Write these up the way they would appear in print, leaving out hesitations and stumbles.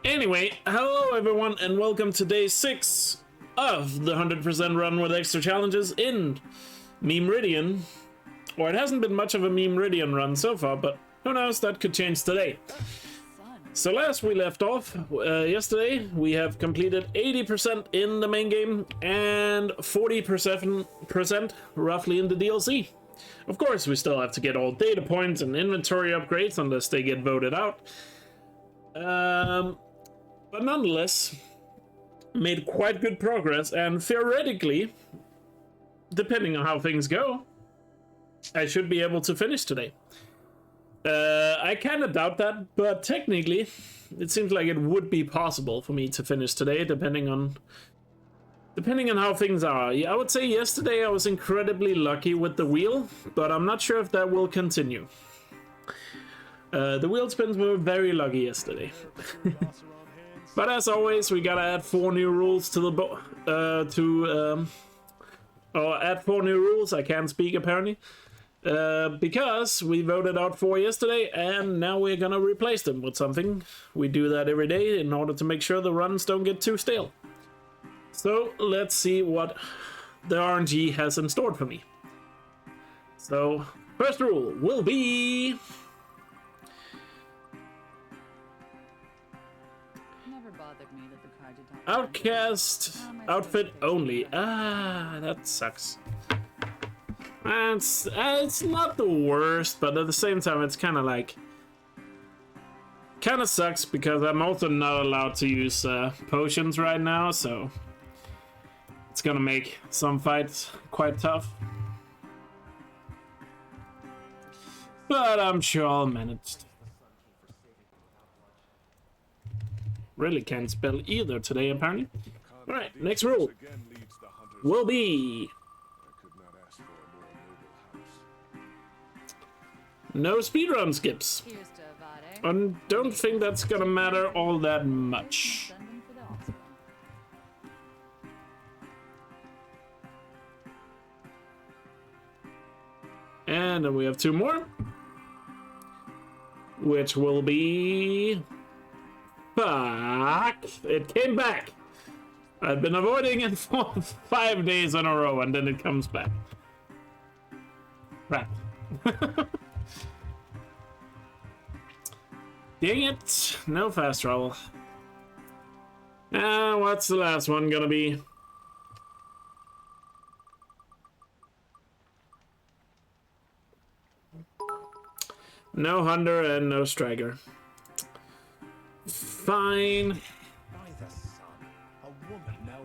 Anyway, hello everyone and welcome to day 6 of the 100% run with extra challenges in Meridian. Or it hasn't been much of a Meridian run so far, but who knows, that could change today. So last we left off, yesterday, we have completed 80% in the main game and 40% roughly in the DLC. Of course, we still have to get all data points and inventory upgrades unless they get voted out. But nonetheless, made quite good progress, and theoretically, depending on how things go, I should be able to finish today. I kind of doubt that, but technically, it seems like it would be possible for me to finish today, depending on how things are. Yeah, I would say yesterday I was incredibly lucky with the wheel, but I'm not sure if that will continue. The wheel spins were very lucky yesterday. But as always, we gotta add 4 new rules to the add 4 new rules. I can't speak apparently. Because we voted out 4 yesterday, and now we're gonna replace them with something. We do that every day in order to make sure the runs don't get too stale. So let's see what the RNG has in store for me. So first rule will be Outcast outfit only. That sucks. It's not the worst, but at the same time, it's kind of like... kind of sucks because I'm also not allowed to use potions right now, so... it's gonna make some fights quite tough. But I'm sure I'll manage. Really can't spell either today, apparently. Alright, next rule will be... no speedrun skips. I don't think that's gonna matter all that much. And then we have 2 more. Which will be... fuck! It came back! I've been avoiding it for 5 days in a row, and then it comes back. Crap. Dang it! No fast travel. What's the last one gonna be? No Hunter and no Striker. Fine.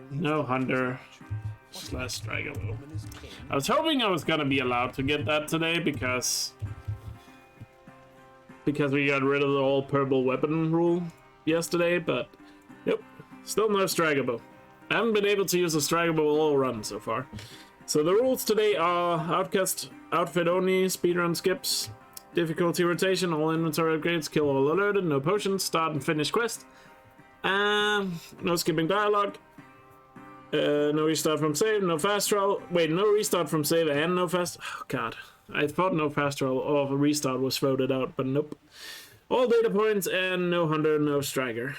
No Hunter / Striker. I was hoping I was gonna be allowed to get that today because we got rid of the whole purple weapon rule yesterday, but yep, still no Striker bow. I haven't been able to use a Striker bow all run so far. So the rules today are Outcast outfit only, speedrun skips, difficulty rotation, all inventory upgrades, kill all alerted, no potions, start and finish quest, no skipping dialogue, no restart from save, no fast travel. Wait, no restart from save and no fast. Oh god, I thought no fast travel or restart was voted out, but nope. All data points and no Hunter, no Striker.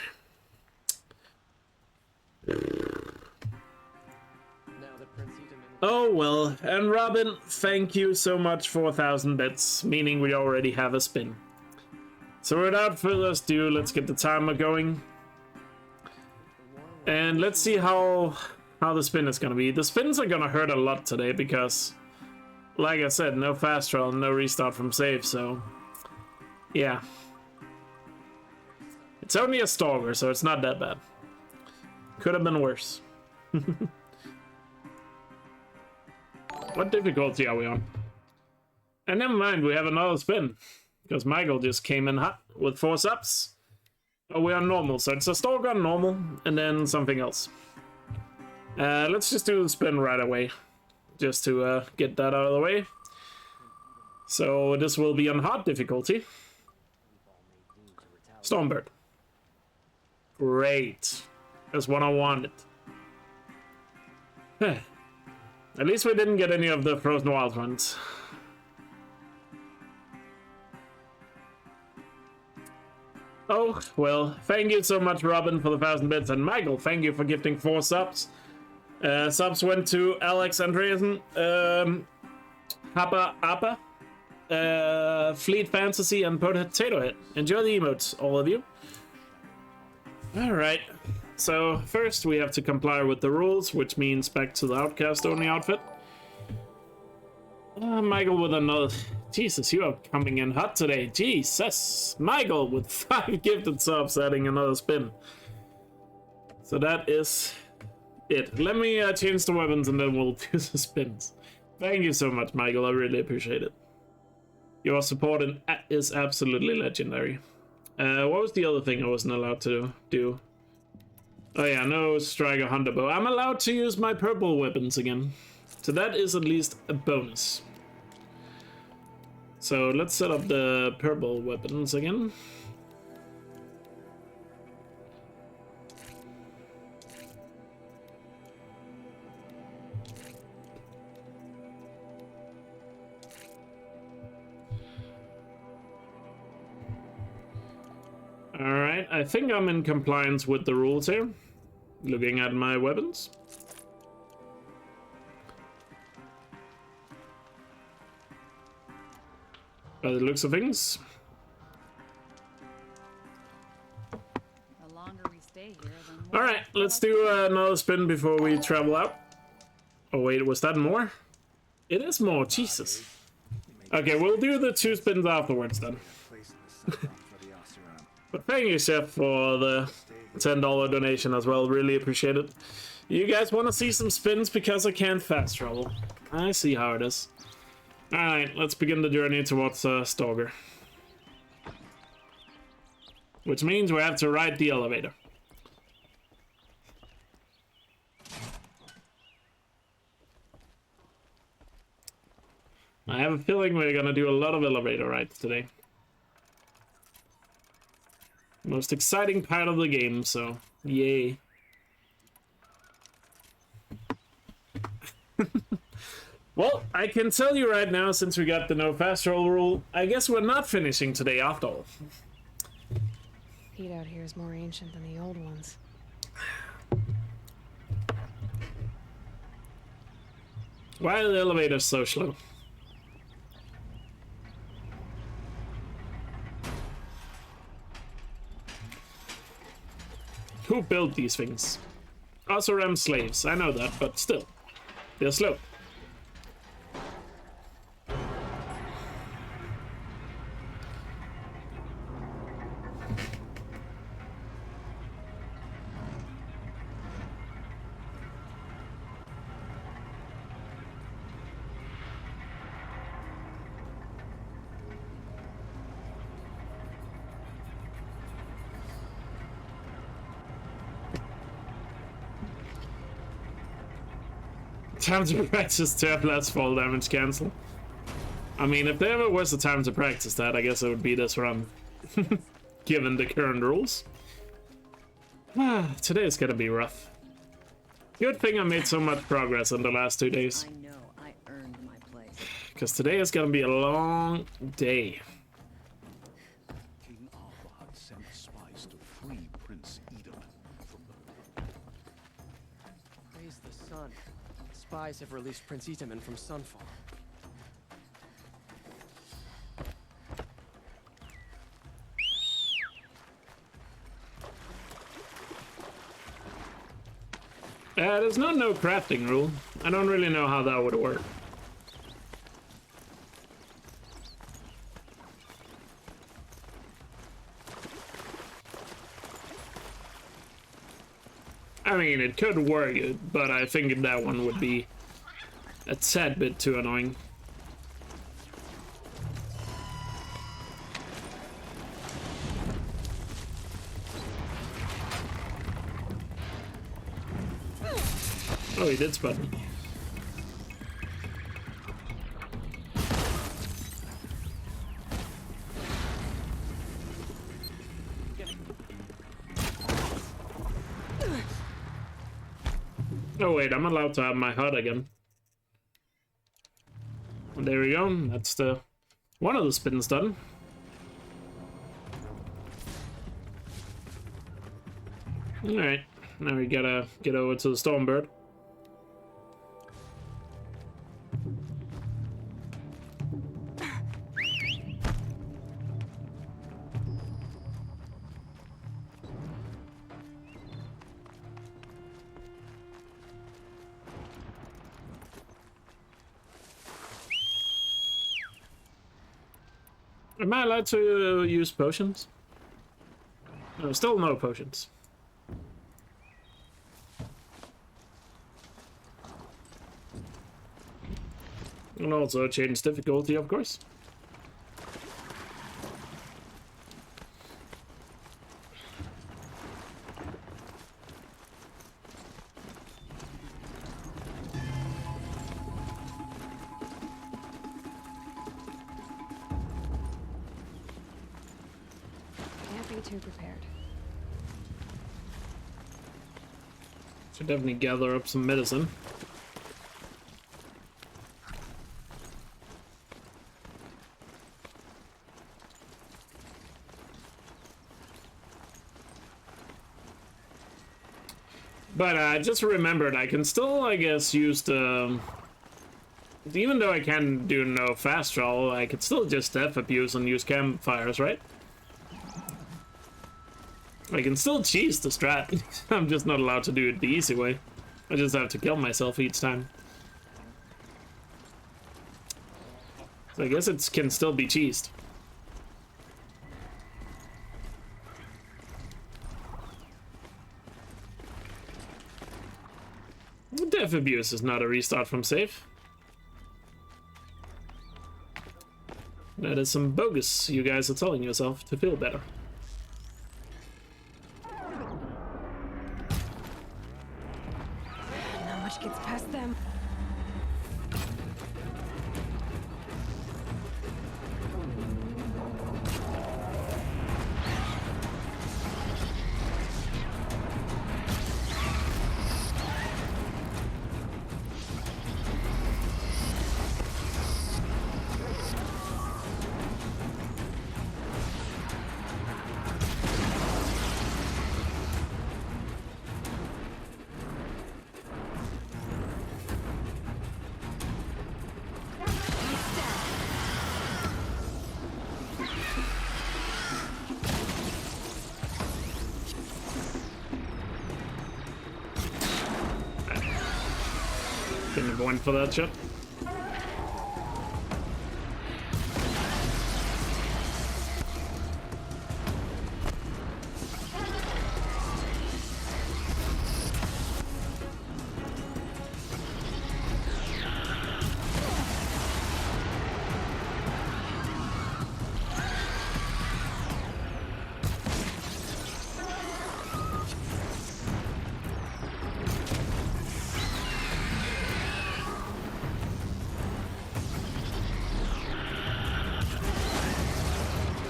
Oh well, and Robin, thank you so much for 1,000 bits, meaning we already have a spin. So without further ado, let's get the timer going. And let's see how the spin is gonna be. The spins are gonna hurt a lot today because, like I said, no fast travel, no restart from save, so yeah. It's only a stalker, so it's not that bad. Could have been worse. What difficulty are we on? And never mind, we have another spin. Because Michael just came in hot with 4 subs. Oh, we are normal, so it's a stalker, normal, and then something else. Let's just do the spin right away. Just to get that out of the way. So this will be on hard difficulty. Stormbird. Great. That's what I wanted. At least we didn't get any of the Frozen Wild ones. Oh, well, thank you so much, Robin, for the 1,000 bits, and Michael, thank you for gifting 4 subs. Subs went to Alex Andreasen, Happa Appa, Fleet Fantasy, and Potato Head. Enjoy the emotes, all of you. Alright, so first we have to comply with the rules, which means back to the Outcast only outfit. Michael with another... Jesus, you are coming in hot today. Jesus! Michael with 5 gifted subs adding another spin. So that is it. Let me change the weapons and then we'll do the spins. Thank you so much, Michael. I really appreciate it. Your support is absolutely legendary. What was the other thing I wasn't allowed to do? Oh yeah, no Striker Hunter Bow. I'm allowed to use my purple weapons again. So that is at least a bonus. So let's set up the purple weapons again. Alright, I think I'm in compliance with the rules here. Looking at my weapons. By the looks of things. The longer we stay here, the more... Alright, let's do another spin before we travel out. Oh wait, was that more? It is more, Jesus. Okay, we'll do the 2 spins afterwards then. But thank you, Chef, for the $10 donation as well. Really appreciate it. You guys want to see some spins because I can't fast travel. I see how it is. Alright, let's begin the journey towards Stalker. Which means we have to ride the elevator. I have a feeling we're gonna do a lot of elevator rides today. Most exciting part of the game, so yay. Well, I can tell you right now, since we got the no fast roll rule, I guess we're not finishing today after all. Heat out here is more ancient than the old ones. Why are the elevators so slow? Who built these things? Oseram slaves, I know that, but still, they're slow. Time to practice turf less fall damage cancel. I mean, if there ever was a time to practice that, I guess it would be this run. Given the current rules. Today is gonna be rough. Good thing I made so much progress in the last 2 days. I know, I earned my place. Because today is gonna be a long day. King Alba had sent spies to free Prince Edelman from the... Praise the sun. Spies have released Prince Itaman from Sunfall. There's no crafting rule. I don't really know how that would work. I mean, it could work, but I think that one would be a tad bit too annoying. Oh, he did spot me. Oh wait, I'm allowed to have my HUD again. And there we go. That's the one of the spins done. Alright, now we gotta get over to the Stormbird. Am I allowed to use potions? No, still no potions. And also change difficulty, of course. Can't be too prepared. Should definitely gather up some medicine. But I just remembered I can still, I guess, use the... Even though I can do no fast travel, I could still just death abuse and use campfires, right? I can still cheese the strat. I'm just not allowed to do it the easy way. I just have to kill myself each time. So I guess it can still be cheesed. Death abuse is not a restart from save. That is some bogus you guys are telling yourself to feel better. Not much gets past them. Couldn't have went for that shot.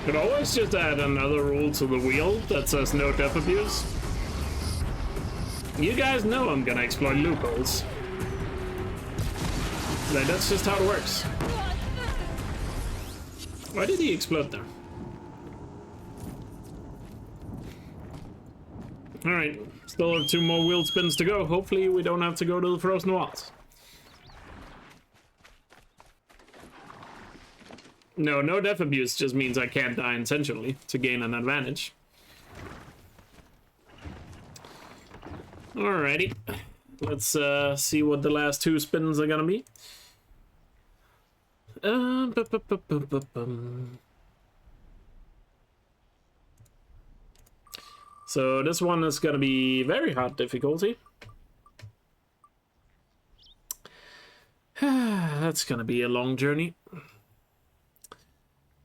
Could always just add another rule to the wheel that says no death abuse. You guys know I'm gonna exploit loopholes. Like, that's just how it works. Why did he explode there? Alright, still have 2 more wheel spins to go. Hopefully we don't have to go to the Frozen Wilds. No, no death abuse just means I can't die intentionally to gain an advantage. Alrighty. Let's see what the last 2 spins are gonna be. So this one is gonna be very hard difficulty. That's gonna be a long journey.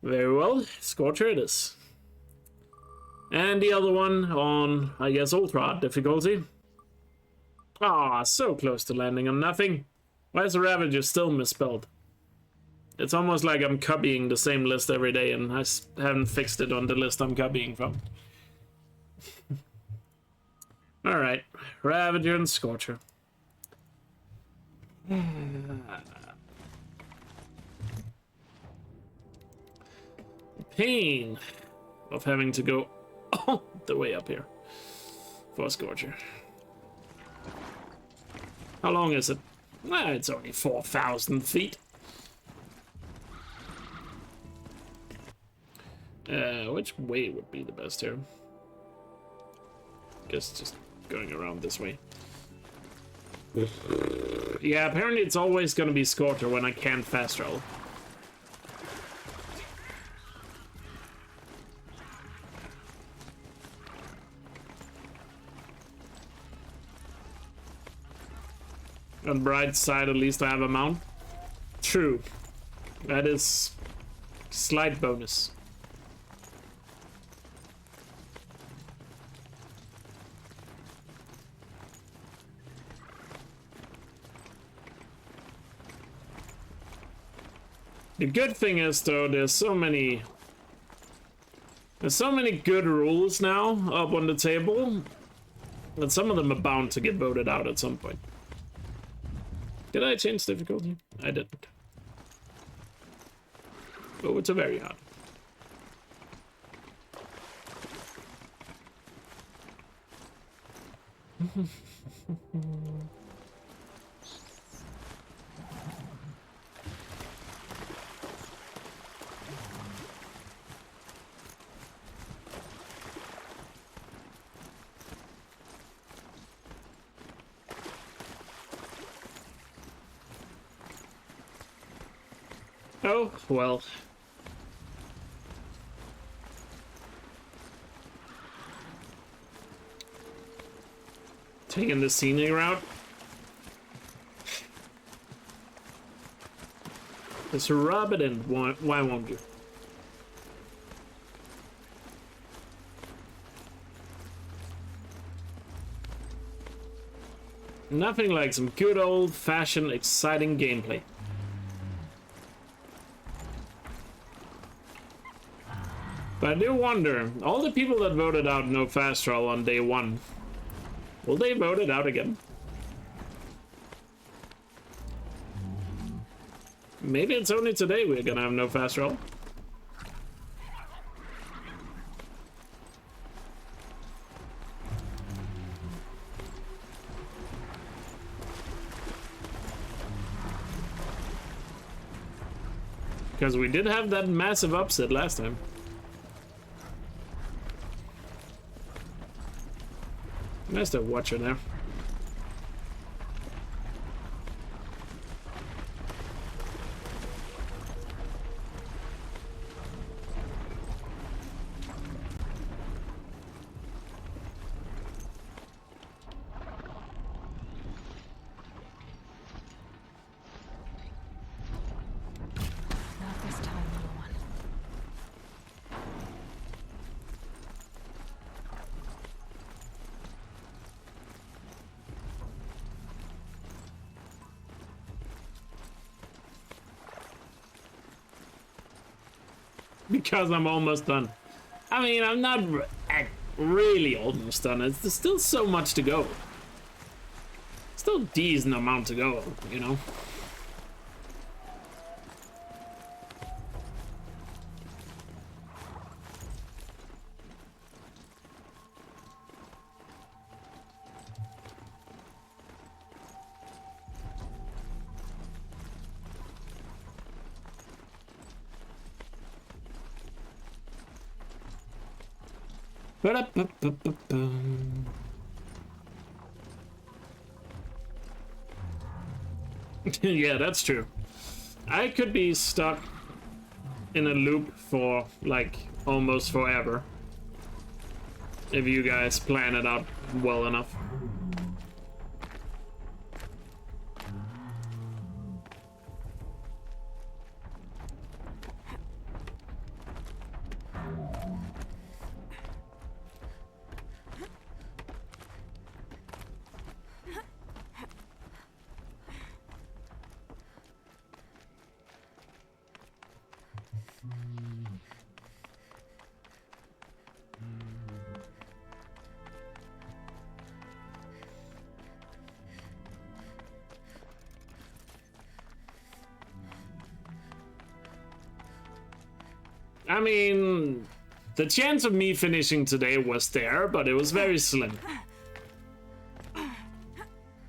Very well, Scorcher it is. And the other one on, I guess, ultra hard difficulty. Ah, so close to landing on nothing. Why is the Ravager still misspelled? It's almost like I'm copying the same list every day and I haven't fixed it on the list I'm copying from. Alright, Ravager and Scorcher. Pain of having to go all the way up here. for Scorcher. How long is it? Well, it's only 4,000 feet. Which way would be the best here? Guess just going around this way. Yeah, apparently it's always gonna be Scorcher when I can't fast travel. On the bright side, at least I have a mount. True. That is slight bonus. The good thing is, though, there's so many good rules now up on the table that some of them are bound to get voted out at some point. Did I change difficulty? I didn't. Oh, it's a very hard. Oh, well. Taking the scenic route. Just rub it in. Why won't you? Nothing like some good old-fashioned exciting gameplay. But I do wonder, all the people that voted out no fast travel on day one, will they vote it out again? Maybe it's only today we're gonna have no fast travel. Because we did have that massive upset last time. Nice to watch her there. Not this time, little one. Because I'm almost done. I mean, I'm not really almost done. There's still so much to go. Still a decent amount to go, you know? Yeah, that's true. I could be stuck in a loop for, like, almost forever. If you guys plan it out well enough. I mean, the chance of me finishing today was there, but it was very slim.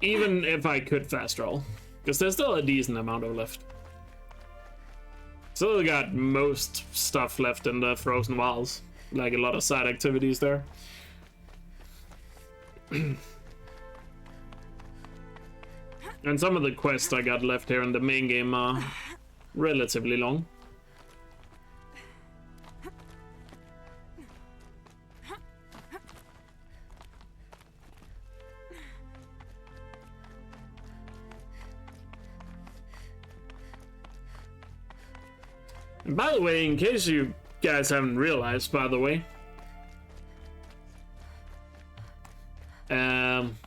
Even if I could fast roll. Because there's still a decent amount of left. Still got most stuff left in the Frozen Wilds. Like a lot of side activities there. And some of the quests I got left here in the main game are relatively long. And by the way, in case you guys haven't realized, by the way,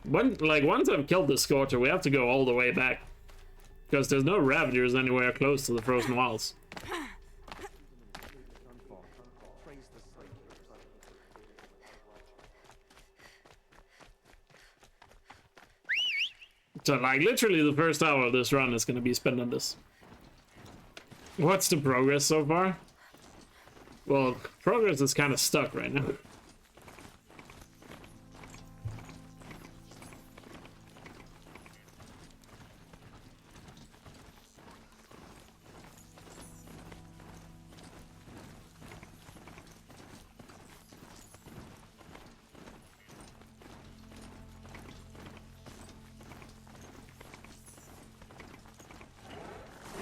once I've killed the Scorcher, we have to go all the way back because there's no Ravagers anywhere close to the Frozen Wilds. So, like, literally the first hour of this run is going to be spent on this. What's the progress so far? Well, progress is kind of stuck right now.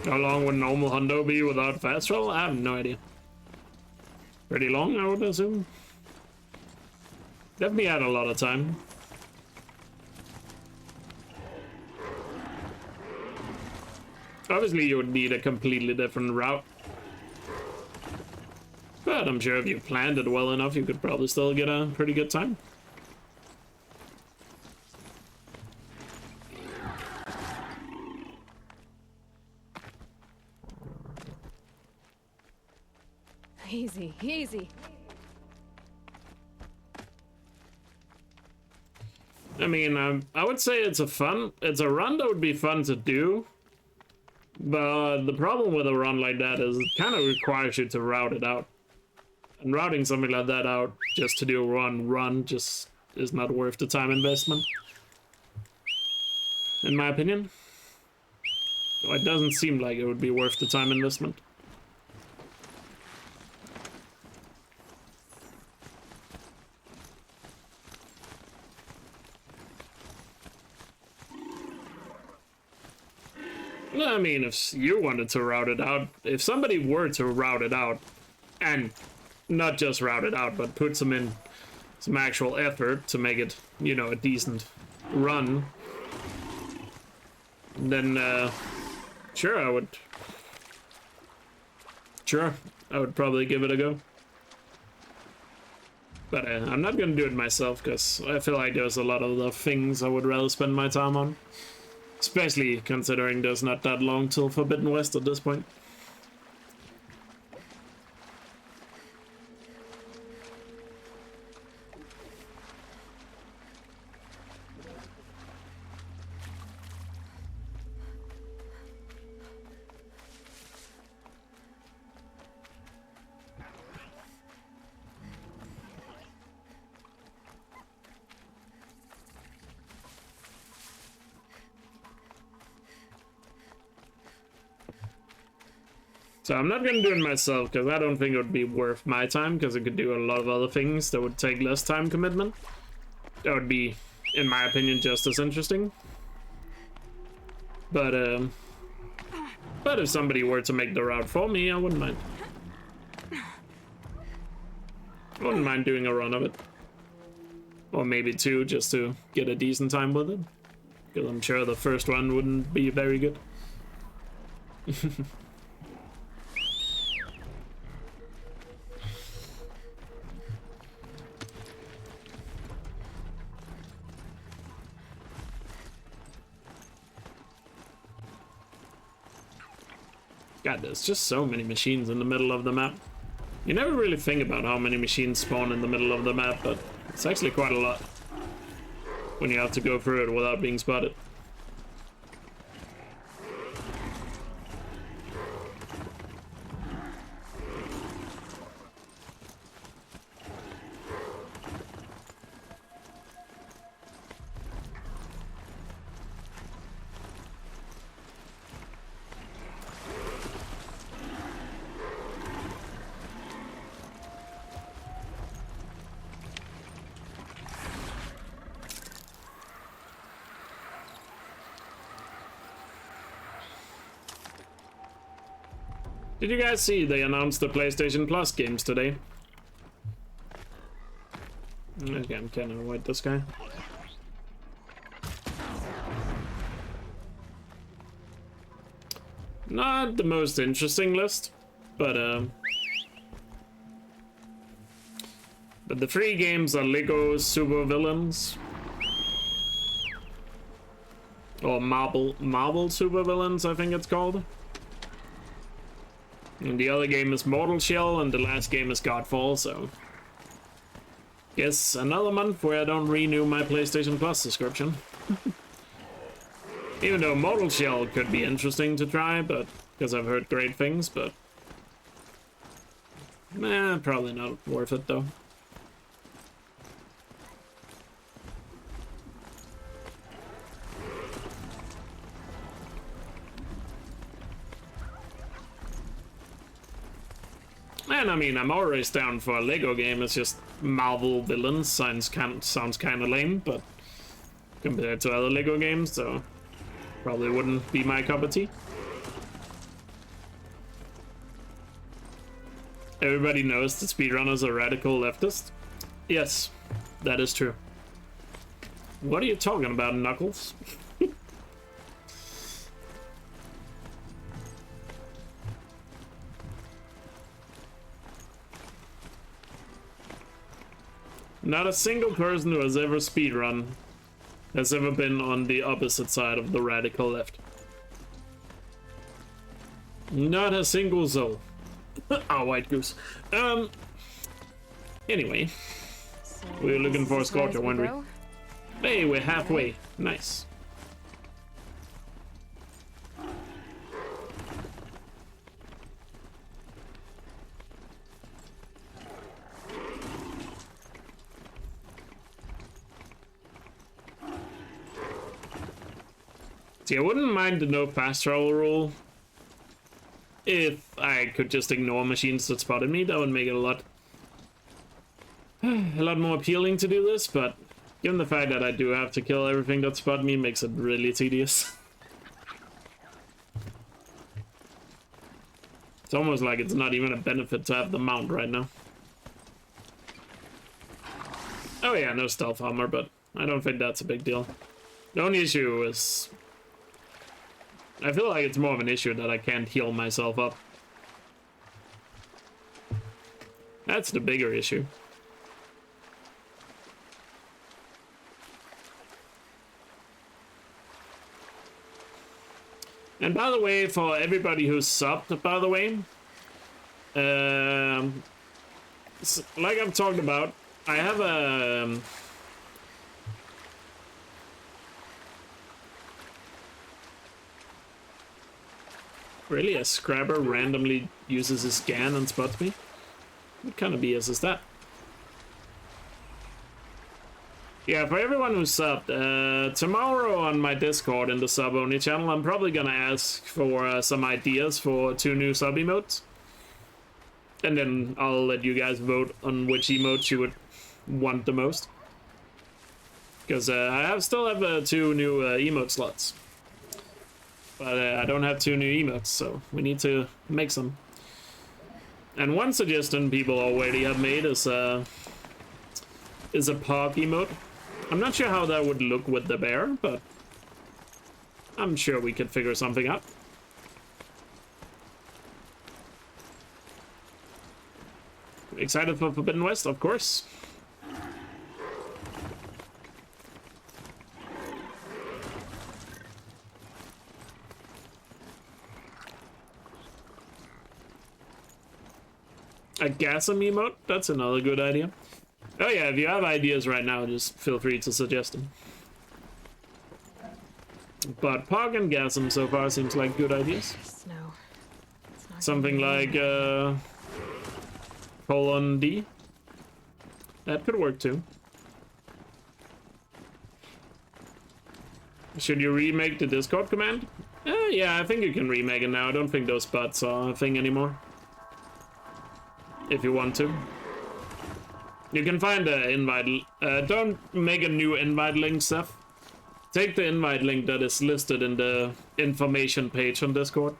How long would normal hundo be without fast roll? I have no idea. Pretty long, I would assume. Definitely had a lot of time. Obviously, you would need a completely different route. But I'm sure if you planned it well enough, you could probably still get a pretty good time. Easy, easy. I mean, I would say it's a run that would be fun to do. But the problem with a run like that is it kind of requires you to route it out. And routing something like that out just to do a run just is not worth the time investment. In my opinion. So it doesn't seem like it would be worth the time investment. I mean, if you wanted to route it out, if somebody were to route it out, and not just route it out, but put some actual effort to make it, you know, a decent run, then, sure, I would probably give it a go. But I'm not gonna do it myself, because I feel like there's a lot of the things I would rather spend my time on. Especially considering there's not that long till Forbidden West at this point. So I'm not gonna do it myself because I don't think it would be worth my time because it could do a lot of other things that would take less time commitment. That would be, in my opinion, just as interesting. But if somebody were to make the route for me, I wouldn't mind. I wouldn't mind doing a run of it. Or maybe two, just to get a decent time with it. Because I'm sure the first one wouldn't be very good. God, there's just so many machines in the middle of the map. You never really think about how many machines spawn in the middle of the map, but it's actually quite a lot when you have to go through it without being spotted. Did you guys see they announced the PlayStation Plus games today? Okay, I'm kind of avoid this guy. Not the most interesting list, but the free games are Lego Super Villains. Or Marvel Super Villains, I think it's called. And the other game is Mortal Shell, and the last game is Godfall, so... Guess another month where I don't renew my PlayStation Plus subscription. Even though Mortal Shell could be interesting to try, but... Because I've heard great things, but... Probably not worth it, though. And I mean, I'm always down for a Lego game. It's just Marvel villains sounds kind of lame, but compared to other Lego games, so probably wouldn't be my cup of tea. Everybody knows that speedrunners are radical leftists. Yes, that is true. What are you talking about, Knuckles? Not a single person who has ever speedrun has ever been on the opposite side of the radical left. Not a single soul. Oh, white goose. Anyway, So we were looking for a this is as high Scorcher, as we weren't we? go? Hey, we're halfway. Nice. See, I wouldn't mind the no fast travel rule if I could just ignore machines that spotted me. That would make it a lot more appealing to do this, but given the fact that I do have to kill everything that spot me, makes it really tedious. It's almost like it's not even a benefit to have the mount right now. Oh yeah, no stealth armor, but I don't think that's a big deal. The only issue is... I feel like it's more of an issue that I can't heal myself up. That's the bigger issue. And by the way, for everybody who's subbed, by the way, like I've talked about, I have a... Really? A scrabber randomly uses his scan and spots me? What kind of BS is that? Yeah, for everyone who's subbed, tomorrow on my Discord in the sub-only channel, I'm probably gonna ask for some ideas for 2 new sub emotes. And then I'll let you guys vote on which emotes you would want the most. Because I still have 2 new emote slots. But I don't have 2 new emotes, so we need to make some. And one suggestion people already have made is a park emote. I'm not sure how that would look with the bear, but I'm sure we could figure something out. Excited for Forbidden West, of course. A Gasm emote? That's another good idea. Oh yeah, if you have ideas right now, just feel free to suggest them. But Pog and Gasm so far seems like good ideas. Snow. It's not Something gonna like rain. colon D. That could work too. Should you remake the Discord command? Yeah, I think you can remake it now. I don't think those bots are a thing anymore. If you want to. You can find the invite. Don't make a new invite link, Seth. Take the invite link that is listed in the information page on Discord.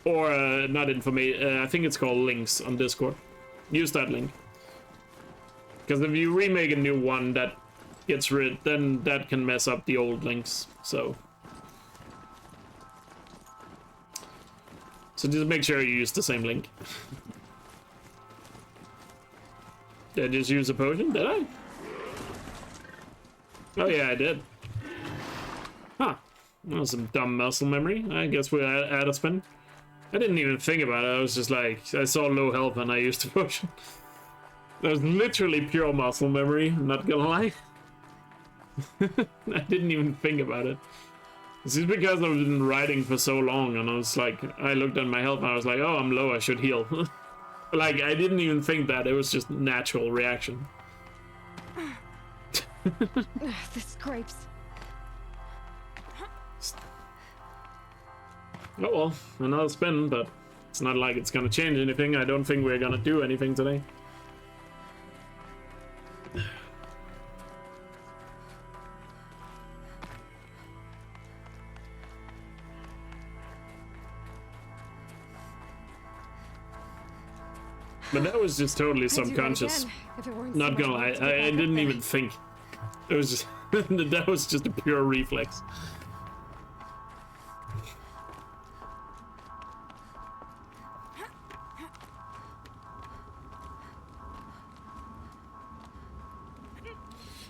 Or not information. I think it's called links on Discord. Use that link. Because if you remake a new one that gets rid, then that can mess up the old links. So just make sure you use the same link. Did I just use a potion? Did I? Oh yeah, I did. Huh. That was some dumb muscle memory. I guess we add a spin. I didn't even think about it. I was just like, I saw low health and I used the potion. That was literally pure muscle memory, I'm not gonna lie. I didn't even think about it. This is because I've been riding for so long and I was like, I looked at my health and I was like, oh, I'm low, I should heal. Like, I didn't even think that. It was just natural reaction. The scrapes. Oh well, another spin, but it's not like it's gonna change anything. I don't think we're gonna do anything today. But that was just totally subconscious. Not gonna lie, I didn't even think. It was just that was just a pure reflex.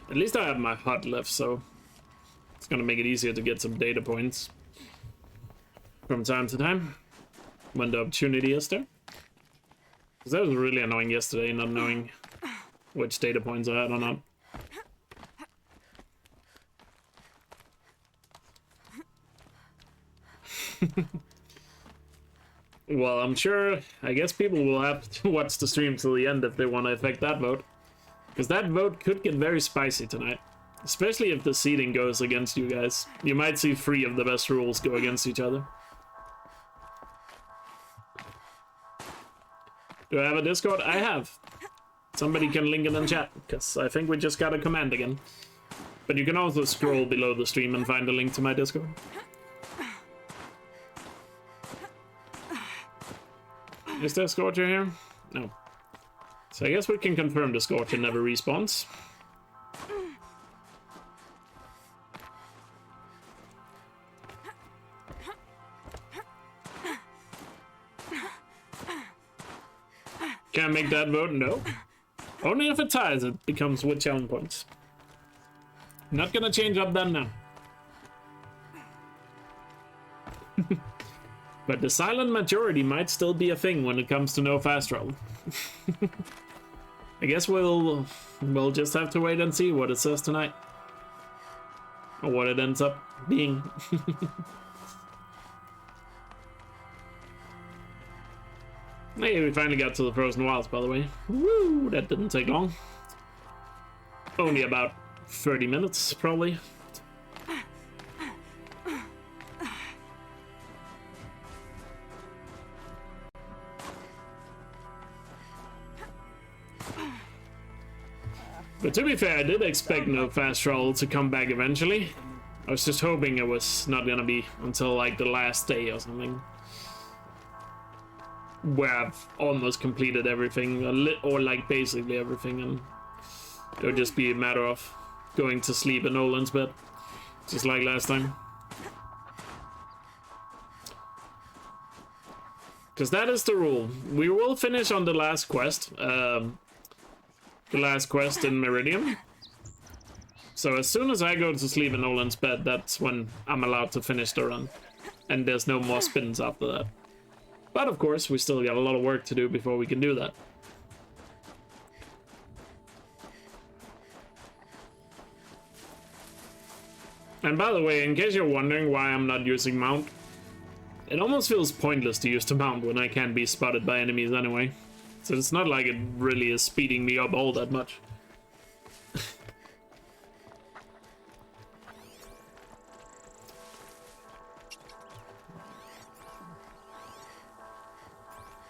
At least I have my HUD left, so it's gonna make it easier to get some data points from time to time when the opportunity is there. Because that was really annoying yesterday, not knowing which data points I had or not. Well, I'm sure, I guess people will have to watch the stream till the end if they want to affect that vote. Because that vote could get very spicy tonight. Especially if the seeding goes against you guys. You might see 3 of the best rules go against each other. Do I have a Discord? I have. Somebody can link it in chat, because I think we just got a command again. But you can also scroll below the stream and find a link to my Discord. Is there a Scorcher here? No. So I guess we can confirm the Scorcher never respawns. Can't make that vote? No. Only if it ties, it becomes with challenge points. Not gonna change up that now. But the silent majority might still be a thing when it comes to no fast travel. I guess we'll just have to wait and see what it says tonight. Or what it ends up being. Hey, we finally got to the Frozen Wilds, by the way. Woo, that didn't take long. Only about 30 minutes, probably. But to be fair, I did expect no fast travel to come back eventually. I was just hoping it was not gonna be until like the last day or something. Where I've almost completed everything, or like basically everything, and it would just be a matter of going to sleep in Nolan's bed, just like last time. Because that is the rule. We will finish on the last quest. The last quest in Meridian. So as soon as I go to sleep in Nolan's bed, that's when I'm allowed to finish the run. And there's no more spins after that. But of course, we still got a lot of work to do before we can do that. And by the way, in case you're wondering why I'm not using mount, it almost feels pointless to use the mount when I can't be spotted by enemies anyway. So it's not like it really is speeding me up all that much.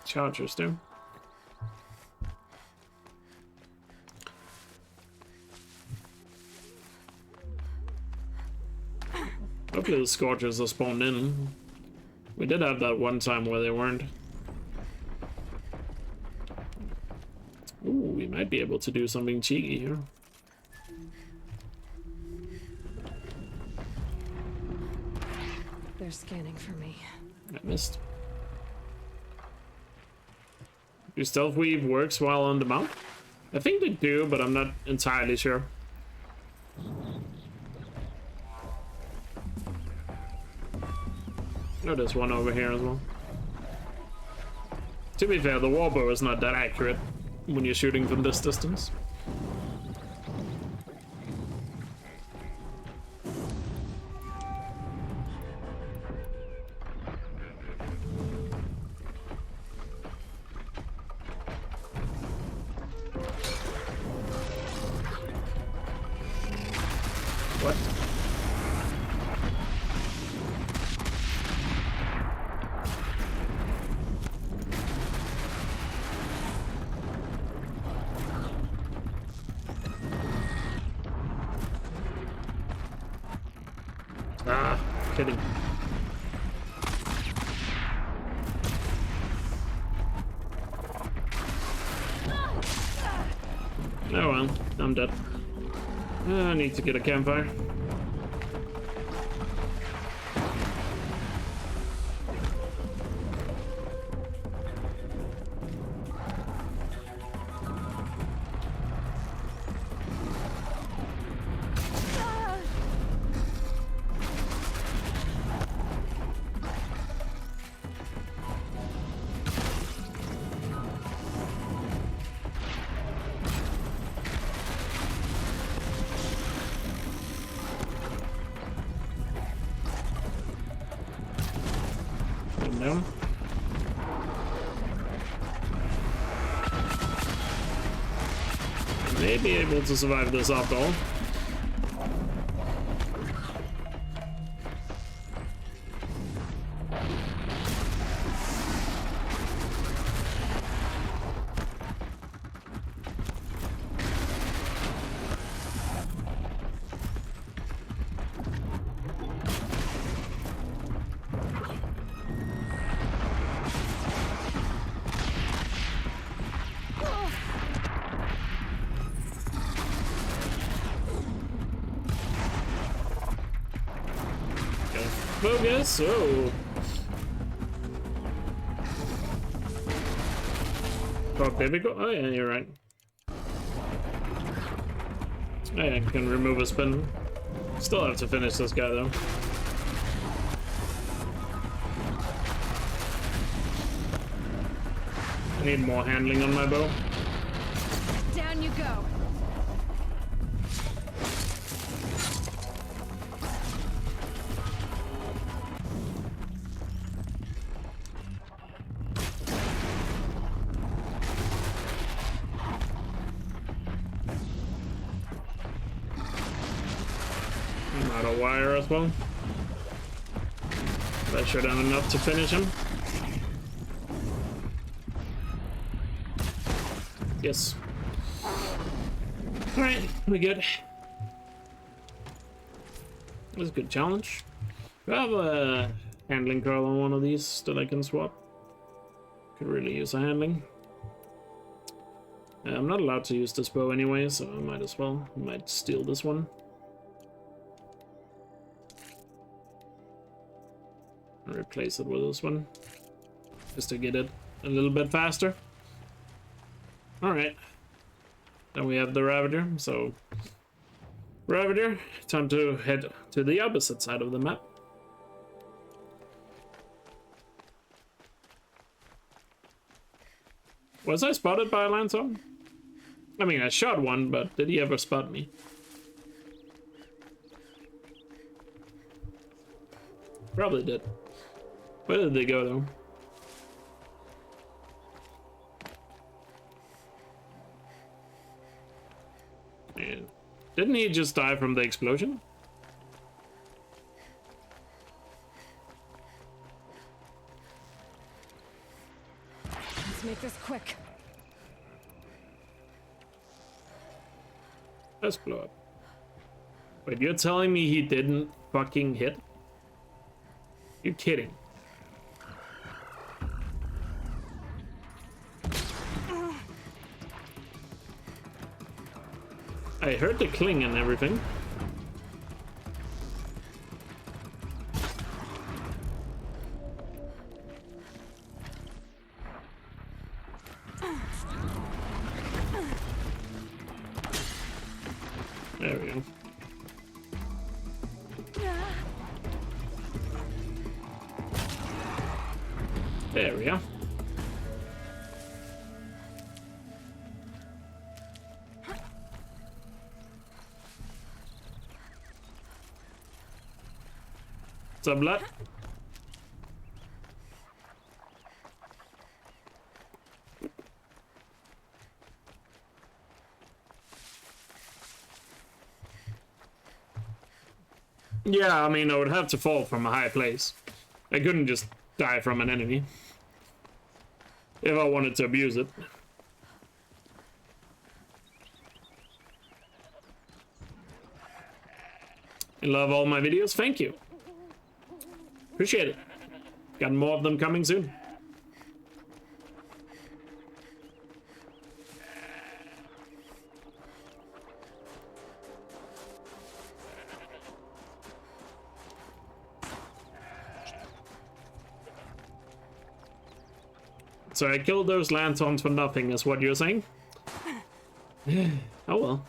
Chargers do. Hopefully the Scorchers are spawned in We did have that one time where they weren't. Ooh, we might be able to do something cheeky here. They're scanning for me. I missed. Do stealth weave works while on the mount? I think they do, but I'm not entirely sure. Oh, there's one over here as well. To be fair, the warbow is not that accurate when you're shooting from this distance. What? Ah, kidding. Oh well, I'm dead. I need to get a campfire. Down. May be able to survive this after all. Focus. Oh. Oh, there we go. Oh yeah, you're right. Oh, yeah, I can remove a spin. Still have to finish this guy though. I need more handling on my bow. Down you go. I'm out of wire as well. That should have enough to finish him. Yes. Alright, we good. That's a good challenge. Do I have a handling curl on one of these that I can swap? Could really use a handling. I'm not allowed to use this bow anyway, so I might as well. I might steal this one. And replace it with this one. Just to get it a little bit faster. Alright. Then we have the Ravager, so... Ravager, time to head to the opposite side of the map. Was I spotted by a Landsong? I mean, I shot one, but did he ever spot me? Probably did. Where did they go, though? Man. Didn't he just die from the explosion? Let's make this quick. Let's blow up. Wait, you're telling me he didn't fucking hit? You're kidding. I heard the cling and everything. There we go. There we go. What's up, blood? Yeah, I mean, I would have to fall from a high place. I couldn't just die from an enemy. If I wanted to abuse it. You love all my videos? Thank you. Appreciate it. Got more of them coming soon. So I killed those lanterns for nothing, is what you're saying? Oh well.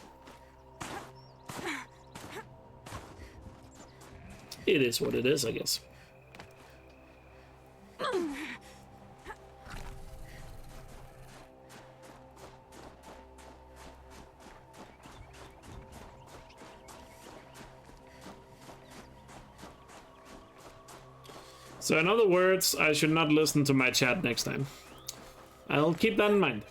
It is what it is, I guess. So in other words, I should not listen to my chat next time. I'll keep that in mind.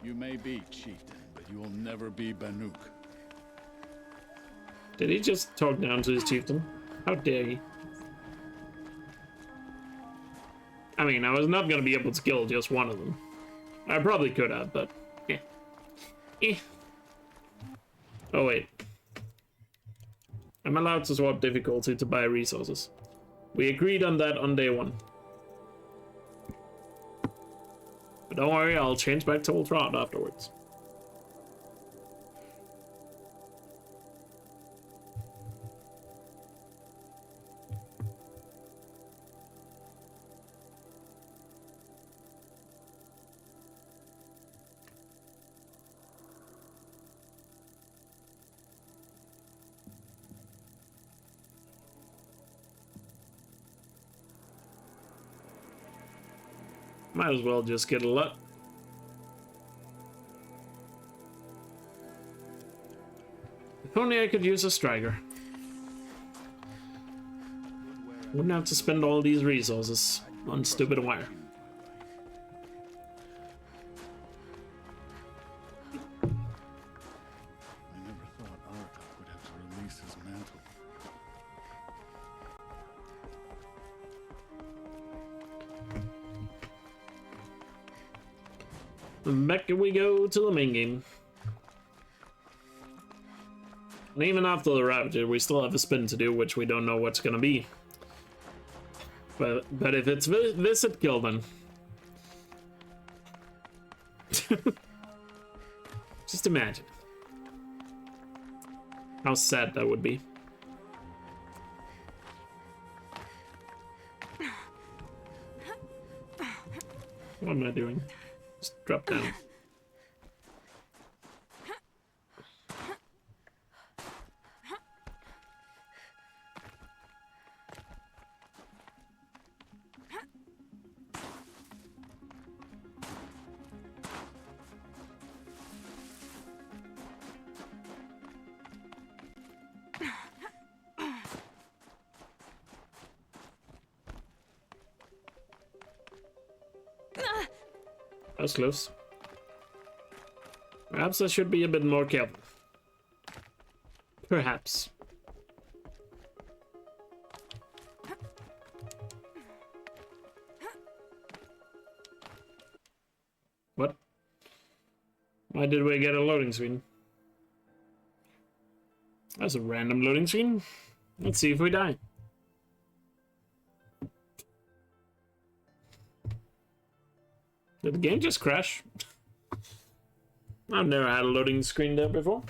You may be chieftain, but you will never be Banuk. Did he just talk down to his chieftain? How dare he? I mean, I was not gonna be able to kill just one of them. I probably could have, but eh. Eh. Oh wait. I'm allowed to swap difficulty to buy resources. We agreed on that on day one. But don't worry, I'll change back to Ultra afterwards. Might as well just get a lot. If only I could use a striker. Wouldn't have to spend all these resources on stupid wire. I never thought Arthur would have to release his mantle. Back we go to the main game. And even after the Ravager, we still have a spin to do, which we don't know what's gonna be. But if it's visit kill, then just imagine how sad that would be. What am I doing? Just drop down. That was close. Perhaps I should be a bit more careful. Perhaps. What? Why did we get a loading screen? That's a random loading screen. Let's see if we die. Did the game just crash? I've never had a loading screen there before.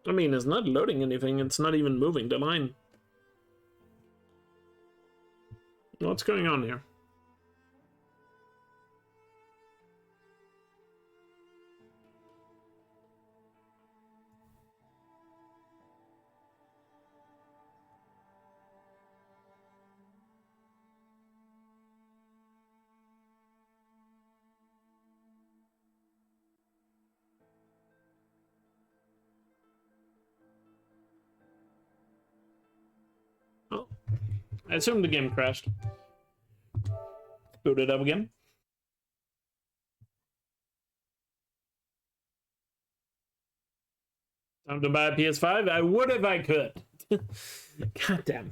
I mean, it's not loading anything, it's not even moving the line. What's going on here? Oh, I assume the game crashed. Boot it up again. Time to buy a PS5? I would if I could. God damn.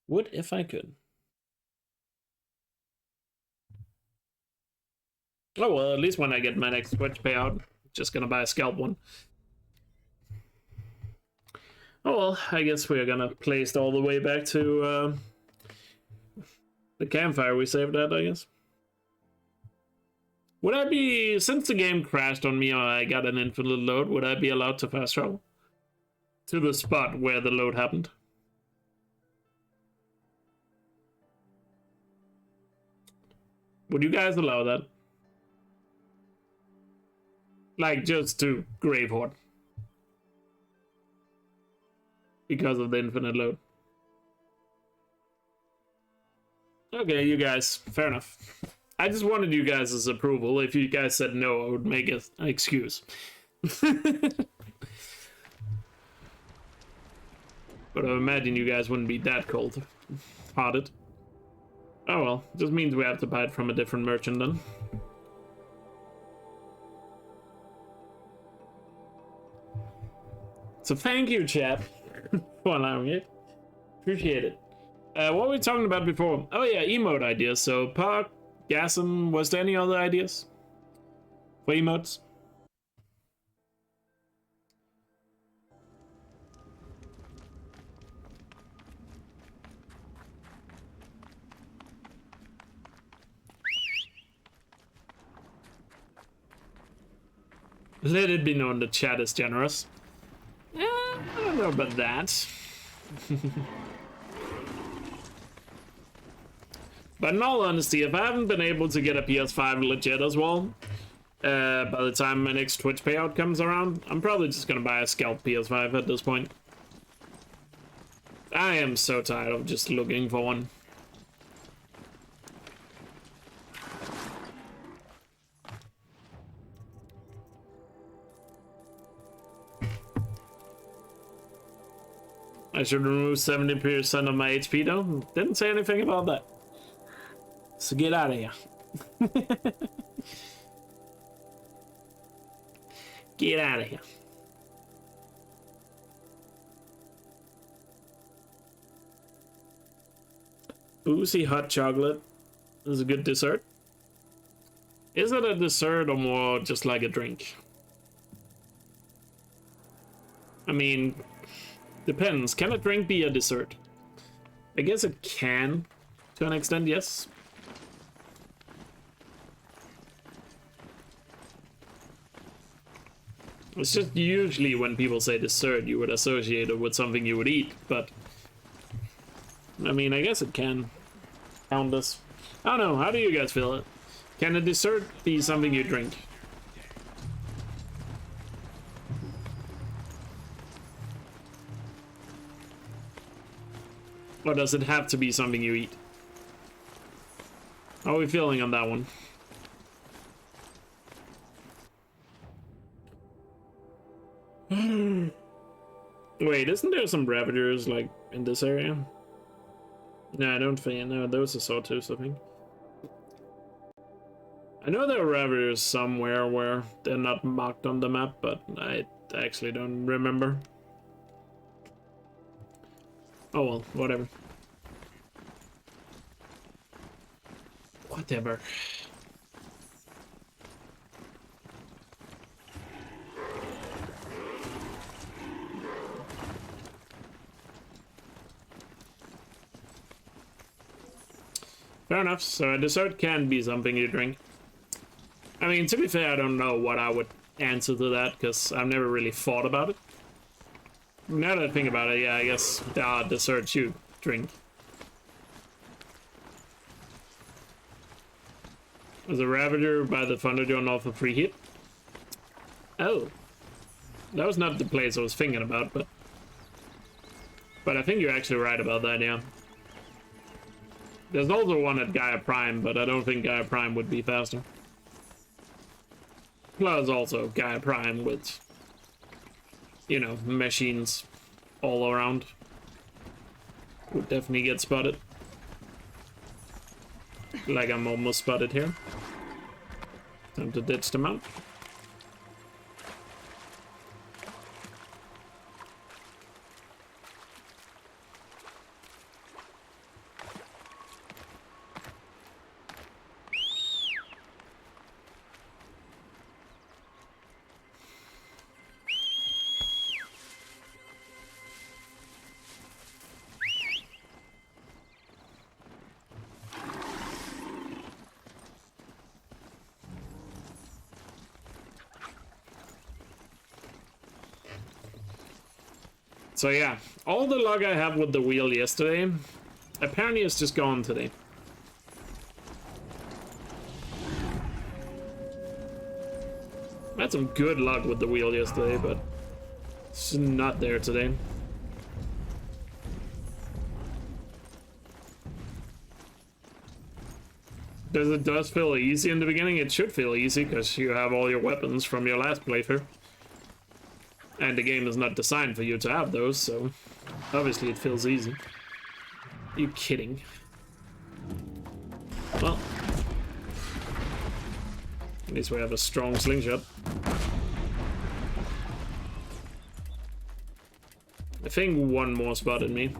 Would if I could. Oh well, at least when I get my next Twitch payout, just gonna buy a scalp one. Oh well, I guess we're gonna place it all the way back to the campfire we saved at, I guess. Would I be, since the game crashed on me or I got an infinite load, would I be allowed to fast travel to the spot where the load happened? Would you guys allow that? Like, just to Gravehorde. Because of the infinite load. Okay, you guys, fair enough. I just wanted you guys' approval. If you guys said no, I would make an excuse. But I imagine you guys wouldn't be that cold-hearted. Oh well, just means we have to buy it from a different merchant then. So thank you, chat, for allowing it. Appreciate it. What were we talking about before? Oh yeah, emote ideas. So Park, Gasm, was there any other ideas for emotes? Let it be known the chat is generous. I don't know about that. But in all honesty, if I haven't been able to get a PS5 legit as well, by the time my next Twitch payout comes around, I'm probably just gonna buy a scalp PS5 at this point. I am so tired of just looking for one. I should remove 70% of my HP though. Didn't say anything about that. So get out of here. Get out of here. Boozy hot chocolate is a good dessert. Is it a dessert or more just like a drink? I mean, depends. Can a drink be a dessert? I guess it can, to an extent, yes. It's just usually when people say dessert, you would associate it with something you would eat, but I mean, I guess it can count as. I don't know, how do you guys feel it? Can a dessert be something you drink? Or does it have to be something you eat? How are we feeling on that one? Wait, isn't there some Ravagers, like, in this area? No, I don't think. No, those are sawtooths, I think. I know there are Ravagers somewhere where they're not marked on the map, but I actually don't remember. Oh well, whatever. Whatever. Fair enough, so a dessert can be something you drink. I mean, to be fair, I don't know what I would answer to that, because I've never really thought about it. Now that I think about it, yeah, I guess there are desserts you drink. There's a Ravager by the Thunderdome off a free hit. Oh. That was not the place I was thinking about, but I think you're actually right about that, yeah. There's also one at Gaia Prime, but I don't think Gaia Prime would be faster. Plus also Gaia Prime with, you know, machines all around. Would definitely get spotted. Like I'm almost spotted here. Time to ditch them out. So yeah, all the luck I had with the wheel yesterday, apparently it's just gone today. I had some good luck with the wheel yesterday, but it's not there today. It does feel easy in the beginning. It should feel easy because you have all your weapons from your last playthrough. And the game is not designed for you to have those, so obviously it feels easy. Are you kidding? Well, at least we have a strong slingshot. I think one more spotted me.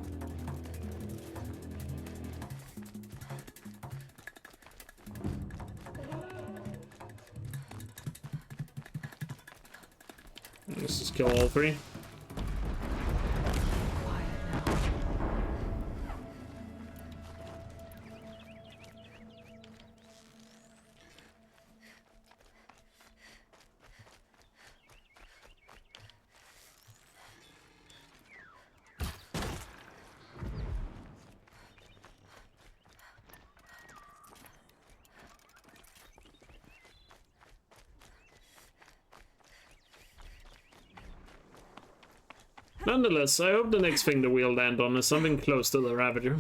Let's just kill all three. Nonetheless, I hope the next thing that we'll land on is something close to the Ravager.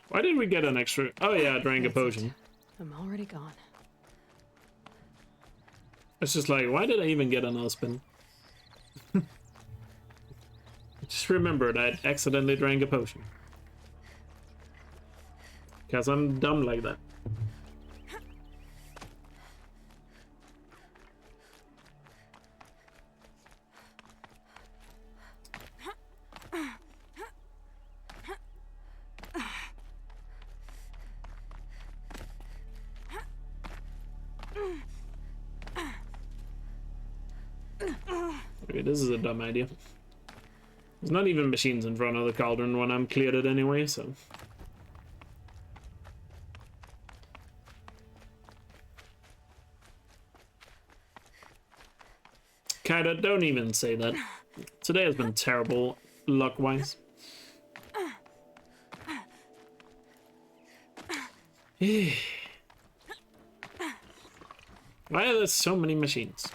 Why did we get an extra? Oh yeah, I drank a potion. I'm already gone. It's just like, why did I even get an spin? Just remembered I accidentally drank a potion. Because I'm dumb like that. Okay, this is a dumb idea. There's not even machines in front of the cauldron when I'm cleared it anyway, so... Kinda, don't even say that. Today has been terrible, luck-wise. Why are there so many machines?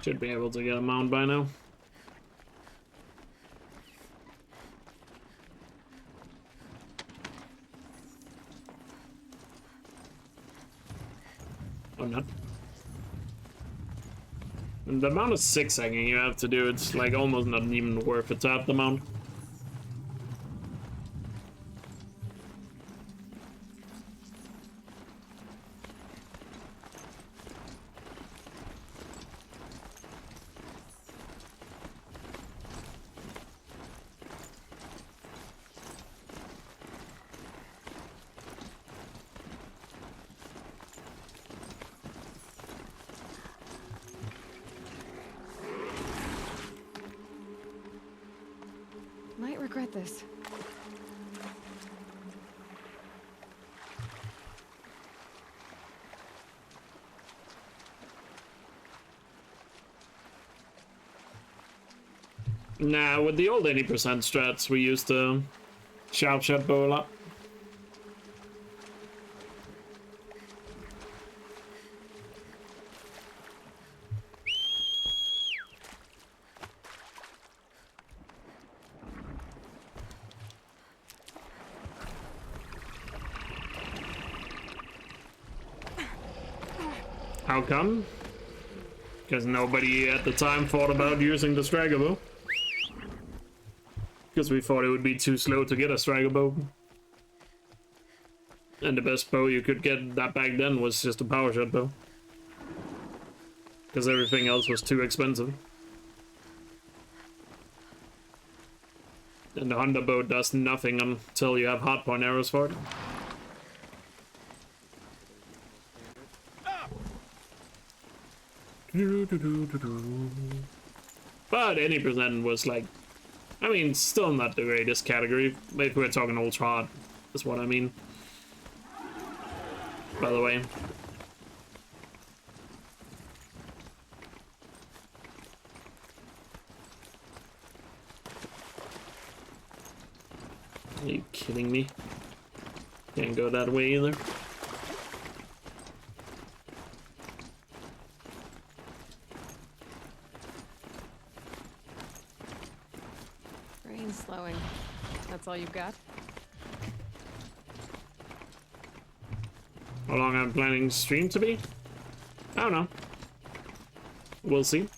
Should be able to get a mount by now. Oh, not. And the amount of zigzagging you have to do, it's like almost not even worth it to have the mount. Might regret this. Nah, with the old 80% strats, we used to sharp shot bow a lot. How come? Because nobody at the time thought about using the Stragger bow. Because we thought it would be too slow to get a Stragger bow. And the best bow you could get that back then was just a power shot bow. Because everything else was too expensive. And the Hunter bow does nothing until you have hardpoint arrows for it. But any percent was like, I mean, still not the greatest category. If we're talking ultra hard, is what I mean. By the way. Are you kidding me? Can't go that way either. Brain's slowing. That's all you've got? How long I'm planning stream to be? I don't know. We'll see.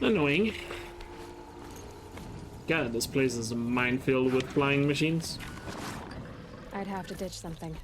Annoying. God, this place is a minefield with flying machines. I'd have to ditch something.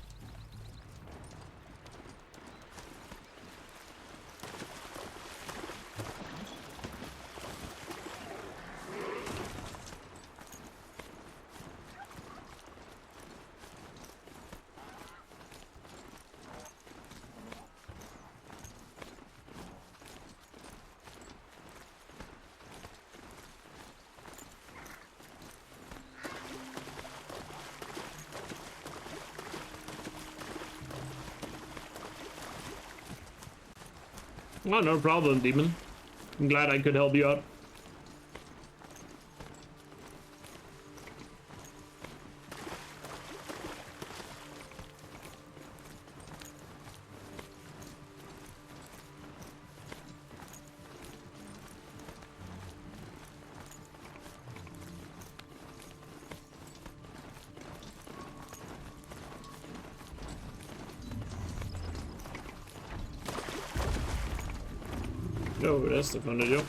Oh, no problem, Demon. I'm glad I could help you out. Oh, that's the fun to do.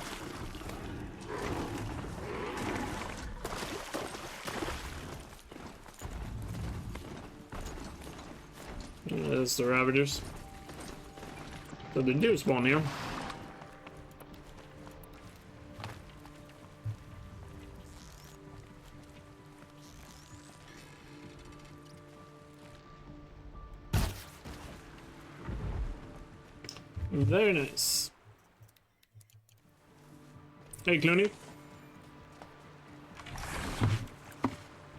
That's the Ravagers. So they do spawn here. Very nice. Hey, Clooney.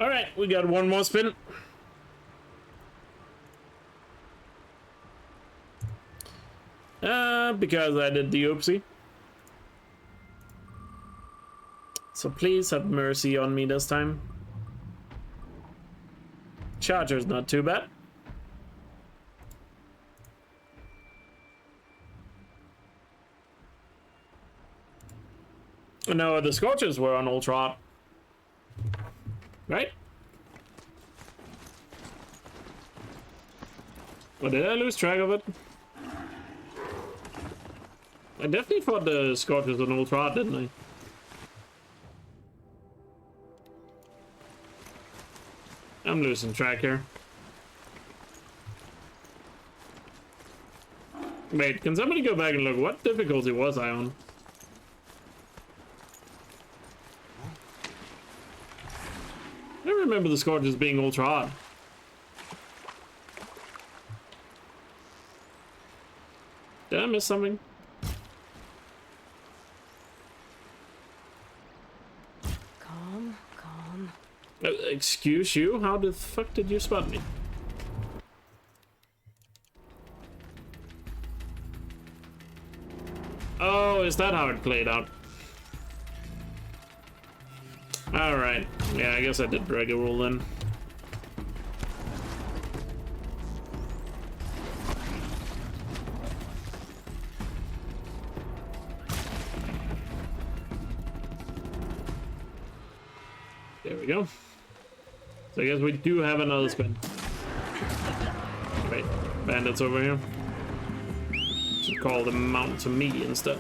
Alright, we got one more spin. Because I did the oopsie. So please have mercy on me this time. Charger's not too bad. No, the Scorchers were on Ultra. Right? Or did I lose track of it? I definitely thought the Scorchers on Ultra, didn't I? I'm losing track here. Wait, can somebody go back and look? What difficulty was I on? I don't remember the Scorchers being ultra hard. Did I miss something? Calm, calm. Excuse you? How the fuck did you spot me? Oh, is that how it played out? Alright. Yeah, I guess I did break a rule then. There we go. So I guess we do have another spin. Wait, bandits over here. Should call them out to me instead.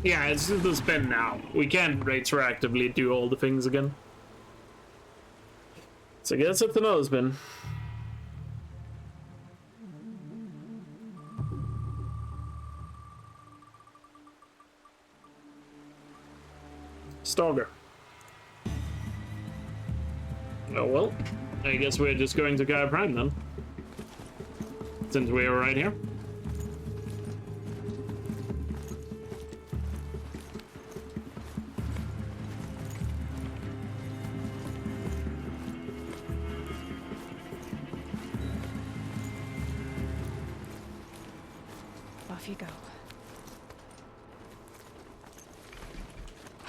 Yeah, it's just the spin now. We can't retroactively do all the things again. So I guess it's another spin. Stalker. Oh well, I guess we're just going to Gaia Prime then. Since we are right here. Off you go.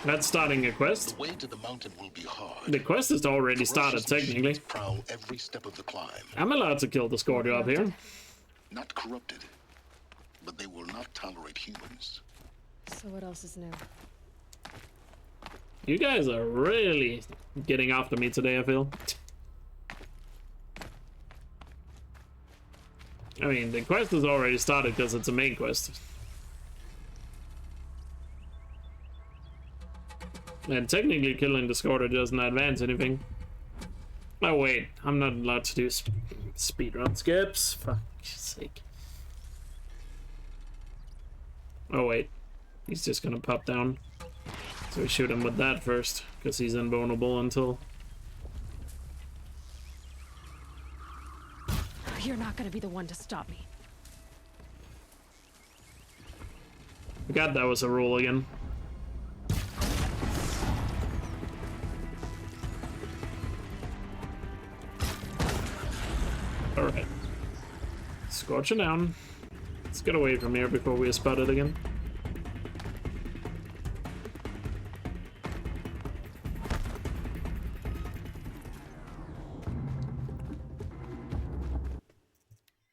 That's starting a quest. The way to the mountain will be hard. The quest has already started, technically. Prowl every step of the climb. I'm allowed to kill the Scorcher up here. Not corrupted, but they will not tolerate humans. So what else is new? You guys are really getting after me today, I feel. I mean, the quest has already started because it's a main quest. And technically killing the Scorcher doesn't advance anything. Oh wait, I'm not allowed to do speedrun skips. Fuck's sake. Oh wait, he's just gonna pop down. So we shoot him with that first, because he's invulnerable until... You're not gonna be the one to stop me. I forgot that was a rule again. Alright. Scorching down. Let's get away from here before we are spotted again.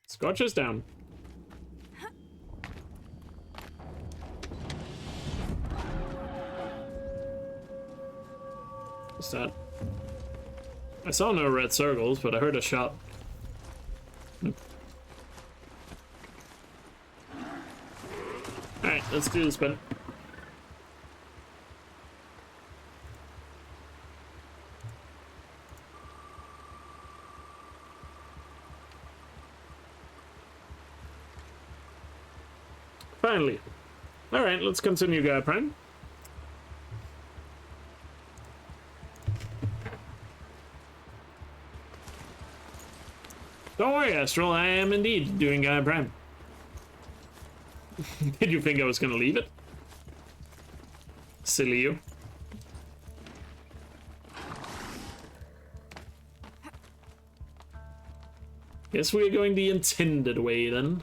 Scorches down. What's that? I saw no red circles, but I heard a shot. Alright, let's do the spin. Finally. Alright, let's continue, Gaia Prime. Don't worry, Astral, I am indeed doing Gaia Prime. Did you think I was gonna leave it? Silly you. Guess we're going the intended way then.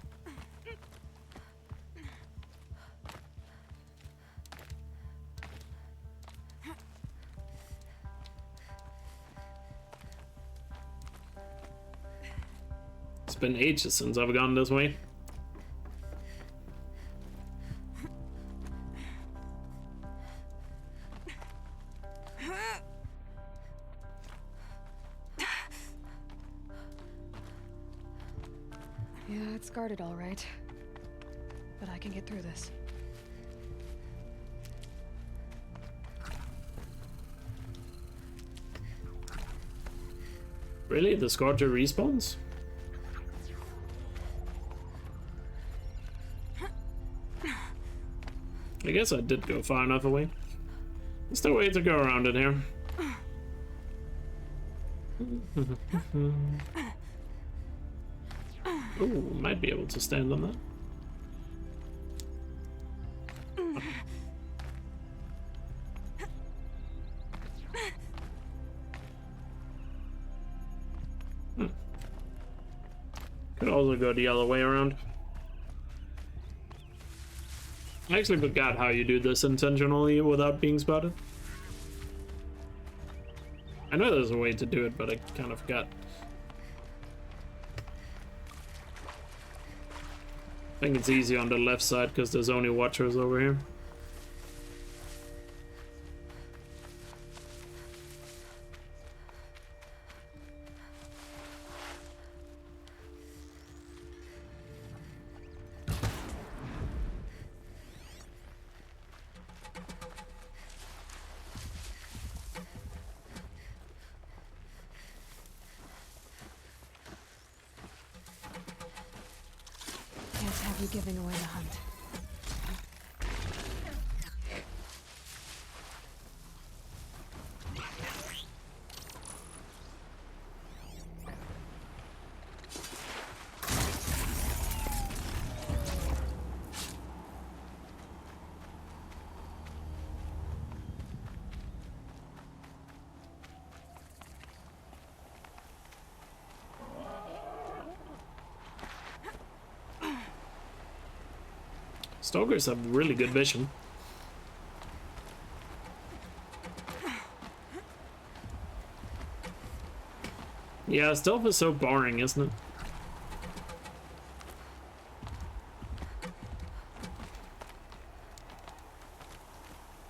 It's been ages since I've gone this way. Yeah, it's guarded all right. But I can get through this. Really? The Scorcher respawns? I guess I did go far enough away. There's no way to go around it here. Ooh, might be able to stand on that. Could also go the other way around. I actually forgot how you do this intentionally without being spotted. I know there's a way to do it, but I kind of forgot. I think it's easy on the left side because there's only watchers over here. Can't have you giving away the hunt. Stalkers have really good vision. Yeah, stealth is so boring, isn't it?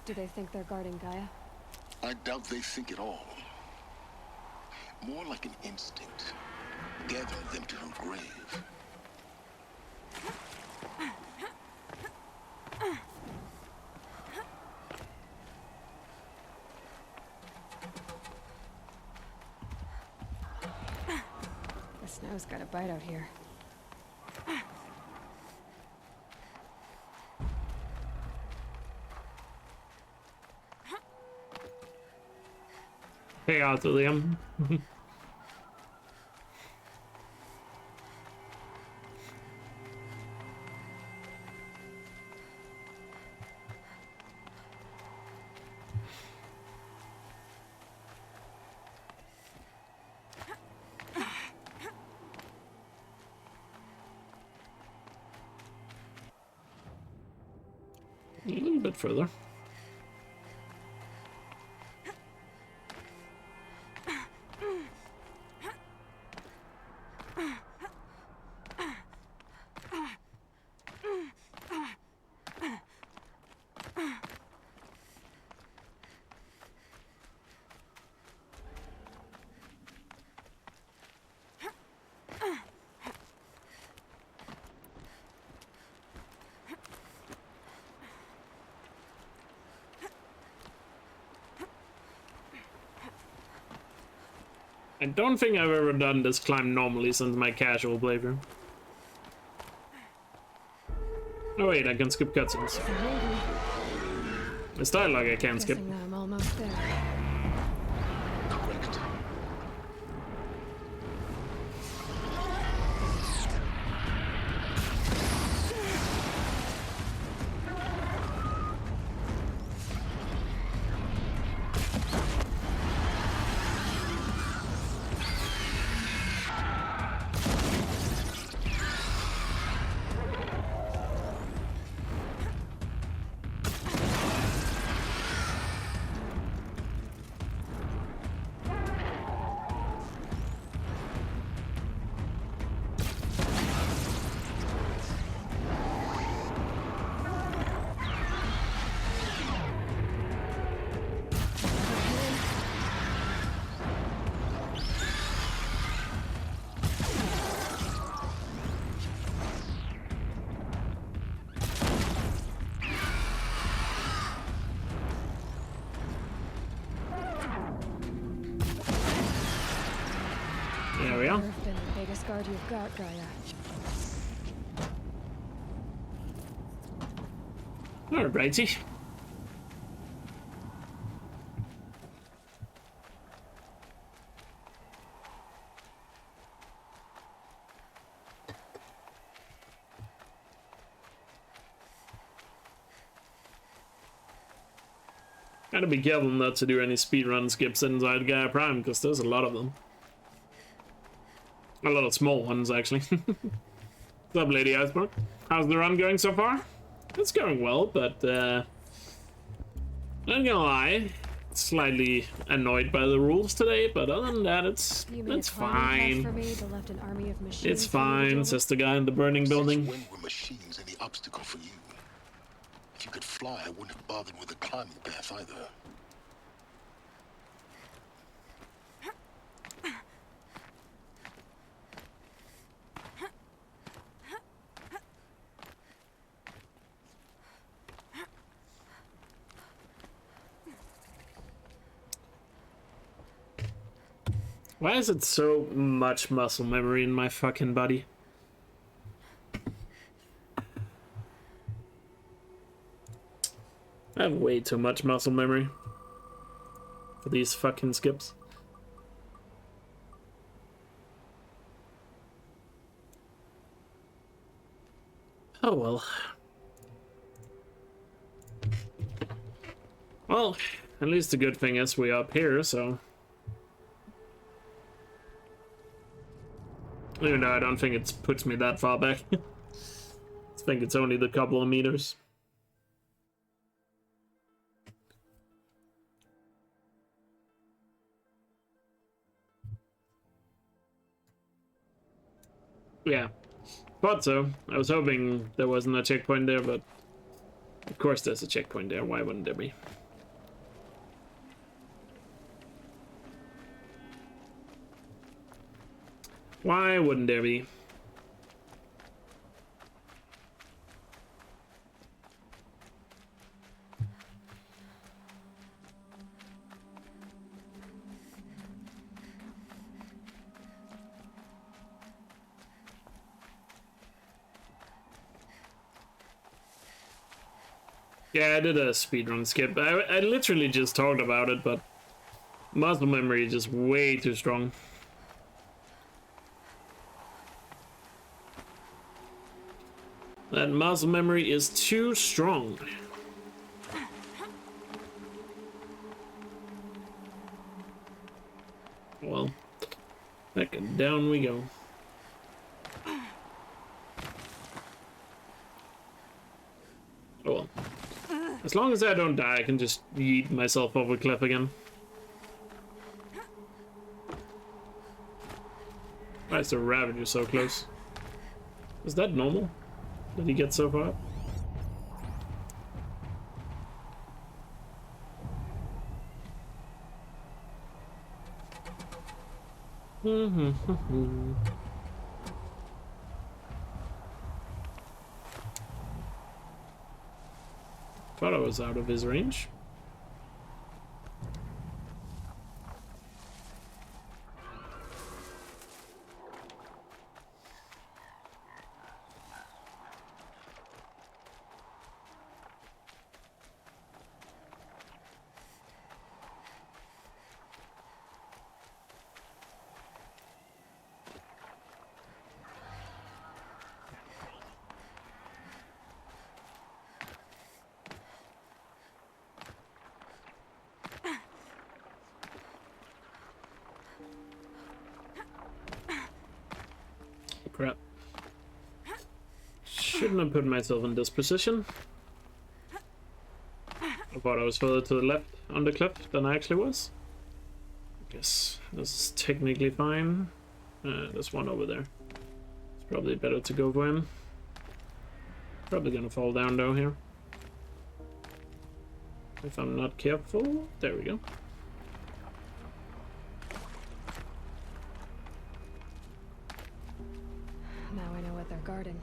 Do they think they're guarding Gaia? I doubt they think at all. More like an instinct, gathering them to her grave. The snow's got a bite out here. Hey out to them. A little bit further. I don't think I've ever done this climb normally since my casual playthrough. Oh wait, I can skip cutscenes. It's dialogue I can't skip. Guessing that I'm almost there. Correct. There we are. You've been the biggest guard you've got, Gaia. Alrighty. Gotta be careful not to do any speedrun skips inside Gaia Prime, because there's a lot of them. A lot of small ones, actually. What's up, Lady Iceberg? How's the run going so far? It's going well, but not gonna lie, slightly annoyed by the rules today, but other than that, it's fine. For me, the left an army of machines It's for me to fine, deal says the guy in the burning building. Since when were machines any obstacle for you? If you could fly, I wouldn't have bothered with the climbing path either. Why is it so much muscle memory in my fucking body? I have way too much muscle memory for these fucking skips. Oh well. Well, at least the good thing is we're up here, so... Even though I don't think it puts me that far back. I think it's only the couple of meters. Yeah, thought so. I was hoping there wasn't a checkpoint there, but of course there's a checkpoint there. Why wouldn't there be? Why wouldn't there be? Yeah, I did a speedrun skip. I literally just talked about it, but muscle memory is just way too strong. That muscle memory is too strong. Well, back and down we go. Oh well. As long as I don't die, I can just yeet myself off a cliff again. Why is the Ravager so close? Is that normal? Did he get so far? Thought I was out of his range. Crap. Shouldn't have put myself in this position. I thought I was further to the left on the cliff than I actually was. Guess this is technically fine. There's one over there. It's probably better to go for him. Probably gonna fall down though here. If I'm not careful. There we go. Now I know what they're guarding.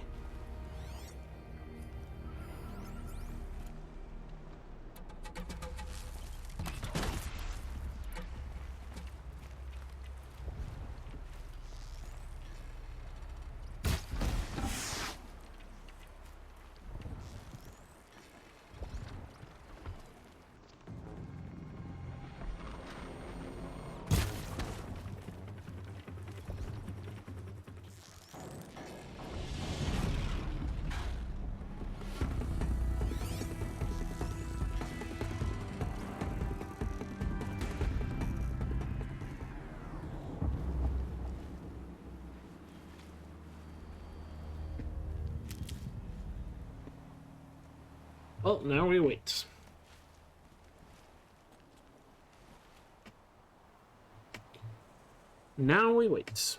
Well, now we wait. Now we wait.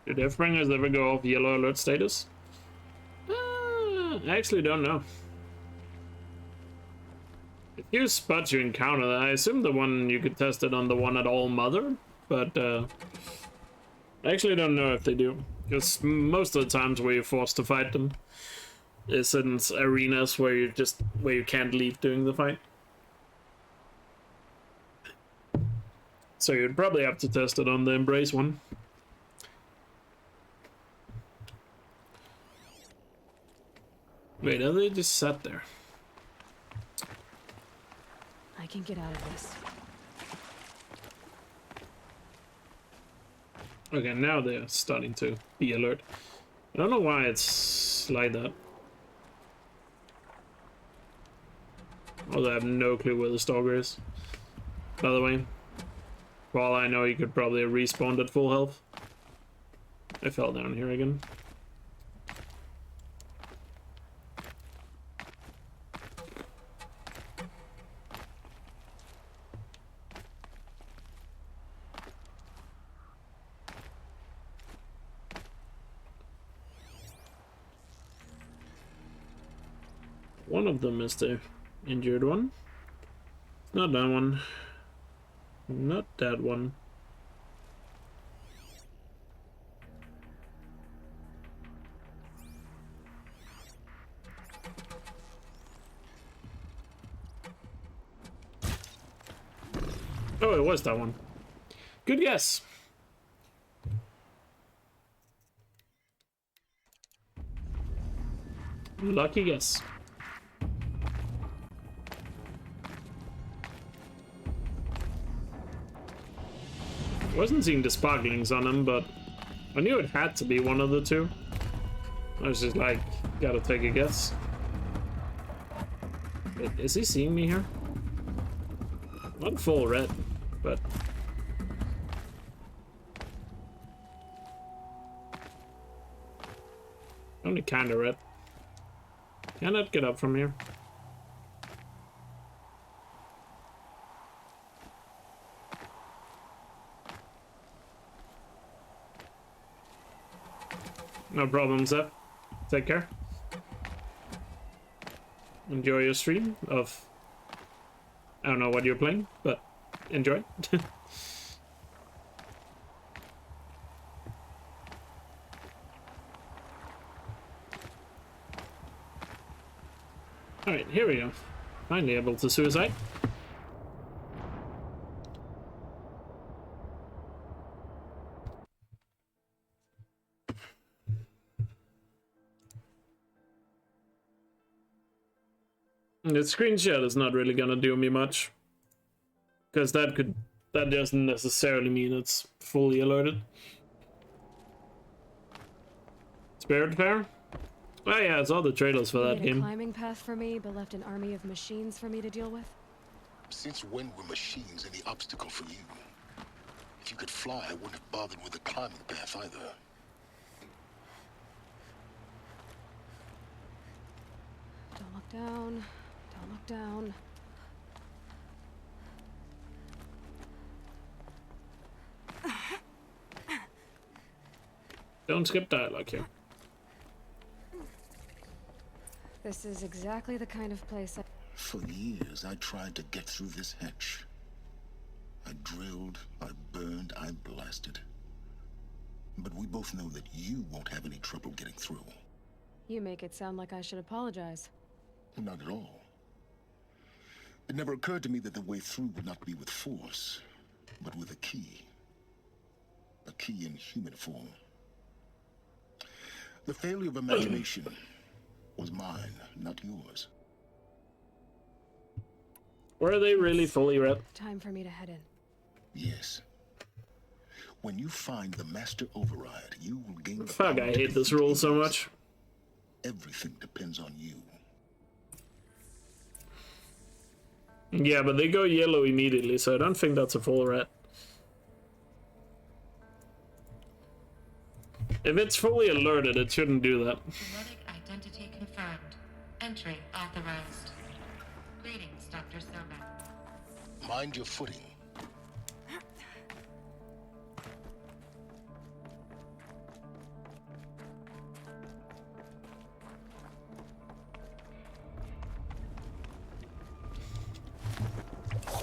Do Deathbringers ever go off yellow alert status? I actually don't know. If you spot you encounter, I assume the one you could test it on the one at All Mother, but I actually don't know if they do, because most of the times where you're forced to fight them is in arenas where you can't leave during the fight. So you'd probably have to test it on the Embrace one. Wait, have they just sat there? I can get out of this. Okay, now they're starting to be alert. I don't know why it's like that. Although I have no clue where the stalker is. By the way, for all I know, you could probably have respawned at full health. I fell down here again. One of them is the injured one. Not that one. Not that one. Oh, it was that one. Good guess. Lucky guess. Wasn't seeing the sparklings on him, but I knew it had to be one of the two. I was just like, gotta take a guess. Wait, is he seeing me here? Not full red, but... only kinda red. Cannot get up from here. No problem, Zep. Take care. Enjoy your stream of... I don't know what you're playing, but enjoy. Alright, here we go. Finally able to suicide. The screenshot is not really gonna do me much, because that doesn't necessarily mean it's fully alerted. Spirit Fair? Oh yeah, I saw the trailers for that A game. climbing path for me, but left an army of machines for me to deal with. Since when were machines any obstacle for you? If you could fly, I wouldn't have bothered with the climbing path either. Don't look down. Don't look down. Don't skip dialogue here. This is exactly the kind of place For years, I tried to get through this hatch. I drilled, I burned, I blasted. But we both know that you won't have any trouble getting through. You make it sound like I should apologize. Not at all. It never occurred to me that the way through would not be with force, but with a key. A key in human form. The failure of imagination was mine, not yours. Were they really fully red? Time for me to head in. Yes. When you find the master override, you will gain the Fuck, power I to hate this defeat rule so evils. much. Everything depends on you. Yeah, but they go yellow immediately, so I don't think that's a full red. If it's fully alerted, it shouldn't do that. Genetic identity confirmed. Entry authorized. Greetings, Dr. Sobeck. Mind your footing.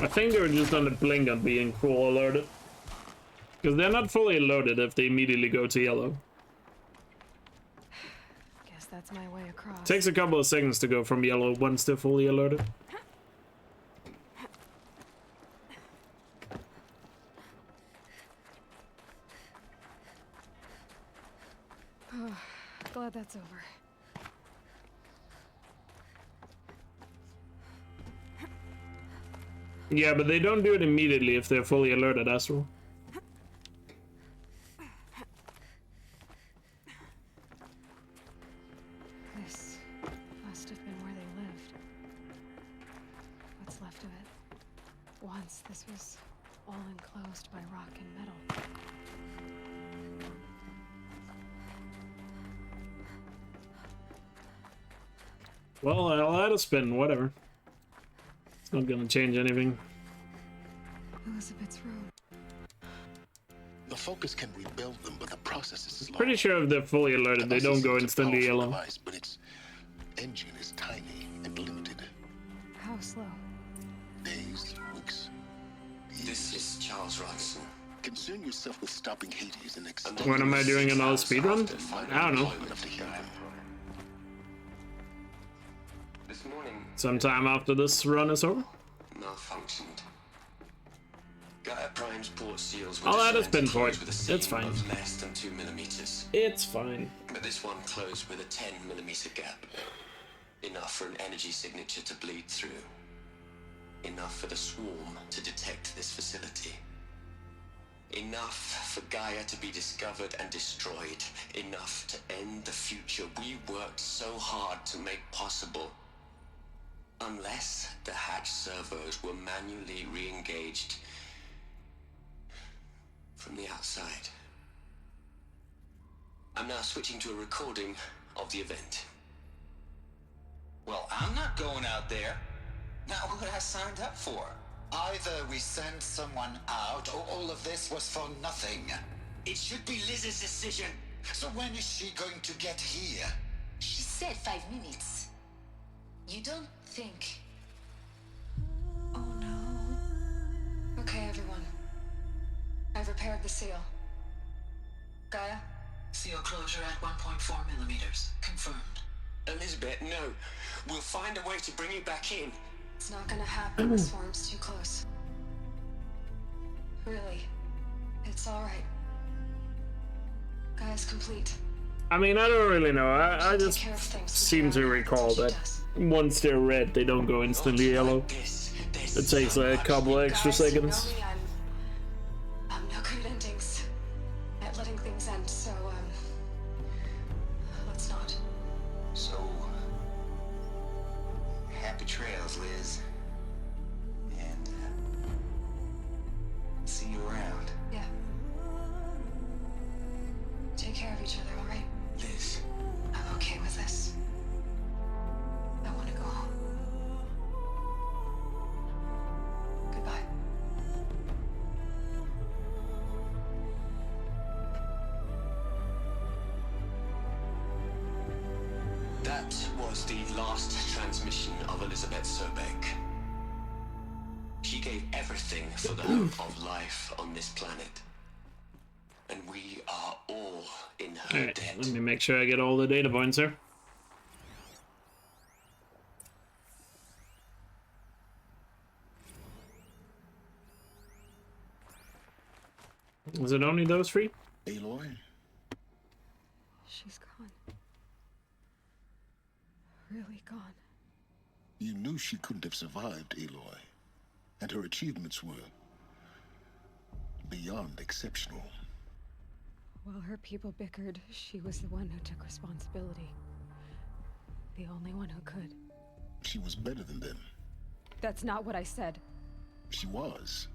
I think they were just on the blink on being full alerted. Because they're not fully alerted if they immediately go to yellow. Guess that's my way across. Takes a couple of seconds to go from yellow once they're fully alerted. Glad that's over. Yeah, but they don't do it immediately if they're fully alerted, Astral. This must have been where they lived. What's left of it. Once this was all enclosed by rock and metal. Well, I'll add a spin, whatever. It's not gonna change anything. Elizabeth's room. The focus can rebuild them, but the process is slow. Pretty sure if they're fully alerted, they don't go It's a instantly powerful yellow. device, but its engine is tiny and limited. How slow? Days, weeks. This is Charles Robinson. Concern yourself with stopping Hades and extend When am I doing another speedrun? I don't know. enough to heal them. This morning, Sometime after this run is over. malfunctioned. Gaia Prime's port seals were I'll add a designed to spin for close it. with a seam It's fine. of less than 2 millimeters, It's fine. but this one closed with a 10 millimeter gap. Enough for an energy signature to bleed through. Enough for the swarm to detect this facility. Enough for Gaia to be discovered and destroyed. Enough to end the future we worked so hard to make possible. Unless the hatch servos were manually re-engaged from the outside. I'm now switching to a recording of the event. Well, I'm not going out there. Not what I signed up for. Either we send someone out, or all of this was for nothing. It should be Liz's decision. So when is she going to get here? She said 5 minutes. You don't think... Oh no. Okay, everyone. I've repaired the seal. Gaia? Seal closure at 1.4 millimeters. Confirmed. Elizabeth, no. We'll find a way to bring you back in. It's not gonna happen. The swarm's too close. Really. It's alright. Gaia's complete. I mean, I don't really know. I She'll just take care of things seem to from here on recall until that she does. once they're red, they don't go instantly yellow. It takes like a couple extra Guys, you know seconds. me, I'm no good at endings. At letting things end, so, let's not. So... happy trails, Liz. And, see you around. Yeah. Take care of each other, alright? Liz. I'm okay with this. I want to go home. Goodbye. That was the last transmission of Elizabeth Sobek. She gave everything for the hope of life on this planet. And we are all in her Alright, debt. let me make sure I get all the data points here. Is it only those three? Aloy? She's gone. Really gone. You knew she couldn't have survived, Aloy. And her achievements were beyond exceptional. While her people bickered, she was the one who took responsibility. The only one who could. She was better than them. That's not what I said. She was.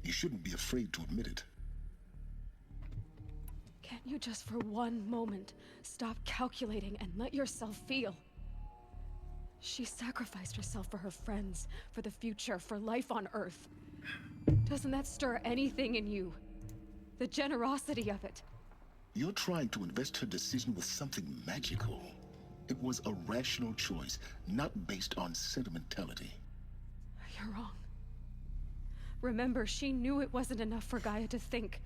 You shouldn't be afraid to admit it. Can't you just for one moment stop calculating and let yourself feel? She sacrificed herself for her friends, for the future, for life on Earth. Doesn't that stir anything in you? The generosity of it. You're trying to invest her decision with something magical. It was a rational choice, not based on sentimentality. You're wrong. Remember, she knew it wasn't enough for Gaia to think.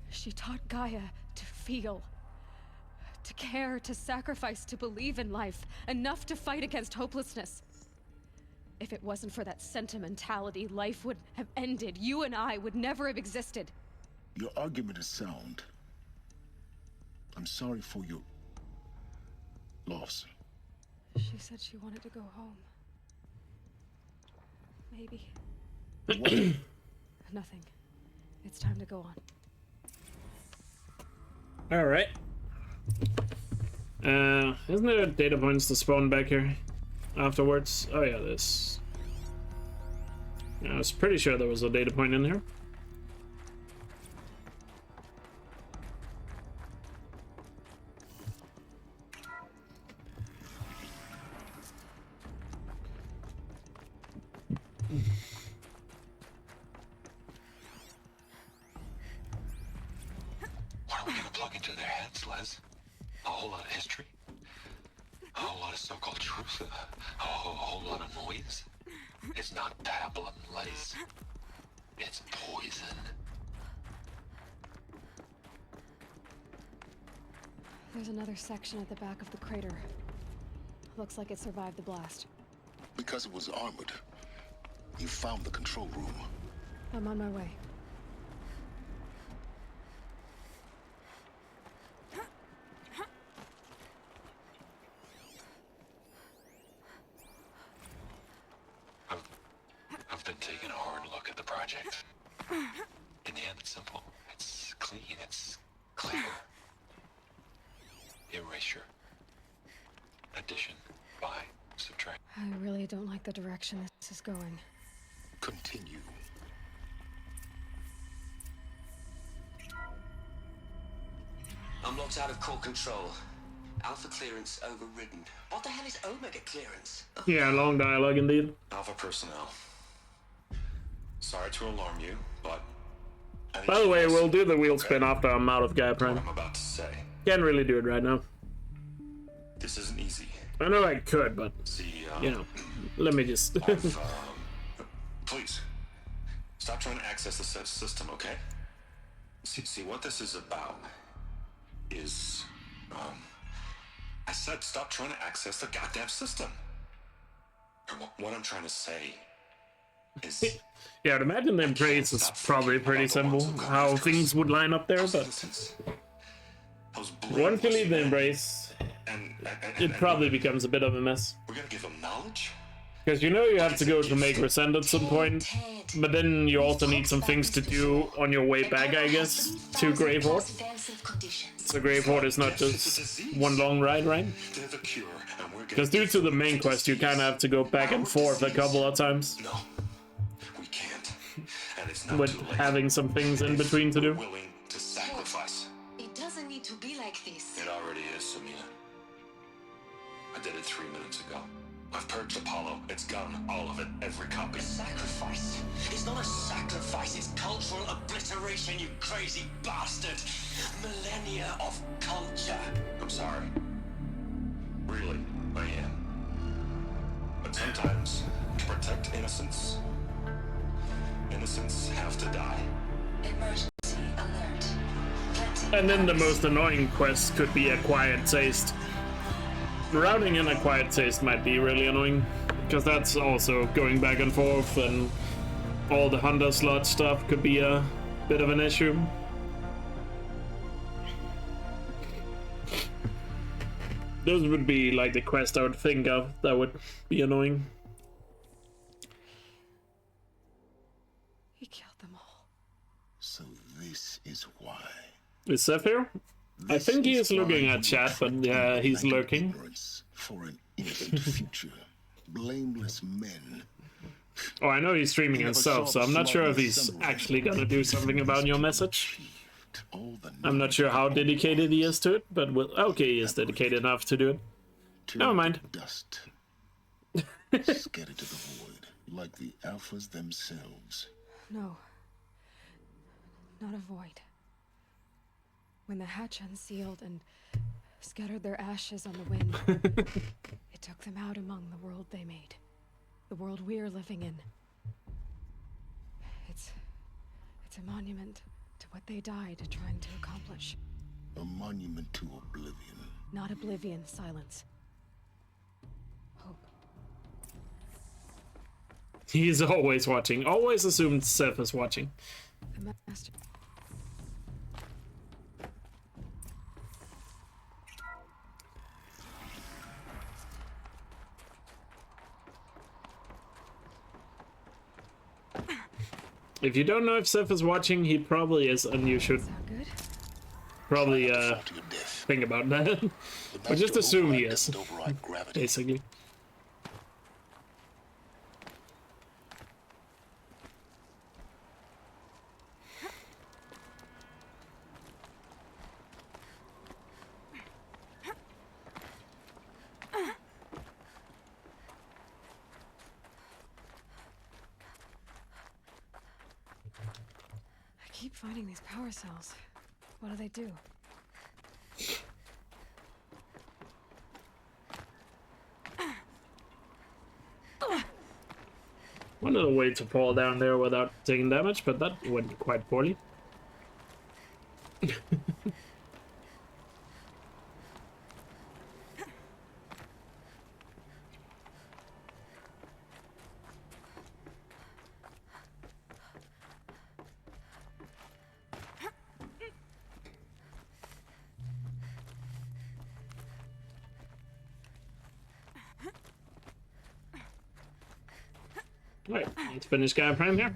She taught Gaia to feel. To care, to sacrifice, to believe in life. Enough to fight against hopelessness. If it wasn't for that sentimentality, life would have ended. You and I would never have existed. Your argument is sound. I'm sorry for your loss. She said she wanted to go home. Maybe. What? Nothing. It's time to go on. Alright. Isn't there data points to spawn back here afterwards? Oh yeah, this. I was pretty sure there was a data point in here. What are we gonna plug into their heads, Les? A whole lot of history? A whole lot of so-called truth? A whole lot of noise? It's not pablum, Les. It's poison. There's another section at the back of the crater. Looks like it survived the blast. Because it was armored. You found the control room. I'm on my way. the direction this is going. Continue. I'm locked out of core control. Alpha clearance overridden. What the hell is Omega clearance? Yeah, long dialogue indeed. Alpha personnel. Sorry to alarm you, but... By the way, we'll do the wheel spin after I'm out of Gaia What Prime. I'm about to say. Can't really do it right now. This isn't easy. I know I could, but, See, you know, let me just... please, stop trying to access the system, okay? See, what this is about is, I said stop trying to access the goddamn system. And what I'm trying to say is... Yeah, I'd imagine the Embrace is probably pretty simple, how things would line up there, but... Once you leave the Embrace, it probably becomes a bit of a mess. We're gonna give them knowledge? Because you know you have to go to make Rescend at some point, but then you also need some things to do on your way back, I guess, to Gravehorde. So Gravehorde is not just one long ride, right? Because due to the main quest, you kind of have to go back and forth a couple of times. No, we can't. And it's not with having some things in between to do. Willing to sacrifice. It doesn't need to be like this. It already is, Samina. I did it 3 minutes ago. I've purged Apollo. It's gone. All of it. Every copy. Sacrifice? It's not a sacrifice, it's cultural obliteration, you crazy bastard! Millennia of culture! I'm sorry. Really, I am. But sometimes, to protect innocence, innocents have to die. Emergency alert. And then the most annoying quest could be a quiet taste. Routing in a quiet taste might be really annoying, because that's also going back and forth, and all the Hunter slot stuff could be a bit of an issue. Those would be like the quest I would think of that would be annoying. He killed them all. So this is why. Is Seth here? I think he is looking at chat, but yeah, he's lurking. For an innocent future, blameless men. Oh, I know he's streaming himself, so I'm not sure if he's actually gonna do something about your message. I'm not sure how dedicated he is to it, but okay, he is dedicated enough to do it. Never mind. Dust. Scattered to the void, like the alphas themselves. No. Not a void. When the hatch unsealed and scattered their ashes on the wind, it took them out among the world they made. The world we're living in. It's a monument to what they died trying to accomplish. A monument to oblivion. Not oblivion, silence. Hope. He's always watching. Always assumed Seth is watching. The master. If you don't know if Seth is watching, he probably is, and you should probably think about that. Or just assume he is, basically. I keep finding these power cells. What do they do? One little way to fall down there without taking damage, but that went quite poorly. Alright, let's finish Gaia Prime here.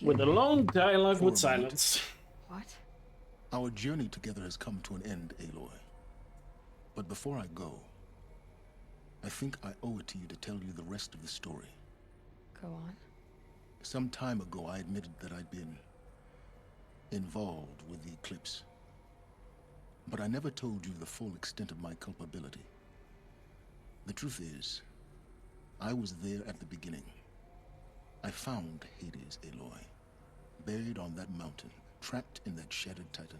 With a long dialogue with silence. What? Our journey together has come to an end, Aloy. But before I go, I think I owe it to you to tell you the rest of the story. Go on. Some time ago, I admitted that I'd been involved with the eclipse. But I never told you the full extent of my culpability. The truth is, I was there at the beginning. I found Hades, Aloy, buried on that mountain, trapped in that shattered titan.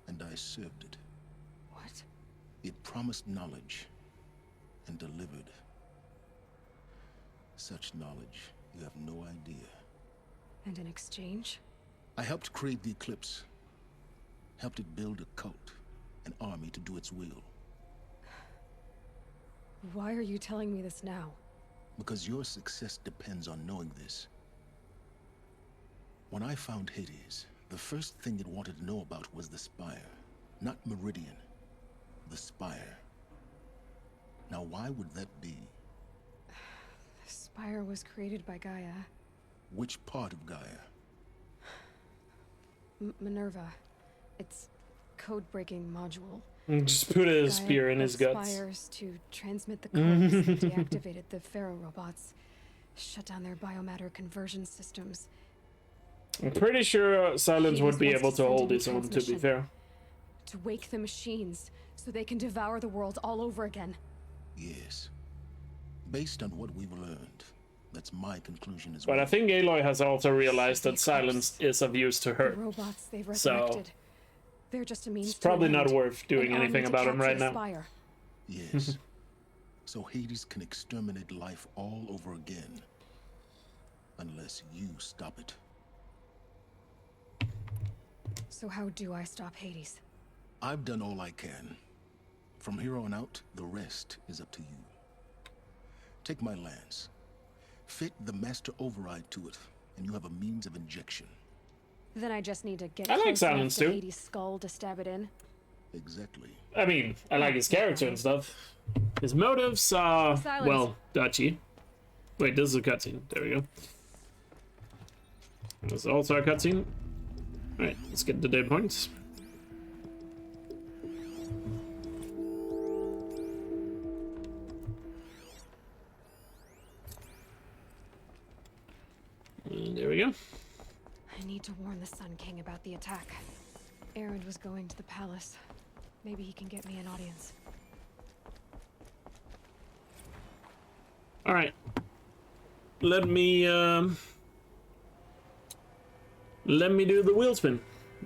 And I served it. What? It promised knowledge and delivered. Such knowledge, you have no idea. And in exchange? I helped create the eclipse. Helped it build a cult, an army to do its will. Why are you telling me this now? Because your success depends on knowing this. When I found Hades, the first thing it wanted to know about was the Spire. Not Meridian. The Spire. Now why would that be? The Spire was created by Gaia. Which part of Gaia? Minerva. It's code-breaking module. Just put a Gaia spear in his guts. Spires to transmit the codes that deactivated the Pharaoh robots. Shut down their biomatter conversion systems. I'm pretty sure Silence would be able to hold his own, to be fair. To wake the machines, so they can devour the world all over again. Yes. Based on what we've learned, that's my conclusion as well. But I think Aloy has also realized that Silence is of use to her. The robots they've So resurrected. They're just a means it's probably to not end, worth doing an anything army to about him capture right the now. Spire. Yes. So Hades can exterminate life all over again. Unless you stop it. So how do I stop Hades? I've done all I can. From here on out, the rest is up to you. Take my lance. Fit the master override to it, and you have a means of injection. Then I just need to get I like close enough Silence to too. Hades' skull to stab it in. Exactly. I mean, I like his character and stuff. His motives are, Silence. well, dodgy. Wait, this is a cutscene. There we go. This is also a cutscene. Alright, let's get the dead points. And there we go. I need to warn the Sun King about the attack. Erend was going to the palace. Maybe he can get me an audience. Alright. Let me do the wheel spin,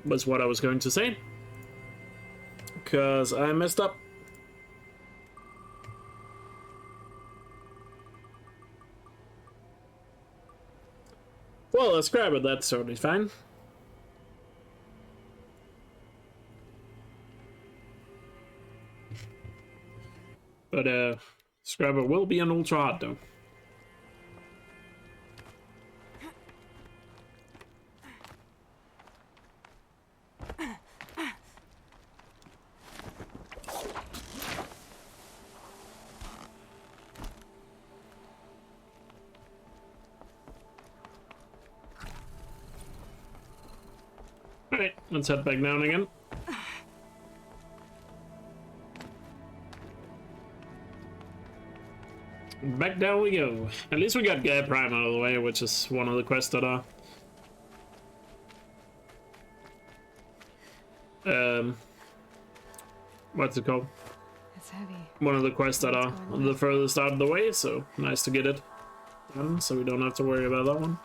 was what I was going to say. Because I messed up. Well, let's grab it, that's totally fine. But, Scrabble will be an ultra hard though. Alright, let's head back down again. Back down we go. At least we got Gaia Prime out of the way, which is one of the quests that are... what's it called? It's heavy. One of the quests that are the furthest out of the way, so nice to get it done, so we don't have to worry about that one.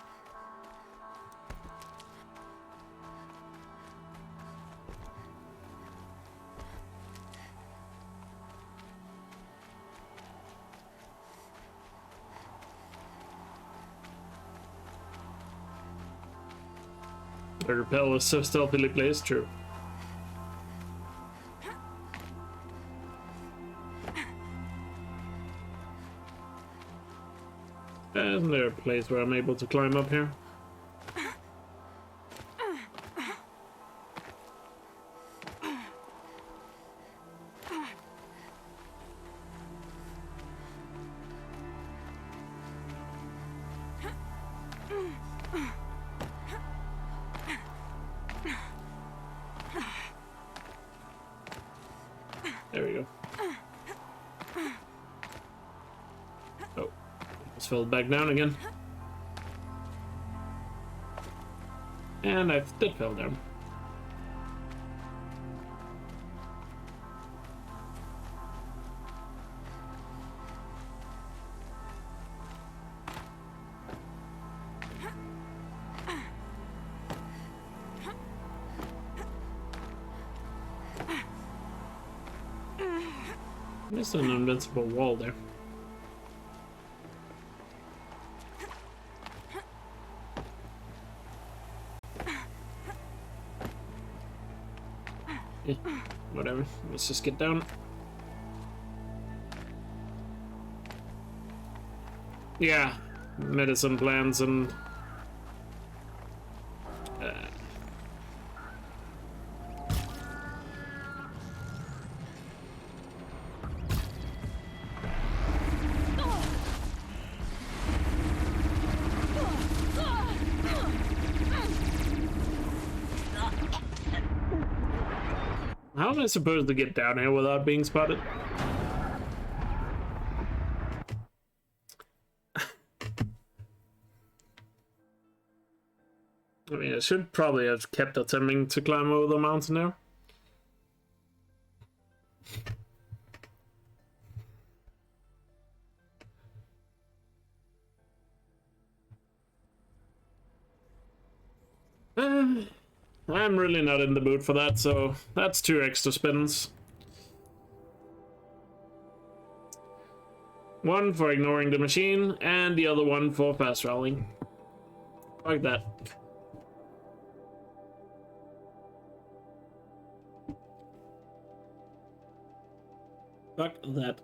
The rappel is so stealthily placed, true. Isn't there a place where I'm able to climb up here? There we go. Just fell back down again. And I did fell down. There's an invincible wall there. Yeah, whatever. Let's just get down. Yeah, medicine plans and how am I supposed to get down here without being spotted? I mean, I should probably have kept attempting to climb over the mountain now. I'm really not in the mood for that, so that's 2 extra spins. 1 for ignoring the machine, and the other 1 for fast traveling. Like that. Fuck that.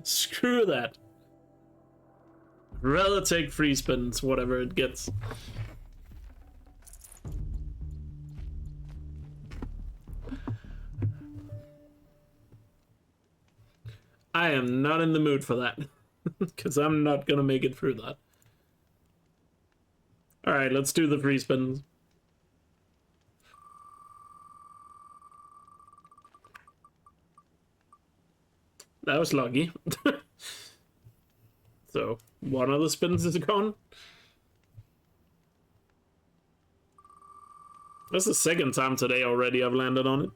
Screw that. Rather take free spins, whatever it gets. I am not in the mood for that. Because I'm not gonna make it through that. Alright, let's do the free spins. That was lucky. So, 1 of the spins is gone. That's the 2nd time today already I've landed on it.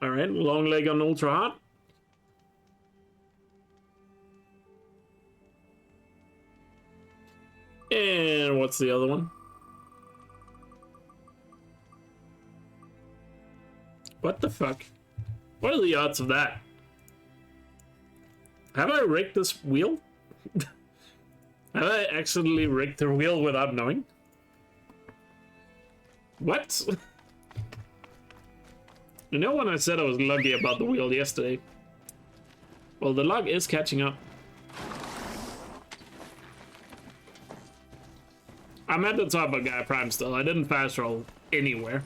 Alright, long leg on ultra hard. And what's the other one? What the fuck? What are the odds of that? Have I rigged this wheel? Have I accidentally rigged the wheel without knowing? What? You know when I said I was lucky about the wheel yesterday? Well, the luck is catching up. I'm at the top of Gaia Prime still. I didn't fast roll anywhere.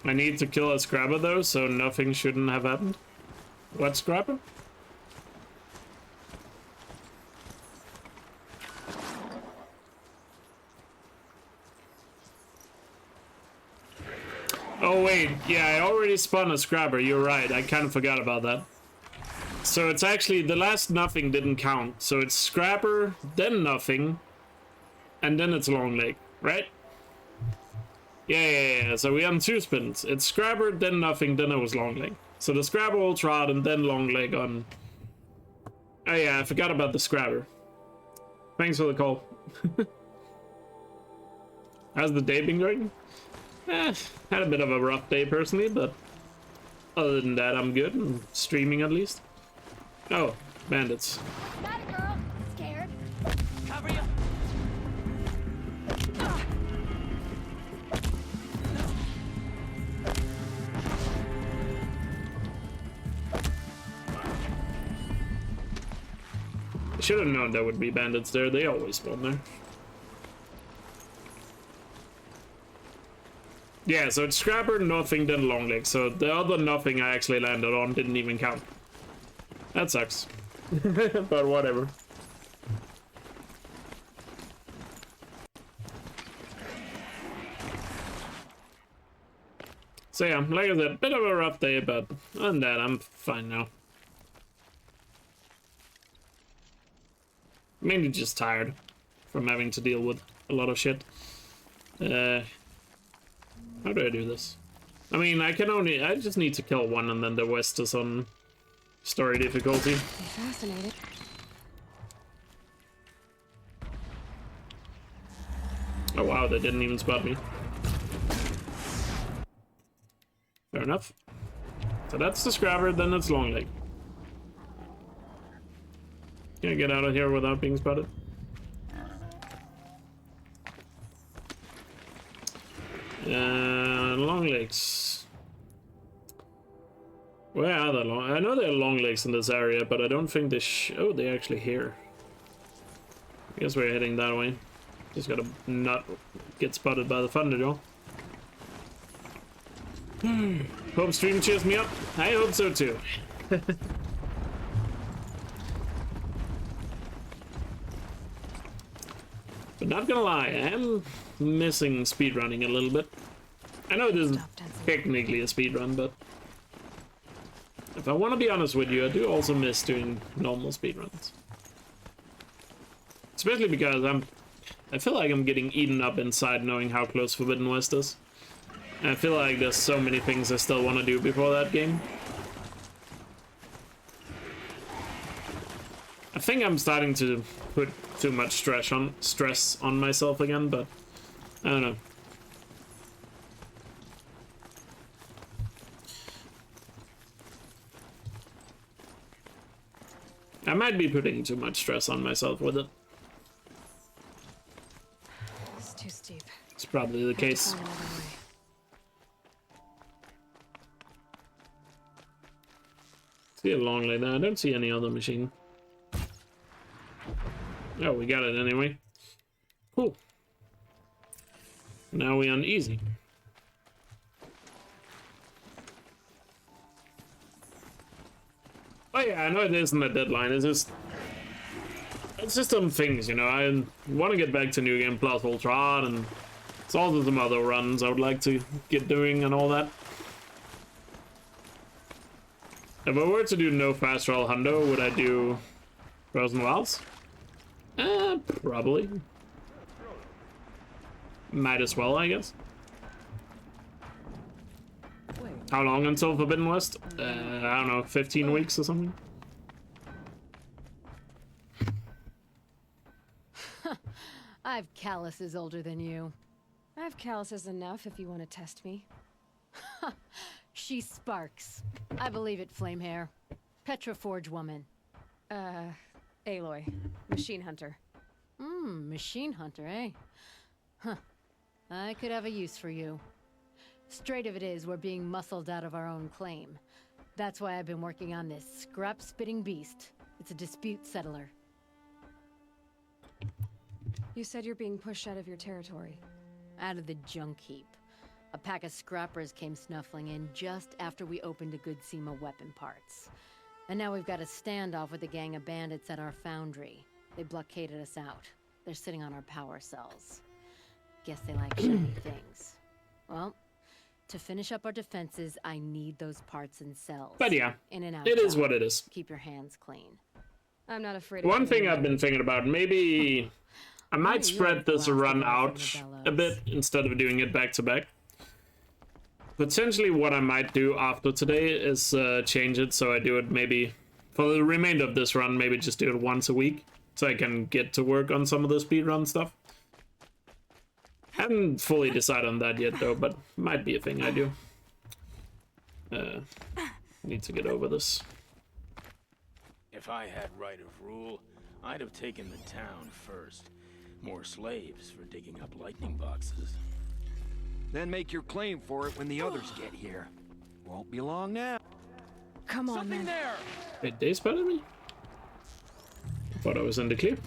I need to kill a Scrabber though, so nothing shouldn't have happened. What Scrabber? Oh wait, yeah, I already spun a Scrabber, you're right, I kind of forgot about that. So it's actually, the last nothing didn't count, so it's Scrabber, then nothing, and then it's long leg, right? Yeah, so we had 2 spins. It's Scrabber, then nothing, then it was long leg. So the Scrabber ultra hard and then long leg on... Oh yeah, I forgot about the Scrabber. Thanks for the call. How's the day been going? Had a bit of a rough day personally, but other than that, I'm good. I'm streaming at least. Oh, bandits. Got it, girl. Scared? Cover you. I should have known there would be bandits there. They always spawn there. Yeah, so it's Scrabber, nothing, then long leg. So the other nothing I actually landed on didn't even count. That sucks. But whatever. So yeah, like I said, bit of a rough day, but other than that, I'm fine now. Mainly just tired from having to deal with a lot of shit. How do I do this? I mean, I just need to kill one and then the West is on story difficulty. I'm fascinated. Oh wow, they didn't even spot me. Fair enough. So that's the Scrabber, then it's Longleg. Can I get out of here without being spotted? Longlegs. Where are the long? I know there are Longlegs in this area, but I don't think they oh, they're actually here. I guess we're heading that way. Just gotta not get spotted by the Thunderjaw. Hope stream cheers me up. I hope so too. But not gonna lie, I am missing speedrunning a little bit. I know it isn't technically a speedrun, but if I want to be honest with you, I do also miss doing normal speedruns. Especially because I feel like I'm getting eaten up inside knowing how close Forbidden West is. And I feel like there's so many things I still want to do before that game. I think I'm starting to put too much stress on myself again, but I don't know. I might be putting too much stress on myself with it. It's too steep. It's probably the case. See a long lane there. I don't see any other machine. Oh, we got it anyway. Cool. Now we on easy. Oh yeah, I know it isn't a deadline. It's just some things, you know. I want to get back to New Game Plus Ultra, and it's also some other runs I would like to get doing and all that. If I were to do no fast roll hundo, would I do Frozen Wilds? Probably. Might as well, I guess. How long until Forbidden West? I don't know, 15 weeks or something? I've calluses older than you. I have calluses enough if you want to test me. She sparks. I believe it, Flamehair. Petra Forge woman. Aloy. Machine hunter. Machine hunter, eh? Huh. I could have a use for you. Straight of it is, we're being muscled out of our own claim. That's why I've been working on this scrap-spitting beast. It's a dispute settler. You said you're being pushed out of your territory. Out of the junk heap. A pack of scrappers came snuffling in just after we opened a good seam of weapon parts. And now we've got a standoff with a gang of bandits at our foundry. They blockaded us out. They're sitting on our power cells. Guess they like shiny things. Well, to finish up our defenses, I need those parts and cells. But yeah, in and out. It is what it is. Keep your hands clean. I'm not afraid of One thing I've been thinking about, maybe I might spread this run out a bit instead of doing it back to back. Potentially what I might do after today is change it so I do it maybe for the remainder of this run, maybe just do it once a week so I can get to work on some of the speedrun stuff. Haven't fully decided on that yet though, but might be a thing I do. Need to get over this. If I had right of rule, I'd have taken the town first. More slaves for digging up lightning boxes. Then make your claim for it when the others get here. Won't be long now. Come on, Something man. there! Wait, they spotted me? I thought I was in the clear.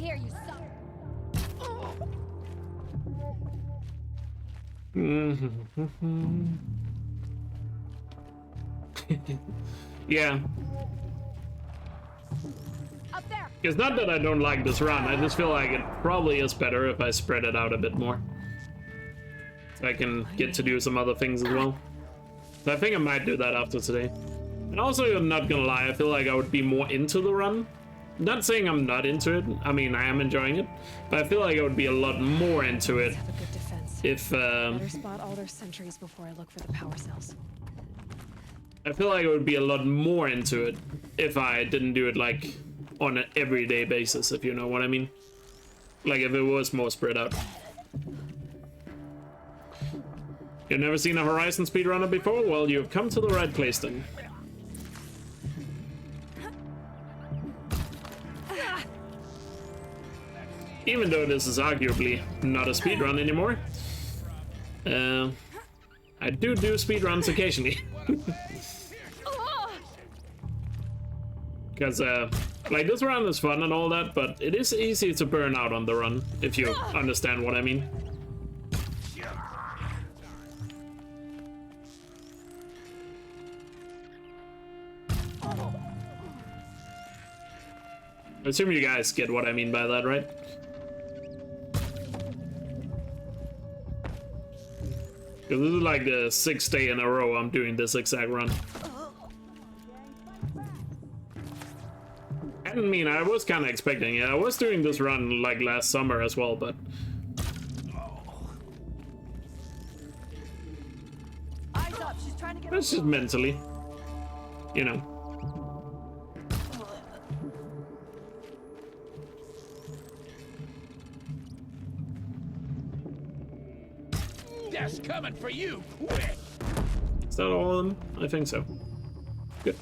here, you suck. Yeah. Up there. It's not that I don't like this run, I just feel like it probably is better if I spread it out a bit more. So I can get to do some other things as well. So I think I might do that after today. And also, I'm not gonna lie, I feel like I would be more into the run. Not saying I'm not into it, I mean, I am enjoying it, but I feel like I would be a lot more into it if, Better spot all their sentries before I look for the power cells. I feel like I would be a lot more into it if I didn't do it, like, on an everyday basis, if you know what I mean. Like, if it was more spread out. You've never seen a Horizon speedrunner before? Well, you've come to the right place then. Even though this is arguably not a speedrun anymore, I do speedruns occasionally. Because, like, this run is fun and all that, but it is easy to burn out on the run, if you understand what I mean. I assume you guys get what I mean by that, right? Because this is like the 6th day in a row I'm doing this exact run. I mean, I was kind of expecting it. I was doing this run like last summer as well, but... That's just mentally. You know. Death's coming for you, quick! Is that all of them? I think so. Good.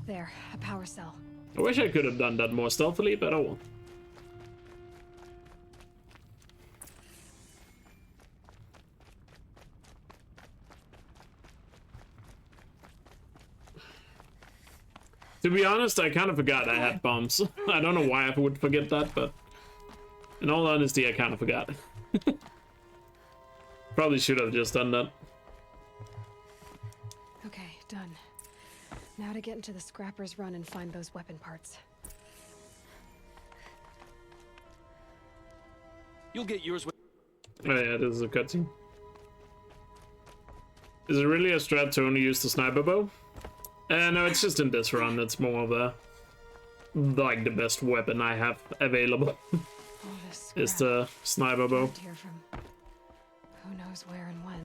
There, a power cell. I wish I could have done that more stealthily, but oh well. To be honest, I kind of forgot I had bombs. I don't know why I would forget that, but in all honesty, I kind of forgot. Probably should have just done that. Okay, done. Now to get into the Scrapper's Run and find those weapon parts. You'll get yours with... Oh yeah, this is a cutscene. Is it really a strat to only use the sniper bow? No, it's just in this run, it's more of a... like the best weapon I have available. Is the sniper bow. Here from who knows where and when.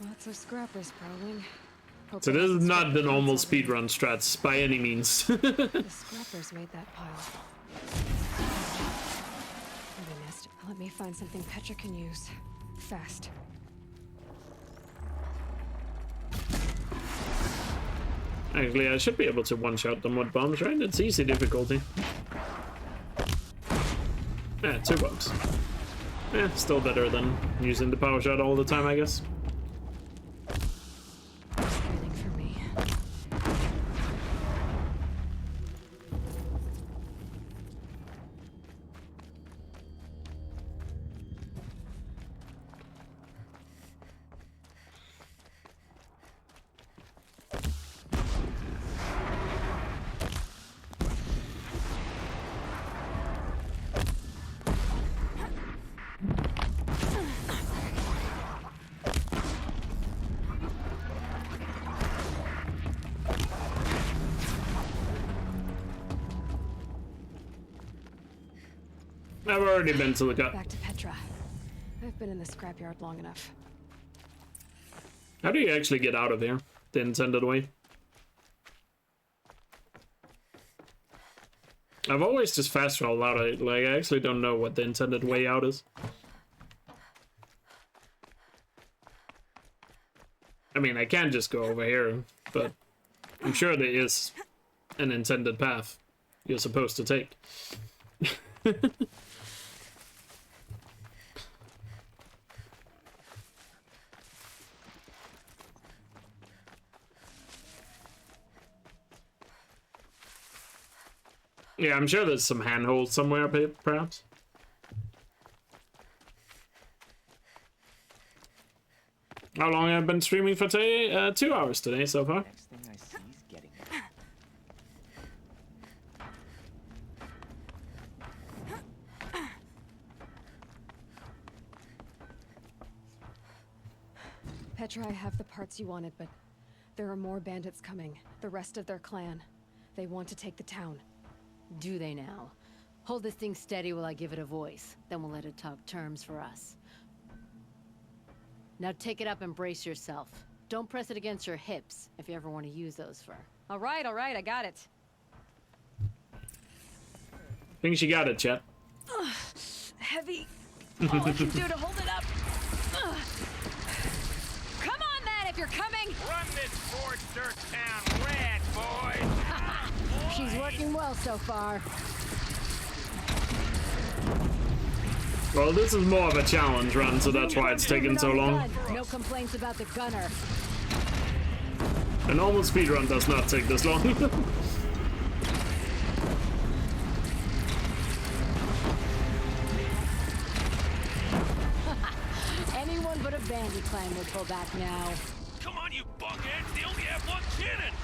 Lots of scrappers prowling. So this is not the normal speedrun strats by any means. The scrappers made that pile. Let me find something Petra can use. Fast. Actually, I should be able to one-shot them with bombs, right? It's easy difficulty. Yeah, 2 bombs. Yeah, still better than using the power shot all the time, I guess. I've already been to the cut. Back to Petra. I've been in the scrapyard long enough. How do you actually get out of here? The intended way? I've always just fast traveled out. I actually don't know what the intended way out is. I mean, I can just go over here, but I'm sure there is an intended path you're supposed to take. Yeah, I'm sure there's some handholds somewhere, perhaps. How long have I been streaming for today? 2 hours today so far. Next thing I see is getting Petra, I have the parts you wanted, but there are more bandits coming. The rest of their clan. They want to take the town. Do they now? Hold this thing steady while I give it a voice. Then we'll let it talk terms for us. Now take it up and brace yourself. Don't press it against your hips if you ever want to use those for... All right, I got it. I think she got it, Chet. Heavy. All I can do to hold it up. Come on, then, if you're coming. Run this forged dirt town red, boys! She's working well so far. Well, this is more of a challenge run, so that's why it's taking so long. No complaints about the gunner. A normal speedrun does not take this long. Anyone but a bandit clan would pull back now. Come on, you buckheads! They only have one cannon!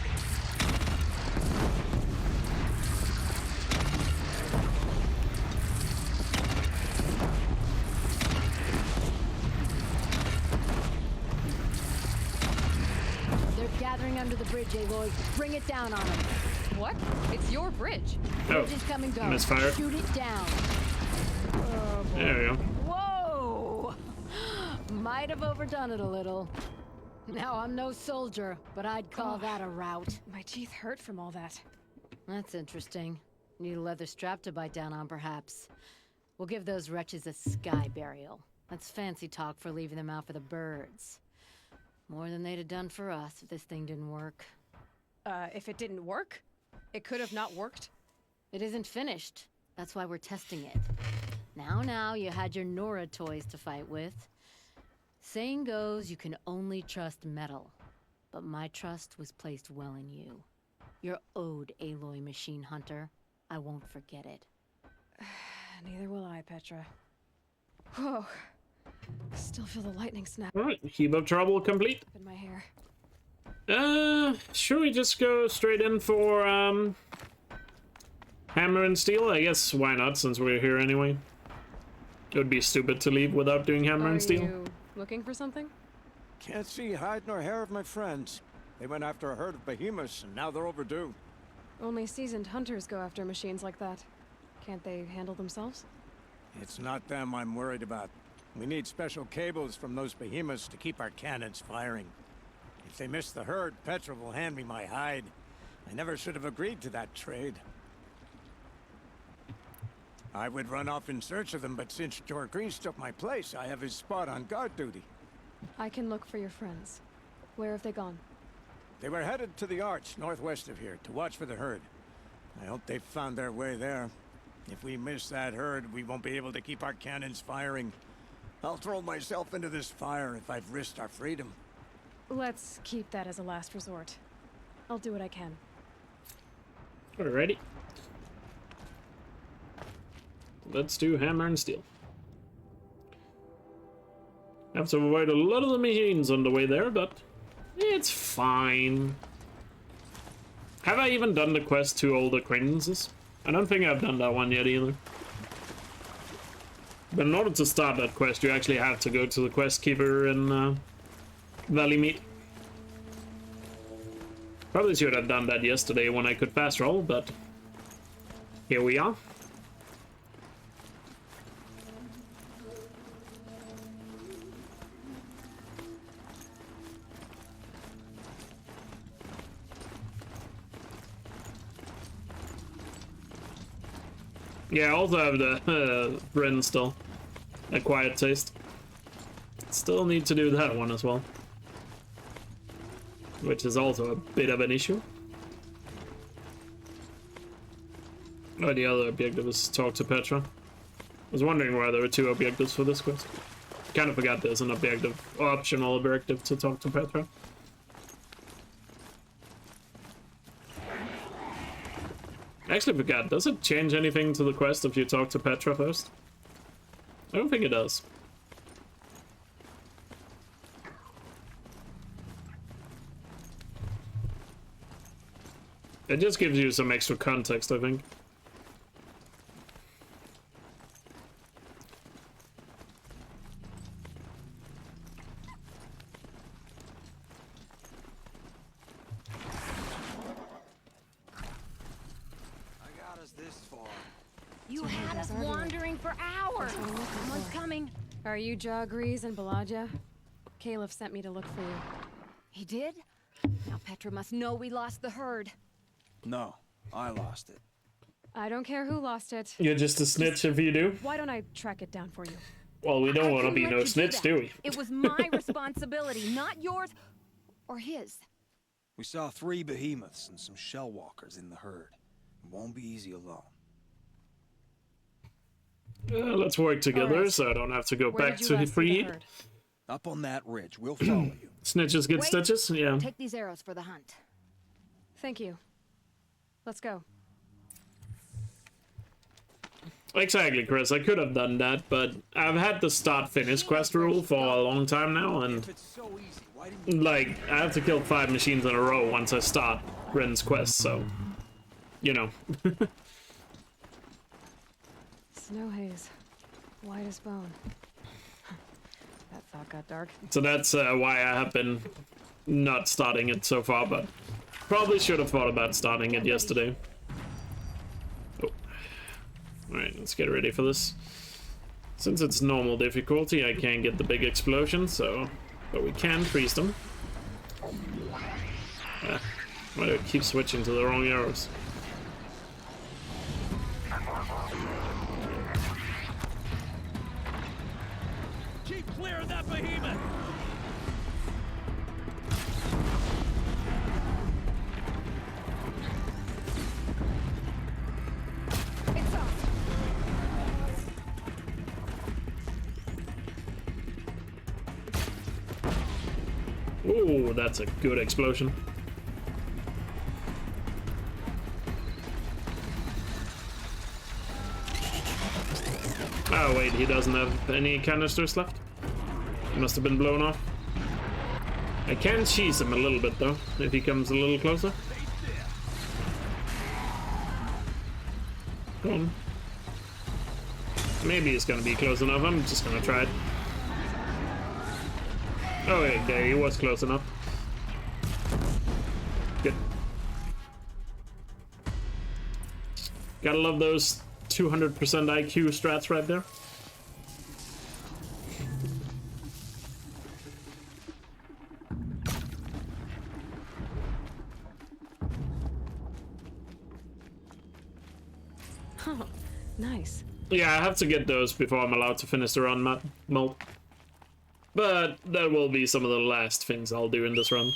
Gathering under the bridge, Aloy. Bring it down on them. What? It's your bridge. Bridge is come and go. Misfire. Shoot it down. Oh, there we go. Whoa! Might have overdone it a little. Now, I'm no soldier, but I'd call that a rout. My teeth hurt from all that. That's interesting. Need a leather strap to bite down on, perhaps. We'll give those wretches a sky burial. That's fancy talk for leaving them out for the birds. More than they'd have done for us if this thing didn't work. If it didn't work? It could have not worked? It isn't finished. That's why we're testing it. Now, you had your Nora toys to fight with. Saying goes, you can only trust metal. But my trust was placed well in you. You're owed, Aloy Machine Hunter. I won't forget it. Neither will I, Petra. Whoa. Still feel the lightning snap. Alright, heap of trouble complete. In my hair. Should we just go straight in for, hammer and steel? I guess why not, since we're here anyway. It would be stupid to leave without doing hammer and steel. Are you looking for something? Can't see hide nor hair of my friends. They went after a herd of behemoths, and now they're overdue. Only seasoned hunters go after machines like that. Can't they handle themselves? It's not them I'm worried about. We need special cables from those behemoths to keep our cannons firing. If they miss the herd, Petra will hand me my hide. I never should have agreed to that trade. I would run off in search of them, but since Jorgrees took my place, I have his spot on guard duty. I can look for your friends. Where have they gone? They were headed to the Arch, northwest of here, to watch for the herd. I hope they found their way there. If we miss that herd, we won't be able to keep our cannons firing. I'll throw myself into this fire if I've risked our freedom. Let's keep that as a last resort. I'll do what I can. Alrighty. Let's do hammer and steel. Have to avoid a lot of the machines on the way there, but it's fine. Have I even done the quest to all the acquaintances? I don't think I've done that one yet either. But in order to start that quest, you actually have to go to the quest keeper in Valley Meat. Probably should have done that yesterday when I could fast roll, but here we are. Yeah, I also have the Bryn still. A quiet taste. Still need to do that one as well. Which is also a bit of an issue. Oh, the other objective is talk to Petra. I was wondering why there were 2 objectives for this quest. Kind of forgot there's an objective, optional objective to talk to Petra. I actually forgot, does it change anything to the quest if you talk to Petra first? I don't think it does. It just gives you some extra context, I think. You had us wandering for hours. Someone's coming. Are you Jagrees and Balaja? Caliph sent me to look for you. He did? Now Petra must know we lost the herd. No, I lost it. I don't care who lost it. You're just a snitch if you do. Why don't I track it down for you? Well, we don't want to couldn't be let no you do snitch, that. do we? It was my responsibility, not yours or his. We saw 3 behemoths and some shell walkers in the herd. It won't be easy alone. Let's work together, right. so I don't have to go Where back did you to last see the free. herd? Up on that ridge, we'll follow you. Snitches get Wait. stitches? Yeah. Take these arrows for the hunt. Thank you. Let's go. Exactly, Chris. I could have done that, but I've had the start-finish quest rule for a long time now, and like, I have to kill 5 machines in a row once I start Ren's quest, so, you know. Snow haze. White as bone. That thought got dark. So that's why I have been not starting it so far, but probably should have thought about starting it yesterday. Oh. Alright, let's get ready for this. Since it's normal difficulty, I can't get the big explosion, so... But we can freeze them. Why do I keep switching to the wrong arrows? Keep clear of that behemoth! It's up. Ooh, that's a good explosion. Oh wait, he doesn't have any canisters left. He must have been blown off. I can cheese him a little bit though, if he comes a little closer. Come on. Maybe it's gonna be close enough. I'm just gonna try it. Oh, okay, he was close enough. Good. Gotta love those 200% IQ strats right there. Oh, nice. Yeah, I have to get those before I'm allowed to finish the run mode. But that will be some of the last things I'll do in this run.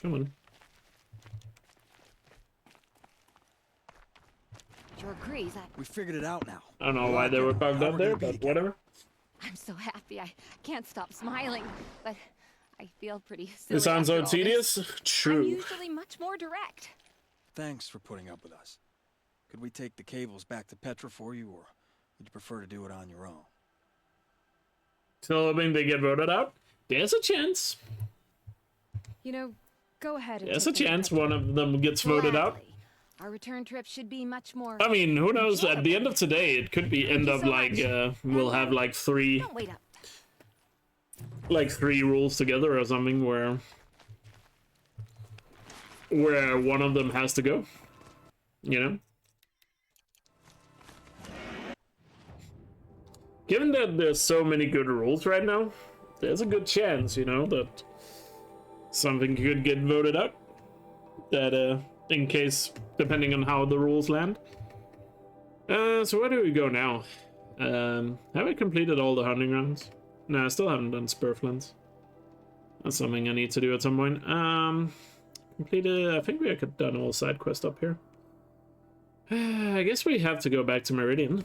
Come on. Your agrees. We figured it out now. I don't know why they were bugged up there, but whatever. I'm so happy. I can't stop smiling, but I feel pretty silly. It sounds so after all tedious. this. I'm True. usually much more direct. Thanks for putting up with us. Could we take the cables back to Petra for you, or would you prefer to do it on your own? Still hoping they get voted out? There's a chance. You know, go ahead and There's a take them chance back. one of them gets voted out. Our return trip should be much more. I mean, who knows? At the end of today, it could be end up like we'll have like three rules together or something where one of them has to go. You know? Given that there's so many good rules right now, there's a good chance, you know, that something could get voted out. That, in case, depending on how the rules land. So where do we go now? Have I completed all the hunting rounds? No, I still haven't done Spurflins. That's something I need to do at some point. Completed. I think we could have done all side quests up here. I guess we have to go back to Meridian.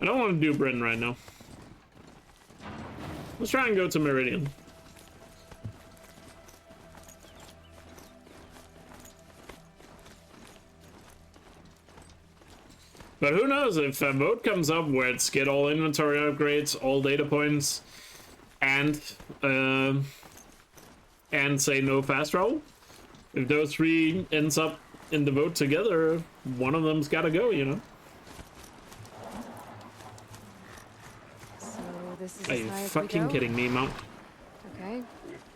I don't want to do Britain right now. Let's try and go to Meridian. But who knows, if a vote comes up where it's get all inventory upgrades, all data points, and say no fast travel. If those three ends up in the vote together, one of them's gotta go, you know? So this is Are as you high as we fucking go? kidding me, Mount? Okay.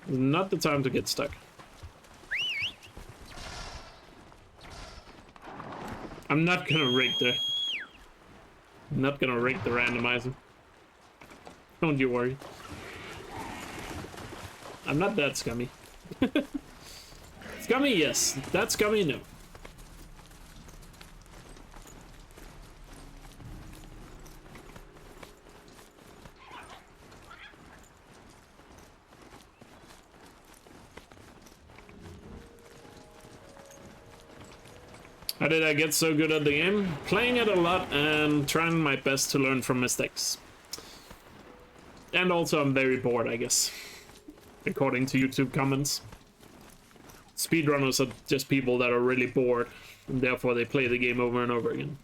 Not the time to get stuck. I'm not gonna rig the... I'm not gonna rig the randomizer. Don't you worry. I'm not that scummy. Scummy, yes. That scummy, no. How did I get so good at the game? Playing it a lot and trying my best to learn from mistakes. And also I'm very bored, I guess. According to YouTube comments. Speedrunners are just people that are really bored, and therefore they play the game over and over again.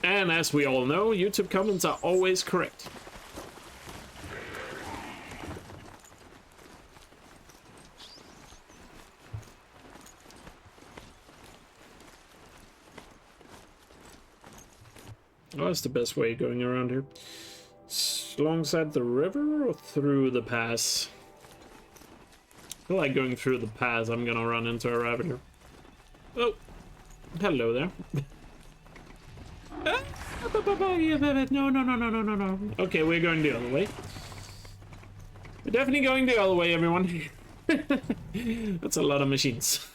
And as we all know, YouTube comments are always correct. What's the best way going around here? Alongside the river or through the pass? I feel like going through the pass, I'm gonna run into a Ravager. Oh, hello there. No. Okay, we're going the other way. We're definitely going the other way, everyone. That's a lot of machines.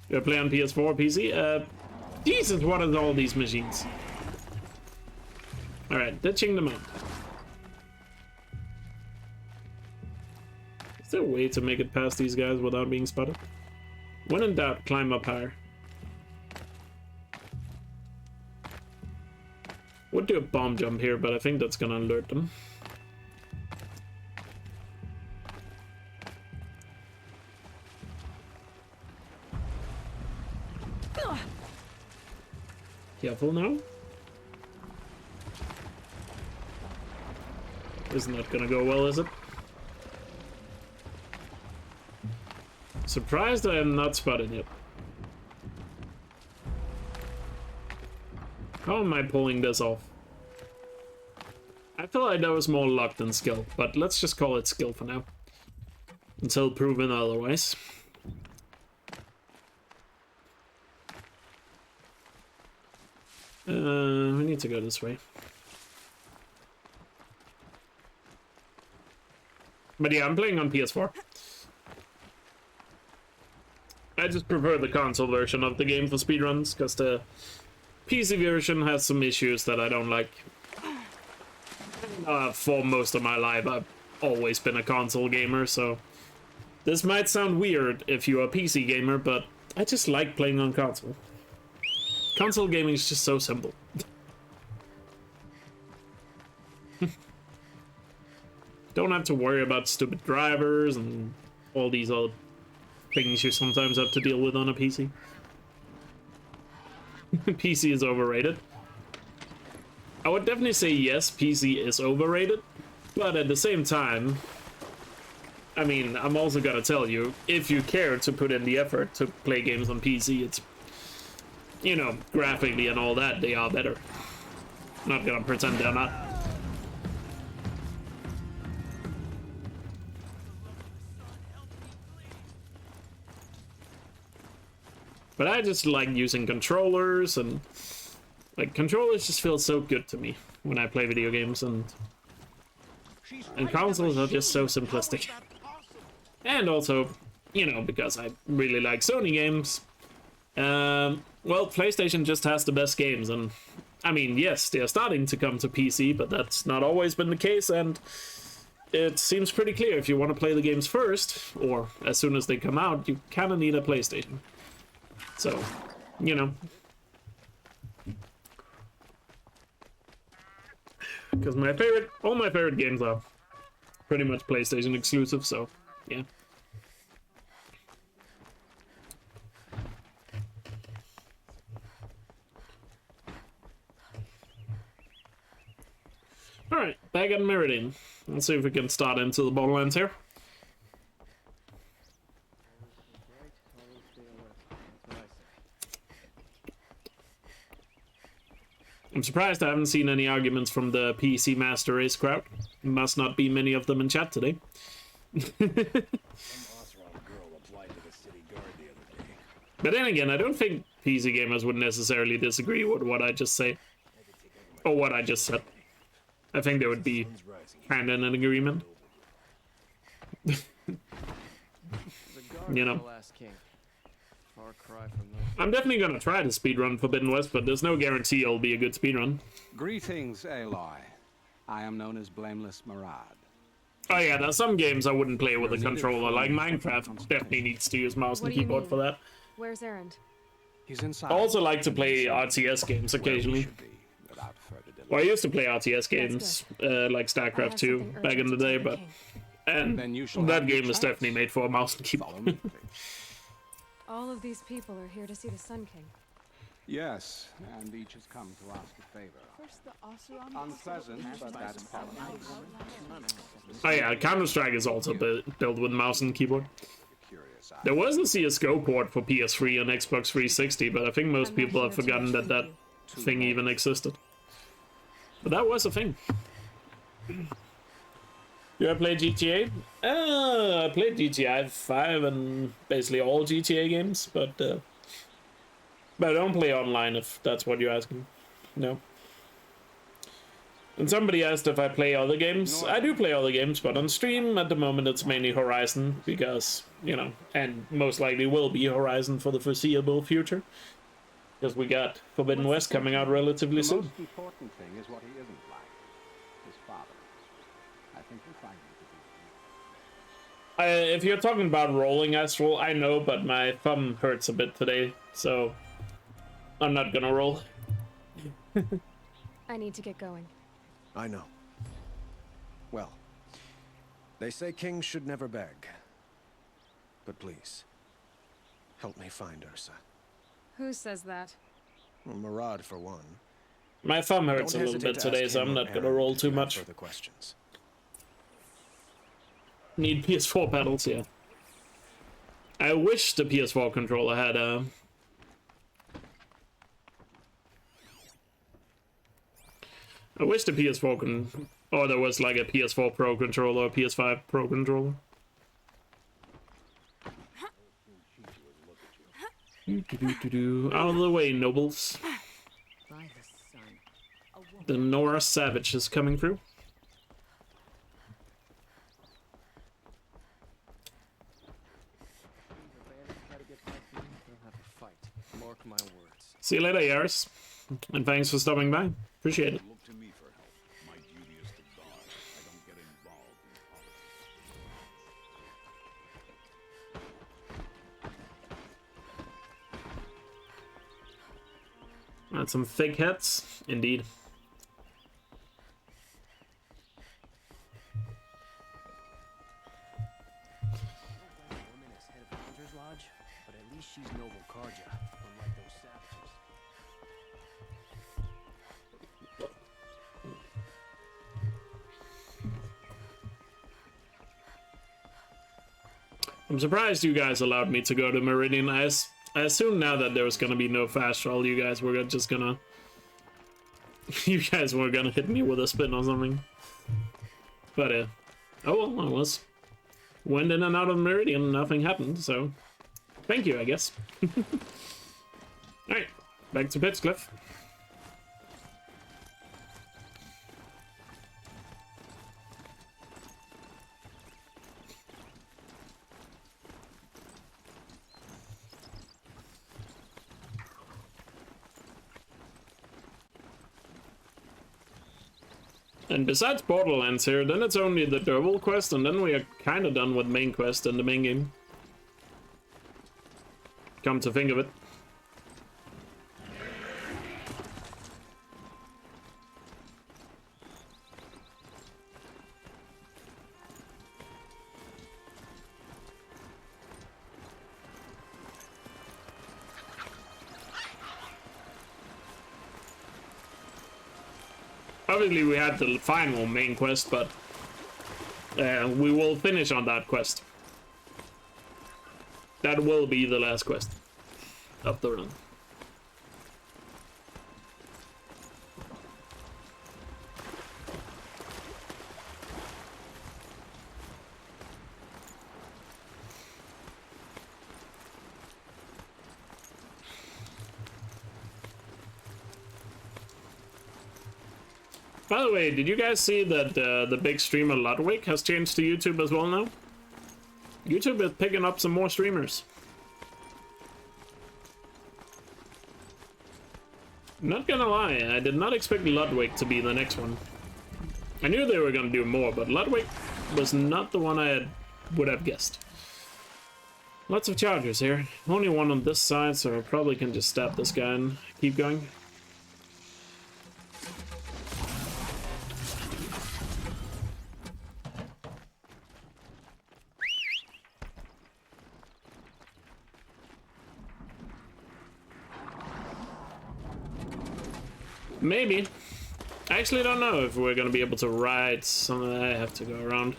Do I play on PS4 or PC? Jesus, what are all these machines? Alright, ditching them out. Is there a way to make it past these guys without being spotted? When in doubt, climb up higher. Would do a bomb jump here, but I think that's gonna alert them. Careful now. Isn't that gonna go well, is it? Surprised I am not spotted yet. How am I pulling this off? I feel like that was more luck than skill, but let's just call it skill for now. Until proven otherwise. We need to go this way. But yeah, I'm playing on PS4. I just prefer the console version of the game for speedruns, because the PC version has some issues that I don't like. For most of my life, I've always been a console gamer, so... This might sound weird if you're a PC gamer, but I just like playing on console. Console gaming is just so simple. Don't have to worry about stupid drivers and all these other things you sometimes have to deal with on a PC. PC is overrated. I would definitely say yes, PC is overrated, but at the same time, I mean, I'm also gonna tell you, if you care to put in the effort to play games on PC, it's, you know, graphically and all that, they are better. Not gonna pretend they're not. But I just like using controllers, and like controllers just feel so good to me when I play video games, and consoles are just so simplistic. And also, you know, because I really like Sony games, well, PlayStation just has the best games, and I mean, yes, they're starting to come to PC, but that's not always been the case, and it seems pretty clear if you want to play the games first, or as soon as they come out, you kind of need a PlayStation. So, you know. Because all my favorite games are pretty much PlayStation exclusive, so, yeah. Alright, back at Meridian. Let's see if we can start into the Borderlands here. I'm surprised I haven't seen any arguments from the PC Master Race crowd. Must not be many of them in chat today. But then again, I don't think PC gamers would necessarily disagree with what I just say. Or what I just said. I think they would be kind of in an agreement. You know. I'm definitely gonna try to speedrun Forbidden West, but there's no guarantee it'll be a good speedrun. Greetings, Aloy. I am known as Blameless Murad. Oh yeah, there's some games I wouldn't play with a controller, like Minecraft definitely needs to use mouse and keyboard for that. Where's Erend? He's inside. I also like to play RTS games occasionally. Well, I used to play RTS games, like StarCraft 2 back in the day, but that game is definitely made for a mouse and keyboard. All of these people are here to see the Sun King. Yes, and each has come to ask a favor. Unpleasant, but that's possible. Oh yeah, Counter-Strike is also built with mouse and keyboard. There was a CSGO port for PS3 and Xbox 360, but I think most people have forgotten that that thing even existed. But that was a thing. You ever play GTA? I played GTA 5 and basically all GTA games, but I don't play online if that's what you're asking. No. And somebody asked if I play other games. I do play other games, but on stream at the moment it's mainly Horizon because, you know, and most likely will be Horizon for the foreseeable future. Because we got Forbidden West coming out relatively soon. The most important thing is what he isn't like. His father. I think you'll find him to be. If you're talking about rolling astral, I know, but my thumb hurts a bit today, so I'm not gonna roll. I need to get going. I know. Well, they say kings should never beg. But please, help me find Ursa. Who says that? Well, Murad, for one. My thumb hurts a little bit today, so I'm not gonna roll too much. Further questions. Need PS4 pedals, yeah. I wish the PS4 controller had I wish the PS4 or there was like a PS4 Pro controller or PS5 Pro controller. Out of the way, nobles. The Nora Savage is coming through. See you later, Yaris. And thanks for stopping by. Appreciate it. That's some thick hits, indeed. But at least she's noble Karja, unlike those savages. I'm surprised you guys allowed me to go to Meridian. I assume now that there was gonna be no fast travel, you guys were just gonna... you guys were gonna hit me with a spin or something. But, oh well, I was. Went in and out of Meridian, nothing happened, so... Thank you, I guess. Alright, back to Pittscliff. And besides Borderlands here, then it's only the Derval quest, and then we are kind of done with main quest in the main game. Come to think of it. Obviously we had the final main quest, but we will finish on that quest. That will be the last quest of the run. By the way, did you guys see that the big streamer Ludwig has changed to YouTube as well now? YouTube is picking up some more streamers. Not gonna lie, I did not expect Ludwig to be the next one. I knew they were gonna do more, but Ludwig was not the one I would have guessed. Lots of chargers here. Only one on this side, so I probably can just stab this guy and keep going. Maybe. I actually don't know if we're gonna be able to ride some. I have to go around.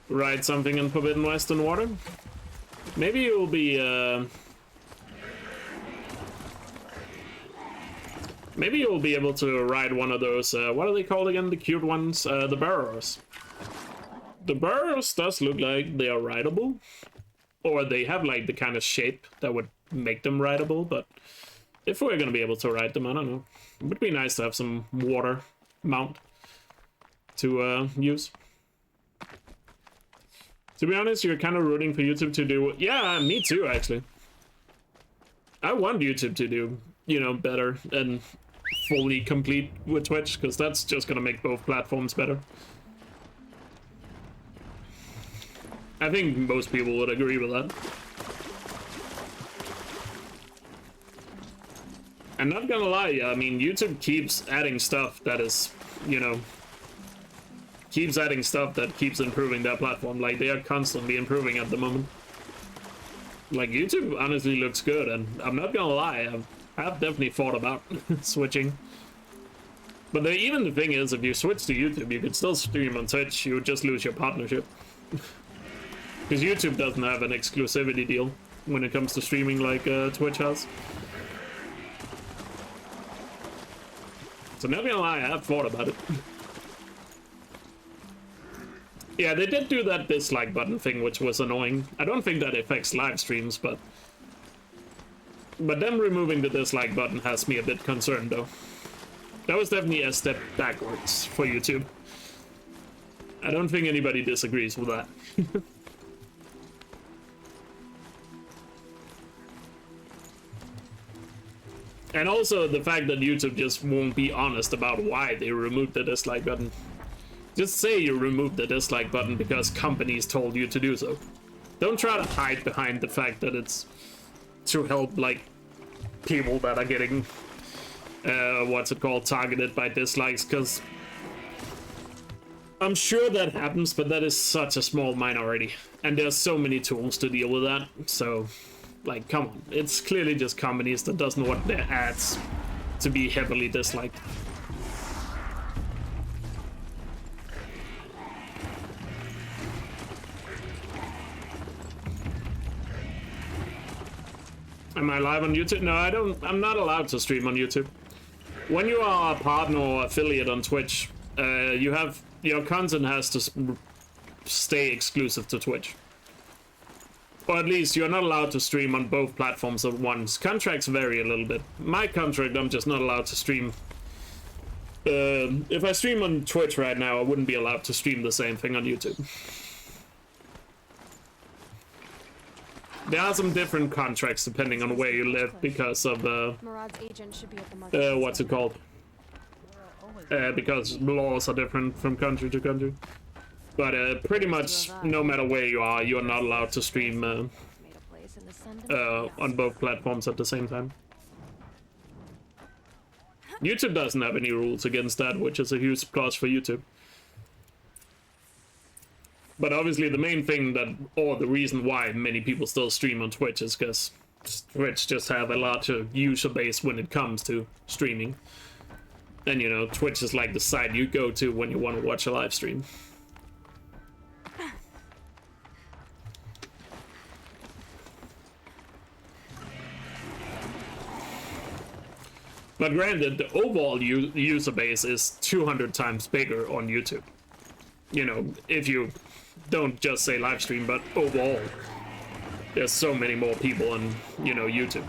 Ride something in Forbidden Western Water. Maybe it will be. Maybe you'll be able to ride one of those. What are they called again? The cute ones. The Burrows. The Burrows does look like they are rideable, or they have like the kind of shape that would make them rideable. But if we're gonna be able to ride them, I don't know. It would be nice to have some water mount to use. To be honest, you're kind of rooting for YouTube to do... Yeah, me too, actually. I want YouTube to do, you know, better and fully complete with Twitch, because that's just going to make both platforms better. I think most people would agree with that. I'm not gonna lie, I mean, YouTube keeps adding stuff that is, you know, keeps adding stuff that keeps improving their platform. Like, they are constantly improving at the moment. Like, YouTube honestly looks good, and I'm not gonna lie, I've definitely thought about switching. But even the thing is, if you switch to YouTube, you could still stream on Twitch, you would just lose your partnership. Because YouTube doesn't have an exclusivity deal when it comes to streaming like Twitch has. So not gonna lie, I've thought about it. Yeah, they did do that dislike button thing, which was annoying. I don't think that affects live streams, but them removing the dislike button has me a bit concerned, though. That was definitely a step backwards for YouTube. I don't think anybody disagrees with that. And also the fact that YouTube just won't be honest about why they removed the dislike button. Just say you removed the dislike button because companies told you to do so. Don't try to hide behind the fact that it's to help, like, people that are getting, what's it called, targeted by dislikes, because I'm sure that happens, but that is such a small minority. And there's so many tools to deal with that, so... Like, come on. It's clearly just companies that doesn't want their ads to be heavily disliked. Am I live on YouTube? No, I'm not allowed to stream on YouTube. When you are a partner or affiliate on Twitch, your content has to stay exclusive to Twitch. Or at least you're not allowed to stream on both platforms at once. Contracts vary a little bit. My contract, I'm just not allowed to stream. If I stream on Twitch right now, I wouldn't be allowed to stream the same thing on YouTube. There are some different contracts depending on where you live because of, Murad's agent should be at the market. what's it called? because laws are different from country to country. But pretty much, no matter where you are not allowed to stream on both platforms at the same time. YouTube doesn't have any rules against that, which is a huge plus for YouTube. But obviously the main thing that, or the reason why many people still stream on Twitch is because Twitch just have a larger user base when it comes to streaming. And you know, Twitch is like the site you go to when you want to watch a live stream. But granted, the overall user base is 200 times bigger on YouTube. You know, if you don't just say live stream, but overall, there's so many more people on, you know, YouTube.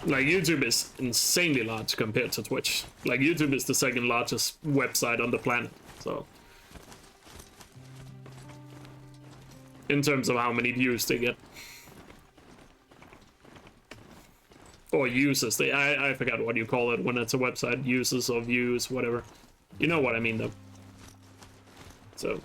Like, YouTube is insanely large compared to Twitch. Like, YouTube is the second largest website on the planet, so. In terms of how many views they get. Or users, I forgot what you call it when it's a website, users or views, whatever. You know what I mean though. So.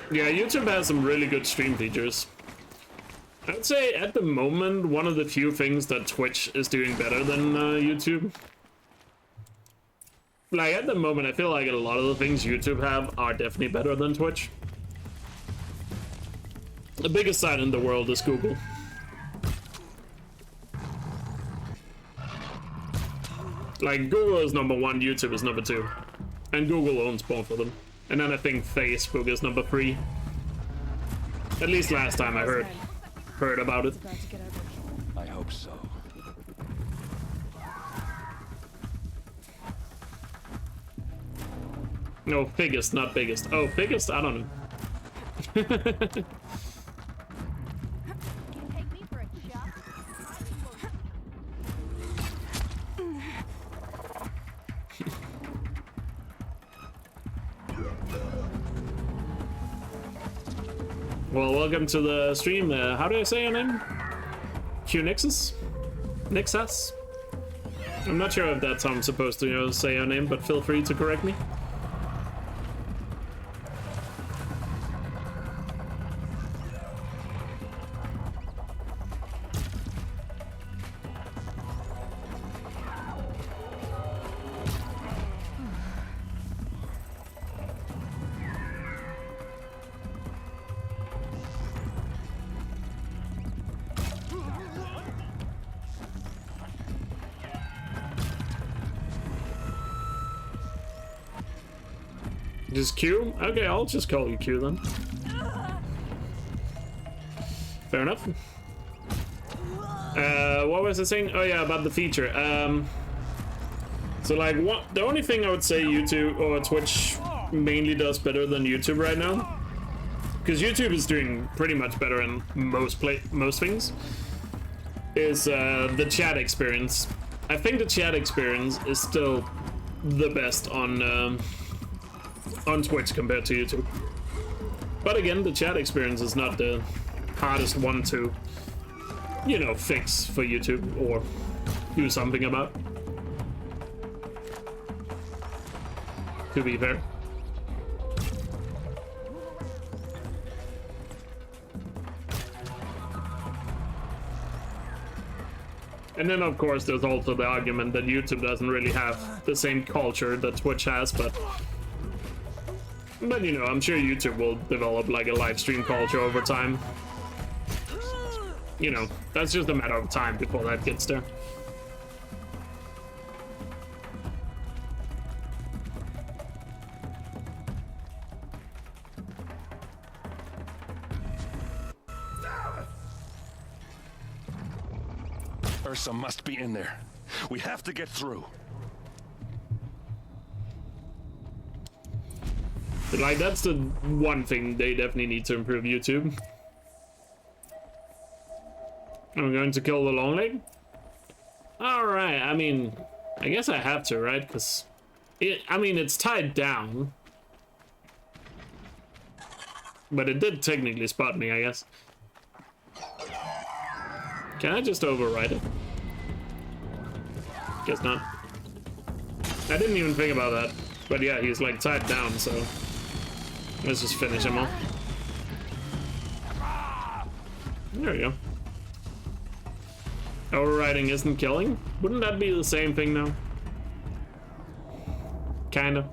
Yeah, YouTube has some really good stream features. I'd say at the moment, one of the few things that Twitch is doing better than YouTube. Like, at the moment, I feel like a lot of the things YouTube have are definitely better than Twitch. The biggest site in the world is Google. Like, Google is number 1, YouTube is number 2. And Google owns both of them. And then I think Facebook is number 3. At least last time I heard about it. I hope so. No, biggest, not biggest. Oh, biggest? I don't know. Well, welcome to the stream. How do I say your name? Qnixus? Nixas? I'm not sure if that's how I'm supposed to, you know, say your name, but feel free to correct me. Just Q? Okay, I'll just call you Q then. Fair enough. What was I saying? Oh yeah, about the feature. So like, the only thing I would say YouTube or Twitch mainly does better than YouTube right now, because YouTube is doing pretty much better in most things, is the chat experience. I think the chat experience is still the best on Twitch compared to YouTube. But again, the chat experience is not the hardest one to, you know, fix for YouTube or do something about. To be fair. And then of course there's also the argument that YouTube doesn't really have the same culture that Twitch has, but you know, I'm sure YouTube will develop like a live stream culture over time. You know, that's just a matter of time before that gets there. Ursa must be in there. We have to get through. Like, that's the one thing they definitely need to improve YouTube. I'm going to kill the long leg. Alright, I mean, I guess I have to, right? Because, I mean, it's tied down. But it did technically spot me, I guess. Can I just override it? Guess not. I didn't even think about that. But yeah, he's like tied down, so let's just finish him off. There we go. Overriding isn't killing? Wouldn't that be the same thing now? Kinda.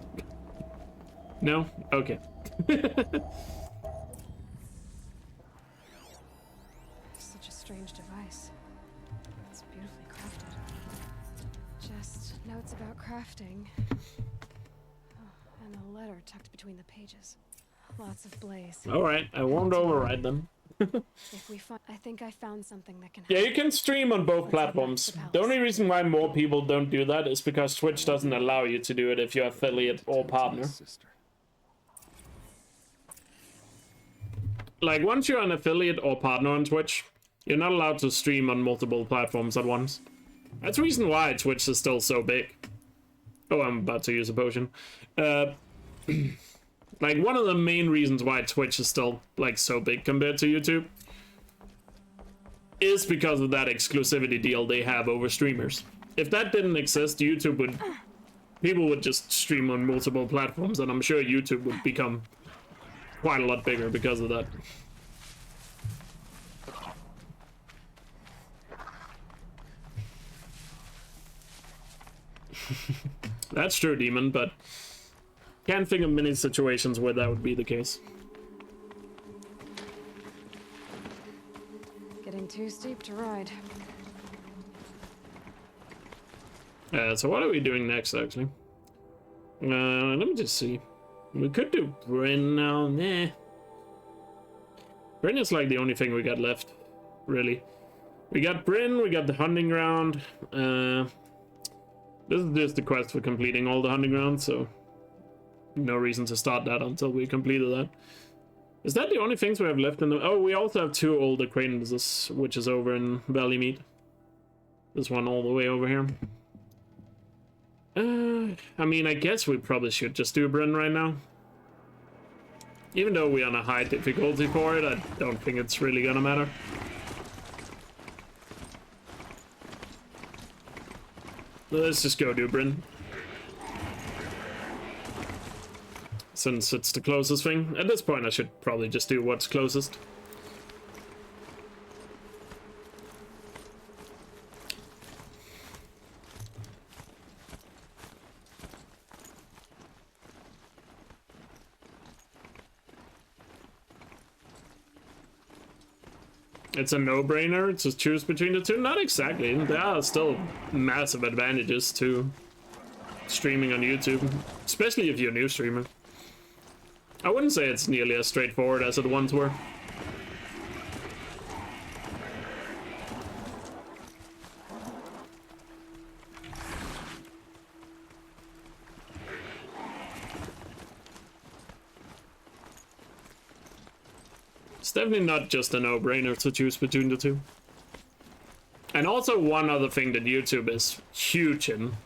No? Okay. Such a strange device. It's beautifully crafted. Just notes about crafting. Oh, and a letter tucked between the pages. Lots of blaze. Alright, I won't override them. If we find, I think I found something that can Yeah, you can stream on both platforms. The only reason why more people don't do that is because Twitch doesn't allow you to do it if you're affiliate or partner. Like, once you're an affiliate or partner on Twitch, you're not allowed to stream on multiple platforms at once. That's the reason why Twitch is still so big. Oh, I'm about to use a potion. Like, one of the main reasons why Twitch is still, like, so big compared to YouTube is because of that exclusivity deal they have over streamers. If that didn't exist, YouTube would... people would just stream on multiple platforms, and I'm sure YouTube would become quite a lot bigger because of that. That's true, Demon, but can't think of many situations where that would be the case. Getting too steep to ride. So what are we doing next, actually? Let me just see. We could do Bryn now. Nah. Bryn is like the only thing we got left, really. We got Bryn, we got the hunting ground. This is just the quest for completing all the hunting grounds, so no reason to start that until we completed that. Is that the only things we have left in the... Oh, we also have 2 old acquaintances, which is over in Valley Mead. This one all the way over here. I mean, I guess we probably should just do Bryn right now. Even though we're on a high difficulty for it, I don't think it's really gonna matter. Let's just go do Bryn. Since it's the closest thing. At this point, I should probably just do what's closest. It's a no-brainer to choose between the two? Not exactly. There are still massive advantages to streaming on YouTube, especially if you're a new streamer. I wouldn't say it's nearly as straightforward as it once were. It's definitely not just a no-brainer to choose between the two. And also one other thing that YouTube is huge in,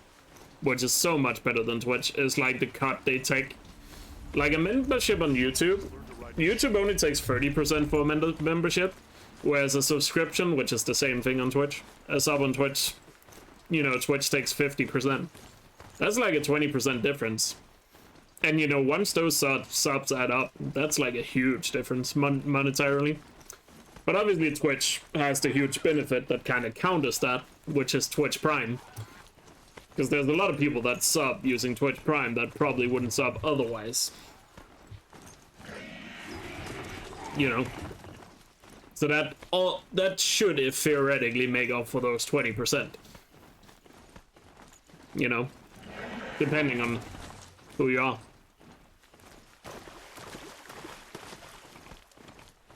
which is so much better than Twitch, is like the cut they take. Like a membership on YouTube, YouTube only takes 30% for a membership, whereas a subscription, which is the same thing on Twitch, a sub on Twitch, you know, Twitch takes 50%. That's like a 20% difference. And you know, once those subs add up, that's like a huge difference monetarily. But obviously Twitch has the huge benefit that kind of counters that, which is Twitch Prime. Because there's a lot of people that sub using Twitch Prime that probably wouldn't sub otherwise. You know? So that should, if theoretically, make up for those 20%. You know? Depending on who you are.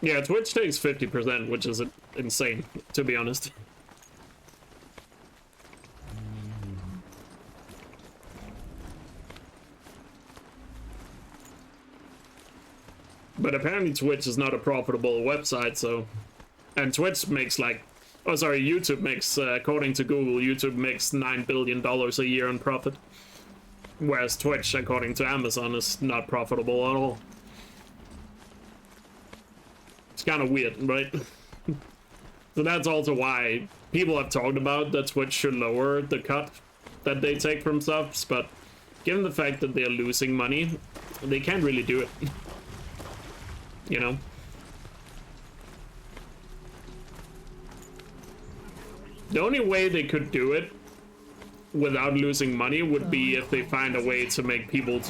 Yeah, Twitch takes 50%, which is insane, to be honest. But apparently Twitch is not a profitable website, so... And Twitch makes, like, Oh, sorry, YouTube makes, according to Google, YouTube makes $9 billion a year in profit. Whereas Twitch, according to Amazon, is not profitable at all. It's kind of weird, right? So that's also why people have talked about that Twitch should lower the cut that they take from subs, but given the fact that they're losing money, they can't really do it. You know? The only way they could do it without losing money would be if they find a way to make people,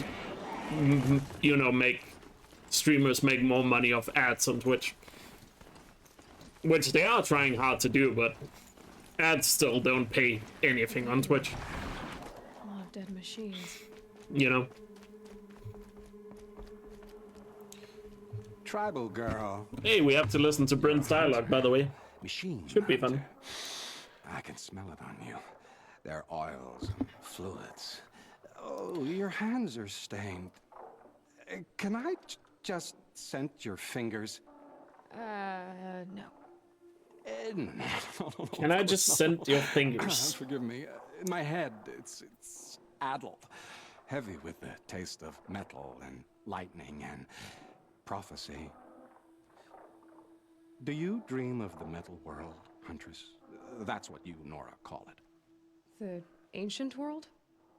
you know, make streamers make more money off ads on Twitch. Which they are trying hard to do, but ads still don't pay anything on Twitch. A lot of dead machines. You know? Tribal girl. Hey, we have to listen to Bryn's dialogue, by the way. Machine. Should be fun. I can smell it on you. Their oils and fluids. Oh, your hands are stained. Can I just scent your fingers? No. No. Can I just scent your fingers? Forgive me. In my head, it's addled. Heavy with the taste of metal and lightning and prophecy. Do you dream of the metal world, Huntress? That's what you, Nora, call it. The ancient world?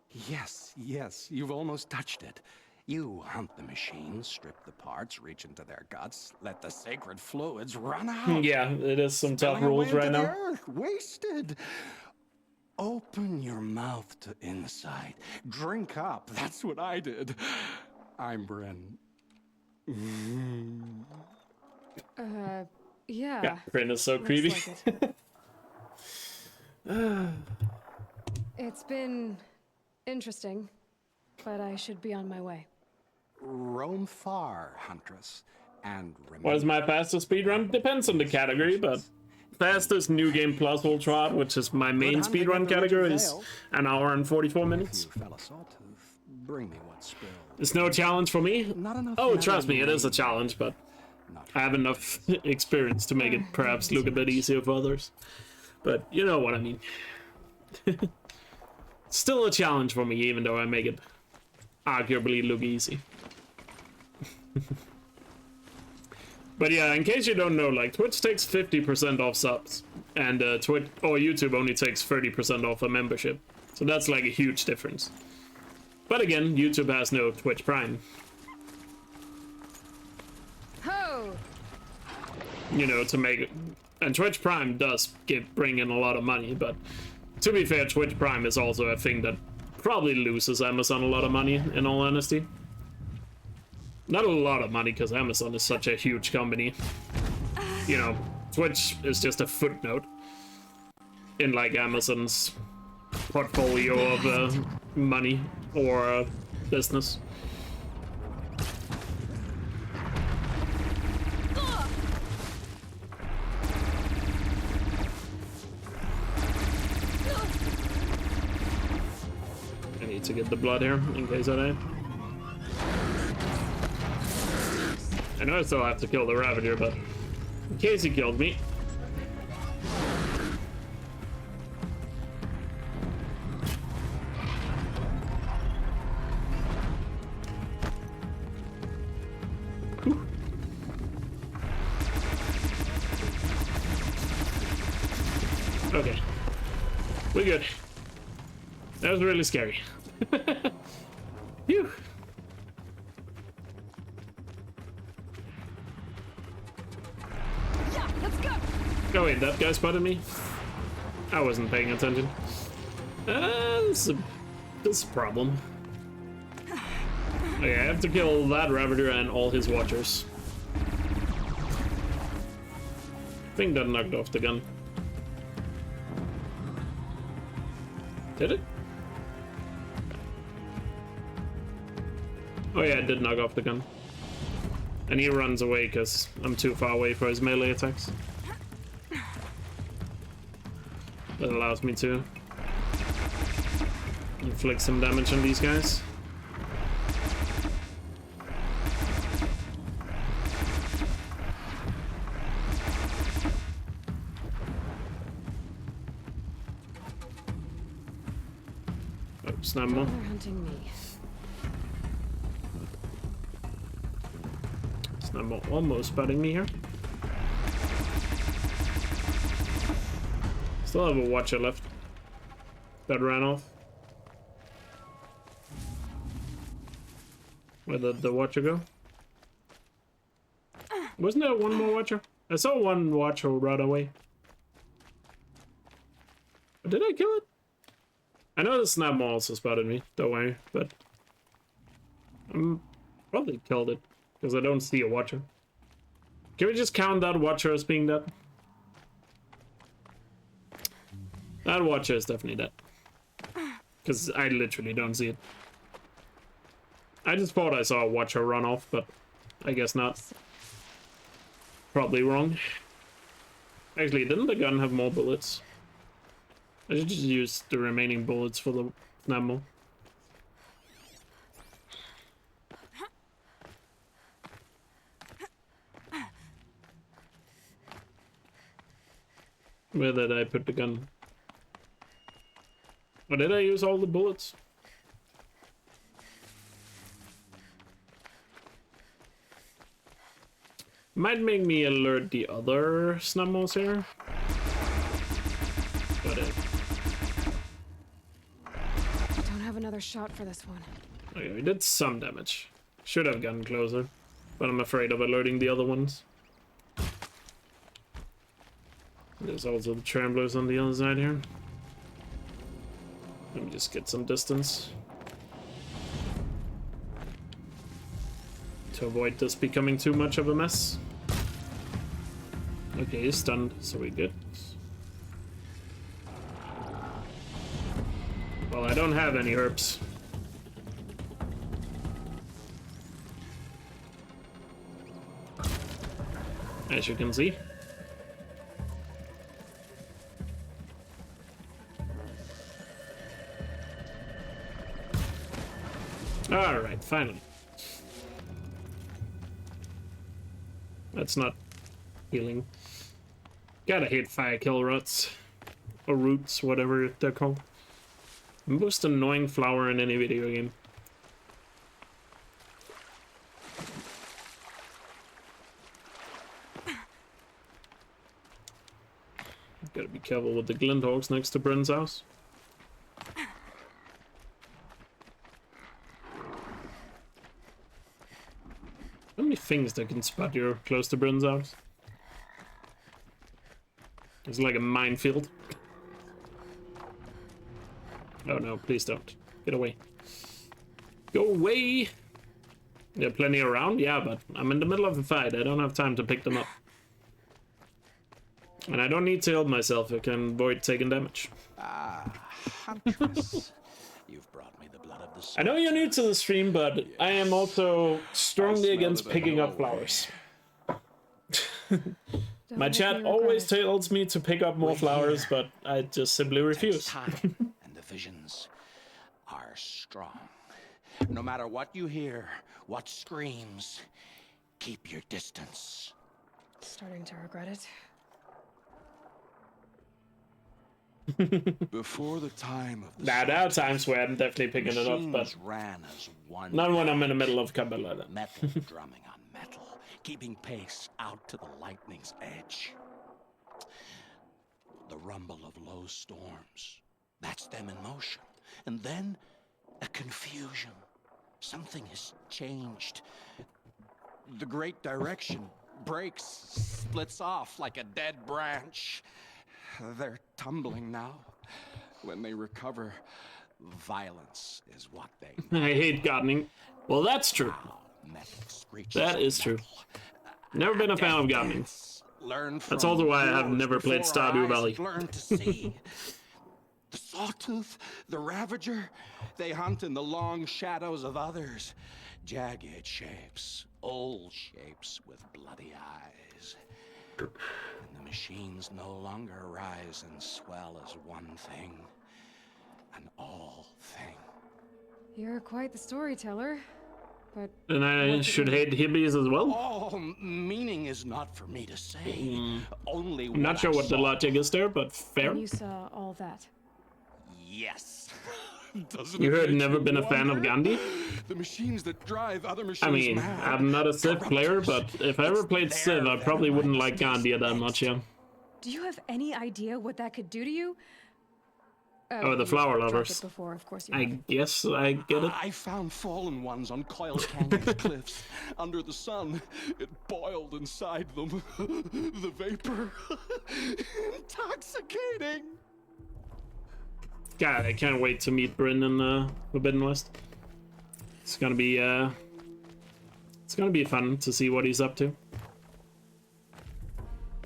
Yes, you've almost touched it. You hunt the machines, strip the parts, reach into their guts, let the sacred fluids run out. Yeah, it is some tough rules right now. Earth, wasted. Open your mouth to insight. Drink up. That's what I did. I'm Bryn. Yeah. Bryn is so creepy. Like it's been interesting, but I should be on my way. Roam far, Huntress, and remember. What is my fastest speedrun? Depends on the category, but fastest New Game Plus Ultra, which is my main speedrun category, is an hour and 44 minutes. Bring me what spilled. It's no challenge for me. Oh, trust me, it is a challenge, but I have enough experience to make it perhaps look a bit easier for others. But you know what I mean. Still a challenge for me, even though I make it arguably look easy. But yeah, in case you don't know, like, Twitch takes 50% off subs, and Twitch or YouTube only takes 30% off a membership. So that's like a huge difference. But again, YouTube has no Twitch Prime. Ho! You know, to make it, and Twitch Prime does bring in a lot of money, but to be fair, Twitch Prime is also a thing that probably loses Amazon a lot of money, in all honesty. Not a lot of money, because Amazon is such a huge company. You know, Twitch is just a footnote in, like, Amazon's portfolio of money or business. I need to get the blood here, in case I die. I know I still have to kill the Ravager, but in case he killed me. Whew. Okay. We're good. That was really scary. Phew. Oh wait, that guy spotted me? I wasn't paying attention. This is a problem. Okay, I have to kill that Ravager and all his watchers. I think that knocked off the gun. Did it? Oh yeah, it did knock off the gun. And he runs away because I'm too far away for his melee attacks. That allows me to inflict some damage on these guys. Snapmo. They're hunting me. Snapmo almost spotting me here. Still have a watcher left. That ran off. Where did the watcher go? Wasn't there one more watcher? I saw one watcher run away. Did I kill it? I know the Snapmo also spotted me, don't worry, but I'm probably killed it because I don't see a watcher. Can we just count that watcher as being dead? That watcher is definitely dead. Because I literally don't see it. I just thought I saw a watcher run off, but I guess not. Probably wrong. Actually, didn't the gun have more bullets? I should just use the remaining bullets for the Snapmo. Where did I put the gun? Or did I use all the bullets? Might make me alert the other Snapmos here. But Don't have another shot for this one. okay, we did some damage. Should have gotten closer, but I'm afraid of alerting the other ones. There's also the Tramblers on the other side here. Let me just get some distance to avoid this becoming too much of a mess. Okay, he's stunned, so we good. Well, I don't have any herbs. As you can see. Alright, finally. That's not healing. Gotta hate fire kill rots. Or roots, whatever they're called. Most annoying flower in any video game. Gotta be careful with the Glinthawks next to Bryn's house. How many things that can spot you close to Bryn's house? It's like a minefield. Oh no, please don't. Get away. Go away! There are plenty around, yeah, but I'm in the middle of a fight. I don't have time to pick them up. And I don't need to heal myself. I can avoid taking damage. Ah, Huntress. You've brought me the blood of the soul. I know you're new to the stream, but I am also strongly against picking up flowers. My chat always tells me to pick up more flowers, but I just simply refuse. And the visions are strong. No matter what you hear, what screams, keep your distance. Starting to regret it. Before the time of the Nah, there are times where I'm definitely picking it up, but ran as one not when I'm in the middle of combat like that. metal drumming on metal, keeping pace out to the lightning's edge. The rumble of low storms, that's them in motion. And then a confusion. Something has changed. The great direction breaks, splits off like a dead branch. They're tumbling now. When they recover, violence is what they know. I hate gardening. Well, that's true. That is true. Never been a fan of gardening. That's also why I have never played Stardew Valley. Learn to see. The Sawtooth, the Ravager, they hunt in the long shadows of others. Jagged shapes, old shapes with bloody eyes. And the machines no longer rise and swell as one thing, an all thing. You're quite the storyteller, but... And I should hate hippies as well? Oh, meaning is not for me to say. Only I'm not sure what the logic is there, but fair. And you saw all that. Yes. You heard never been a fan of Gandhi? The machines that drive other machines I mean, mad. I'm not a Civ player, but if I ever played Civ, I probably wouldn't like Gandhi that much, yeah. Do you have any idea what that could do to you? Oh, the flower lovers. Before, of course you I guess I get it. I found fallen ones on Coil Canyon's cliffs. Under the sun, it boiled inside them. The vapor. Intoxicating. God, I can't wait to meet Bryn in Forbidden West. It's gonna be fun to see what he's up to.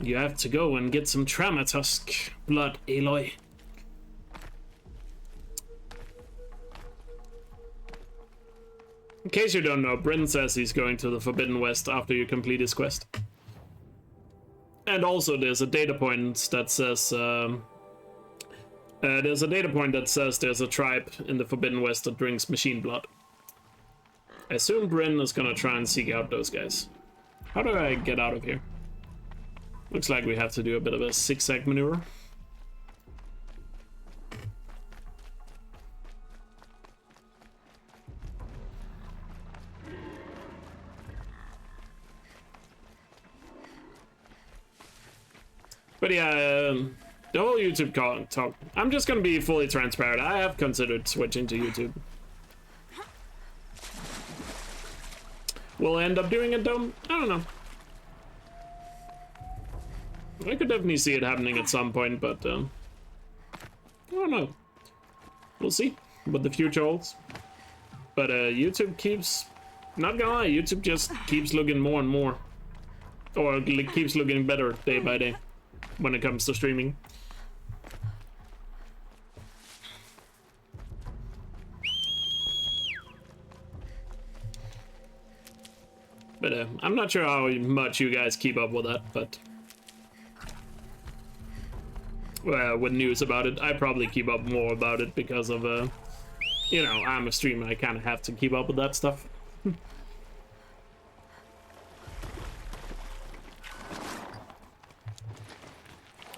You have to go and get some Tramatusk blood, Aloy. In case you don't know, Bryn says he's going to the Forbidden West after you complete his quest. And also there's a data point that says there's a tribe in the Forbidden West that drinks machine blood. I assume Bryn is gonna try and seek out those guys. How do I get out of here? Looks like we have to do a bit of a zigzag maneuver. But yeah, the whole YouTube talk. I'm just gonna be fully transparent. I have considered switching to YouTube. Will I end up doing it though? I don't know. I could definitely see it happening at some point, but I don't know. We'll see what the future holds. But YouTube keeps, not gonna lie, YouTube just keeps looking more and more, or keeps looking better day by day when it comes to streaming. But I'm not sure how much you guys keep up with that, but with news about it, I probably keep up more about it because of, you know, I'm a streamer, I kind of have to keep up with that stuff.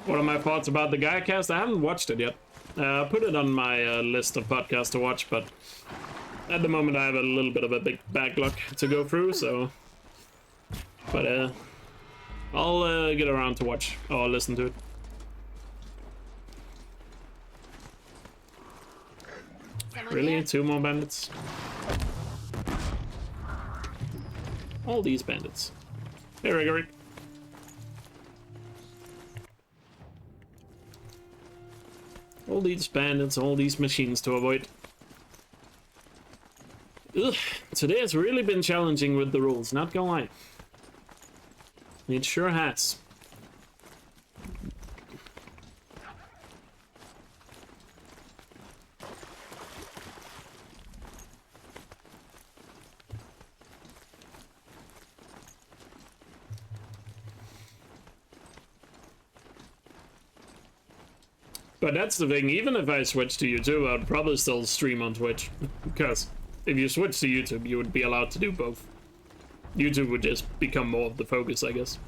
What are my thoughts about the Gaia cast? I haven't watched it yet. I put it on my list of podcasts to watch, but at the moment I have a little bit of a big backlog to go through, so... But I'll get around to watch or listen to it. Really? 2 more bandits? All these bandits. Hey, Gregory. All these bandits, all these machines to avoid. Ugh, today has really been challenging with the rules, not gonna lie. It sure has. But that's the thing, even if I switch to YouTube, I'd probably still stream on Twitch. Because if you switch to YouTube, you would be allowed to do both. YouTube would just become more of the focus, I guess.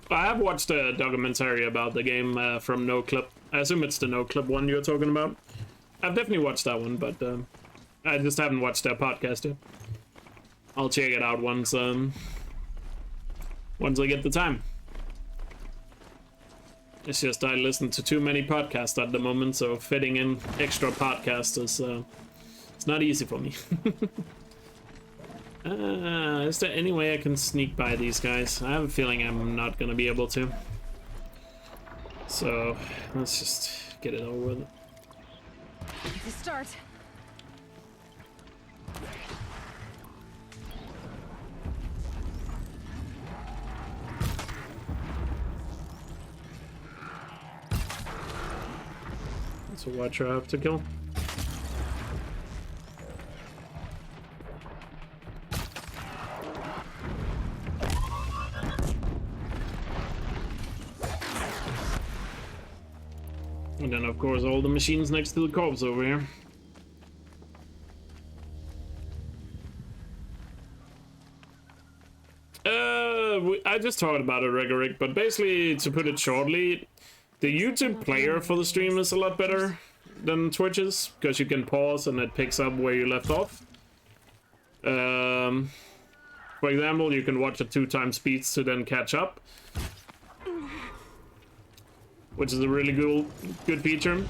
I have watched a documentary about the game from No Clip. I assume it's the No Clip one you're talking about. I've definitely watched that one, but I just haven't watched their podcast yet. I'll check it out once I get the time. It's just I listen to too many podcasts at the moment, so fitting in extra podcasts is it's not easy for me. Is there any way I can sneak by these guys? I have a feeling I'm not gonna be able to. So let's just get it over with. To start. That's a watcher I have to kill. And then, of course, all the machines next to the corpse over here. I just talked about it, Regoric, but basically, to put it shortly, the YouTube player for the stream is a lot better than Twitch's, because you can pause and it picks up where you left off. For example, you can watch at 2x speeds to then catch up, which is a really good feature.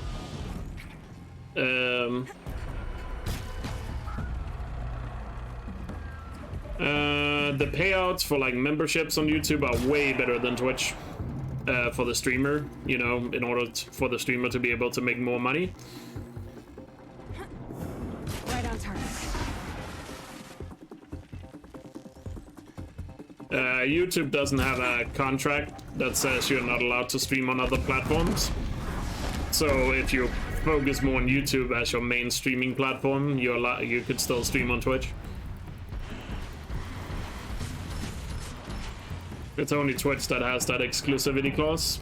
The payouts for like memberships on YouTube are way better than Twitch for the streamer, you know, in order for the streamer to be able to make more money. Right on target. YouTube doesn't have a contract that says you're not allowed to stream on other platforms. So if you focus more on YouTube as your main streaming platform, you could still stream on Twitch. It's only Twitch that has that exclusivity clause.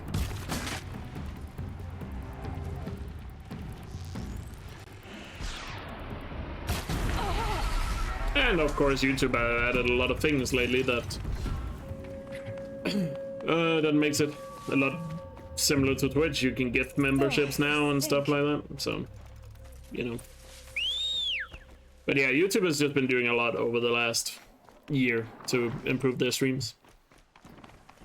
And of course YouTube added a lot of things lately that that makes it a lot similar to Twitch. You can gift memberships now and stuff like that, so you know. But yeah, YouTube has just been doing a lot over the last year to improve their streams.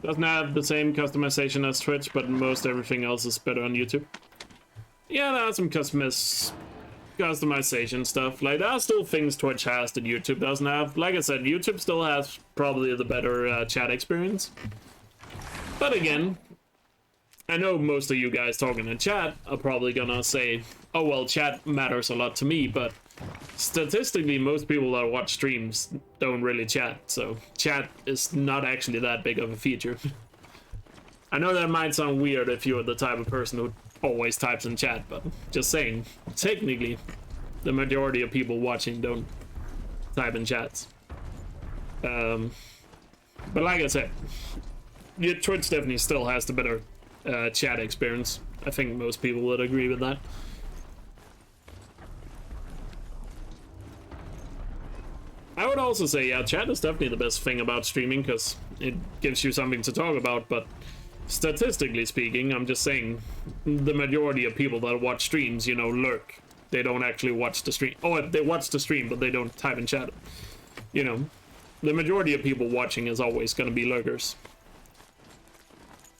Doesn't have the same customization as Twitch, but most everything else is better on YouTube. Yeah, there are some customization stuff. Like, there are still things Twitch has that YouTube doesn't have. Like I said, YouTube still has probably the better chat experience. But again, I know most of you guys talking in chat are probably gonna say, oh well, chat matters a lot to me, but statistically, most people that watch streams don't really chat, so chat is not actually that big of a feature. I know that might sound weird if you're the type of person who always types in chat, but just saying, technically, the majority of people watching don't type in chats. But like I said, Twitch definitely still has the better chat experience. I think most people would agree with that. I would also say, yeah, chat is definitely the best thing about streaming, because it gives you something to talk about, but statistically speaking, I'm just saying, the majority of people that watch streams, you know, lurk. They don't actually watch the stream. Oh, they watch the stream, but they don't type in chat. You know, the majority of people watching is always going to be lurkers.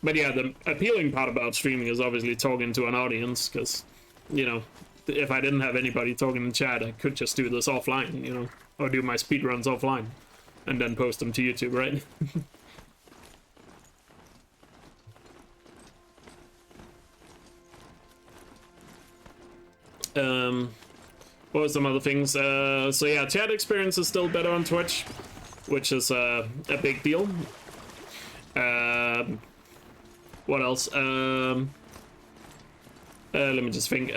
But yeah, the appealing part about streaming is obviously talking to an audience, because, you know, if I didn't have anybody talking in chat, I could just do this offline, you know, or do my speedruns offline, and then post them to YouTube, right? What were some other things? So yeah, chat experience is still better on Twitch, which is a big deal. What else? Let me just think.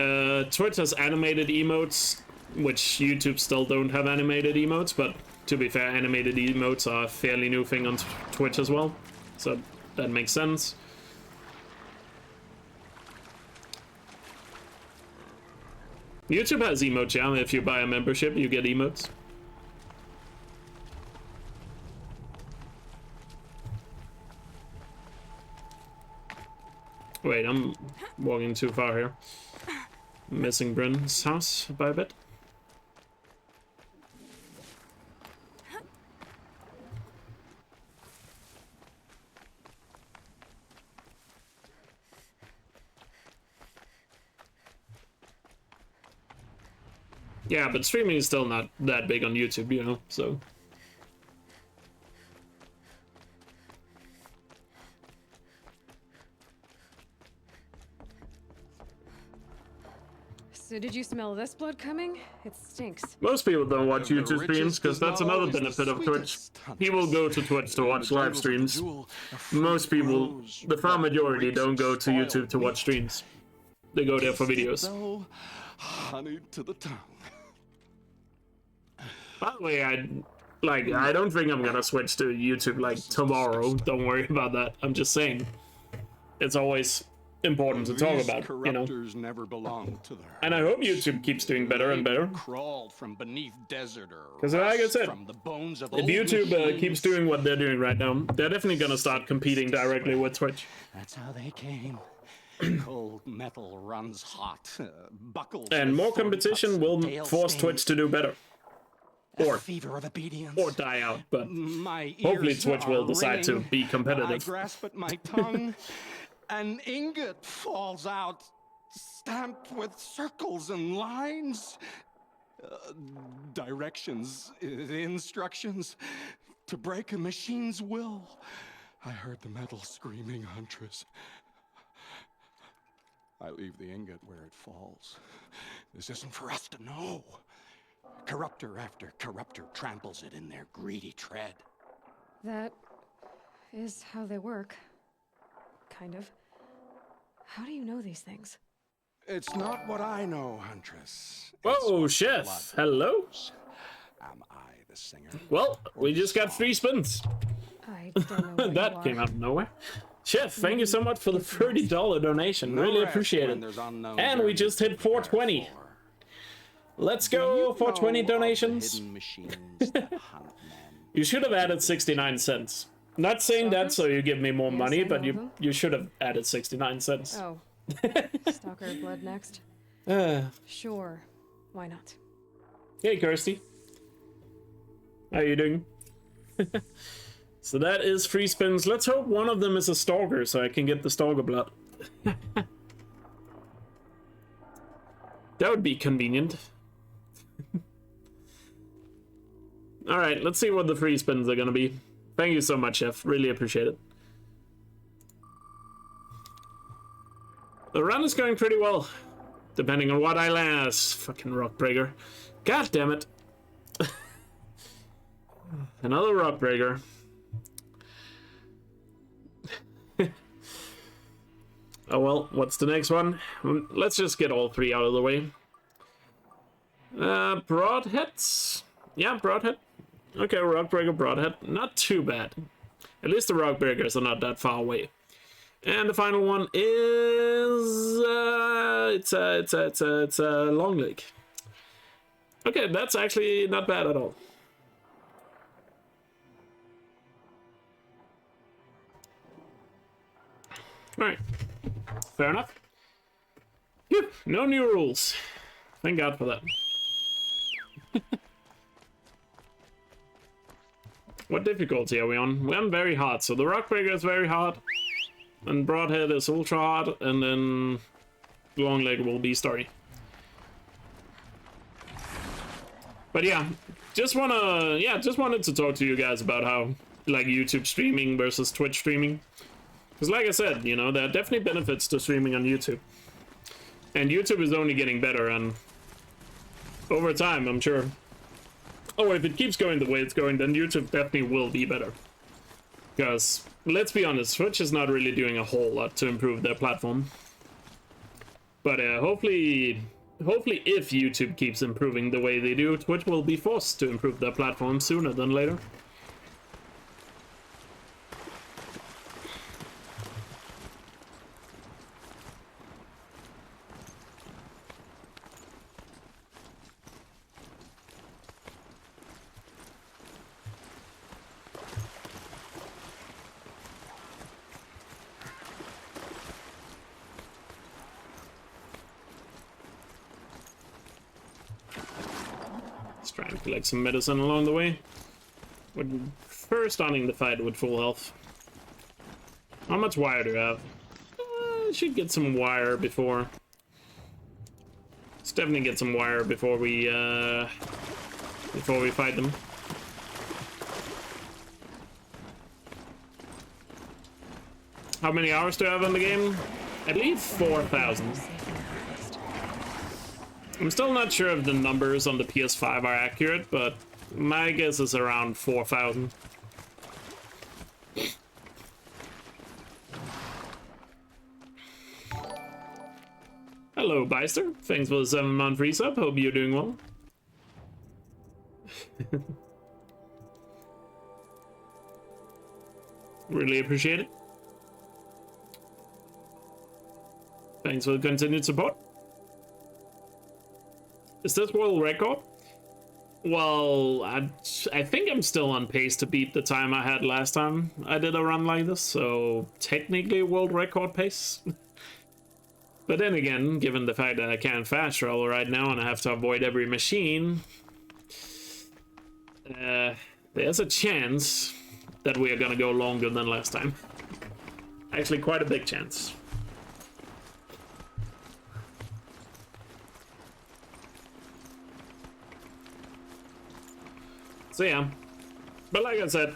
Twitch has animated emotes, which YouTube still don't have animated emotes, but to be fair, animated emotes are a fairly new thing on Twitch as well, so that makes sense. YouTube has emotes, yeah. If you buy a membership, you get emotes. Wait, I'm walking too far here. Missing Bryn's house by a bit. Yeah, but streaming is still not that big on YouTube, you know, so. So did you smell this blood coming? It stinks. Most people don't watch YouTube streams, because that's another benefit of Twitch. People go to Twitch to watch live streams. Most people, the far majority, don't go to YouTube to watch streams. They go there for videos. Honey to the tongue. By the way, I don't think I'm gonna switch to YouTube like tomorrow. Don't worry about that. I'm just saying, it's always important to talk These about, you know. corruptors never belonged to the herd. And I hope YouTube keeps doing better and better. Crawled from beneath desert or Because like I said, from the bones of if old YouTube machines. keeps doing what they're doing right now, they're definitely gonna start competing directly with Twitch. That's how they came. Cold metal runs hot. Buckles. And with more thorn competition cuts, will tail force stains, Twitch to do better. a fever of obedience. Or die out, but My hopefully ears Twitch will are decide to ringing. be I competitive. grasp at my tongue. An ingot falls out, stamped with circles and lines. Directions, instructions to break a machine's will. I heard the metal screaming, Huntress. I leave the ingot where it falls. This isn't for us to know. Corruptor after corruptor tramples it in their greedy tread. That is how they work. Kind of. How do you know these things? It's not what I know, Huntress. Whoa, Chef. Hello? Am I the singer? Well, we just got 3 spins. I don't know. That came out of nowhere. Chef, thank you so much for the $30 donation. Really appreciate it. And we just hit 420. Let's go, 420 donations. You should have added 69 cents. Not saying that so you give me more money, but you should have added 69 cents. Oh. Stalker blood next? Sure. Why not? Hey, Kirsty. How you doing? So that is 3 spins. Let's hope one of them is a stalker so I can get the stalker blood. That would be convenient. Alright, let's see what the 3 spins are gonna be. Thank you so much, Chef. Really appreciate it. The run is going pretty well. Depending on what I last. Fucking Rockbreaker. God damn it. Another Rockbreaker. Oh well, what's the next one? Let's just get all 3 out of the way. Broadheads? Yeah, Broadhead. Okay, Rockbreaker, Broadhead. Not too bad. At least the Rockbreakers are not that far away. And the final one is... it's a Long Leg. Okay, that's actually not bad at all. Alright. Fair enough. Phew, no new rules. Thank God for that. What difficulty are we on? We're on very hard, so the Rockbreaker is very hard. And Broadhead is ultra hard, and then Long Leg will be story. But yeah, just wanted to talk to you guys about how, like, YouTube streaming versus Twitch streaming. Because like I said, you know, there are definitely benefits to streaming on YouTube. And YouTube is only getting better, and over time, I'm sure... Oh, if it keeps going the way it's going, then YouTube definitely will be better. Because, let's be honest, Twitch is not really doing a whole lot to improve their platform. But hopefully if YouTube keeps improving the way they do, Twitch will be forced to improve their platform sooner than later. Trying to collect some medicine along the way. First starting the fight with full health. How much wire do I have? I should get some wire before. Let's definitely get some wire before we fight them. How many hours do I have on the game? At least 4,000. I'm still not sure if the numbers on the PS5 are accurate, but my guess is around 4,000. Hello, Beister. Thanks for the 7-month resub. Hope you're doing well. Really appreciate it. Thanks for the continued support. Is this world record? Well, I think I'm still on pace to beat the time I had last time I did a run like this, so technically world record pace. But then again, given the fact that I can't fast travel right now and I have to avoid every machine, there's a chance that we are gonna go longer than last time. Actually, quite a big chance. So yeah, but like I said,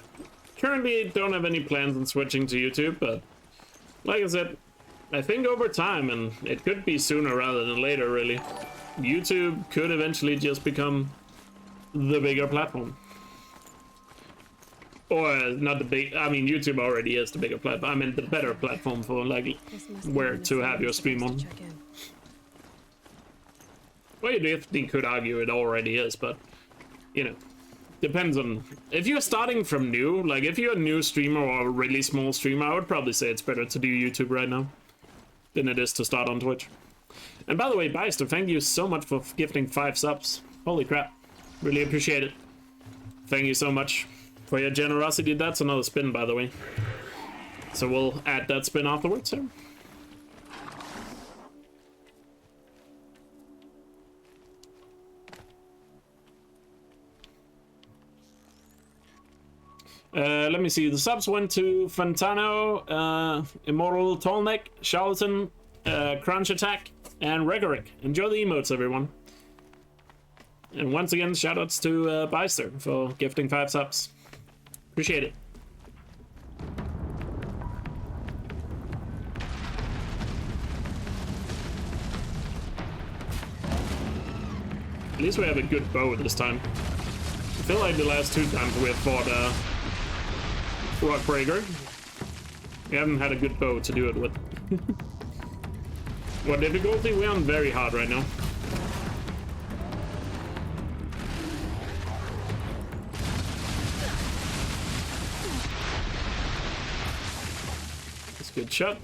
currently don't have any plans on switching to YouTube, but like I said, I think over time, and it could be sooner rather than later really, YouTube could eventually just become the bigger platform. Or not the big, I mean YouTube already is the bigger platform, I mean the better platform for like where to have your stream on. Well, you definitely could argue it already is, but you know. Depends on if you're starting from new, like if you're a new streamer or a really small streamer, I would probably say it's better to do YouTube right now than it is to start on Twitch. And by the way, Beister, thank you so much for gifting 5 subs. Holy crap. Really appreciate it. Thank you so much for your generosity. That's another spin, by the way. So we'll add that spin afterwards here. Let me see, the subs went to Fantano, Immortal Tallneck, Charlatan, Crunch Attack, and Regoric. Enjoy the emotes, everyone. And once again, shoutouts to Beister for gifting 5 subs. Appreciate it. At least we have a good bow this time. I feel like the last 2 times we have fought Rockbreaker, we haven't had a good bow to do it with. What difficulty? We're on very hard right now. That's a good shot.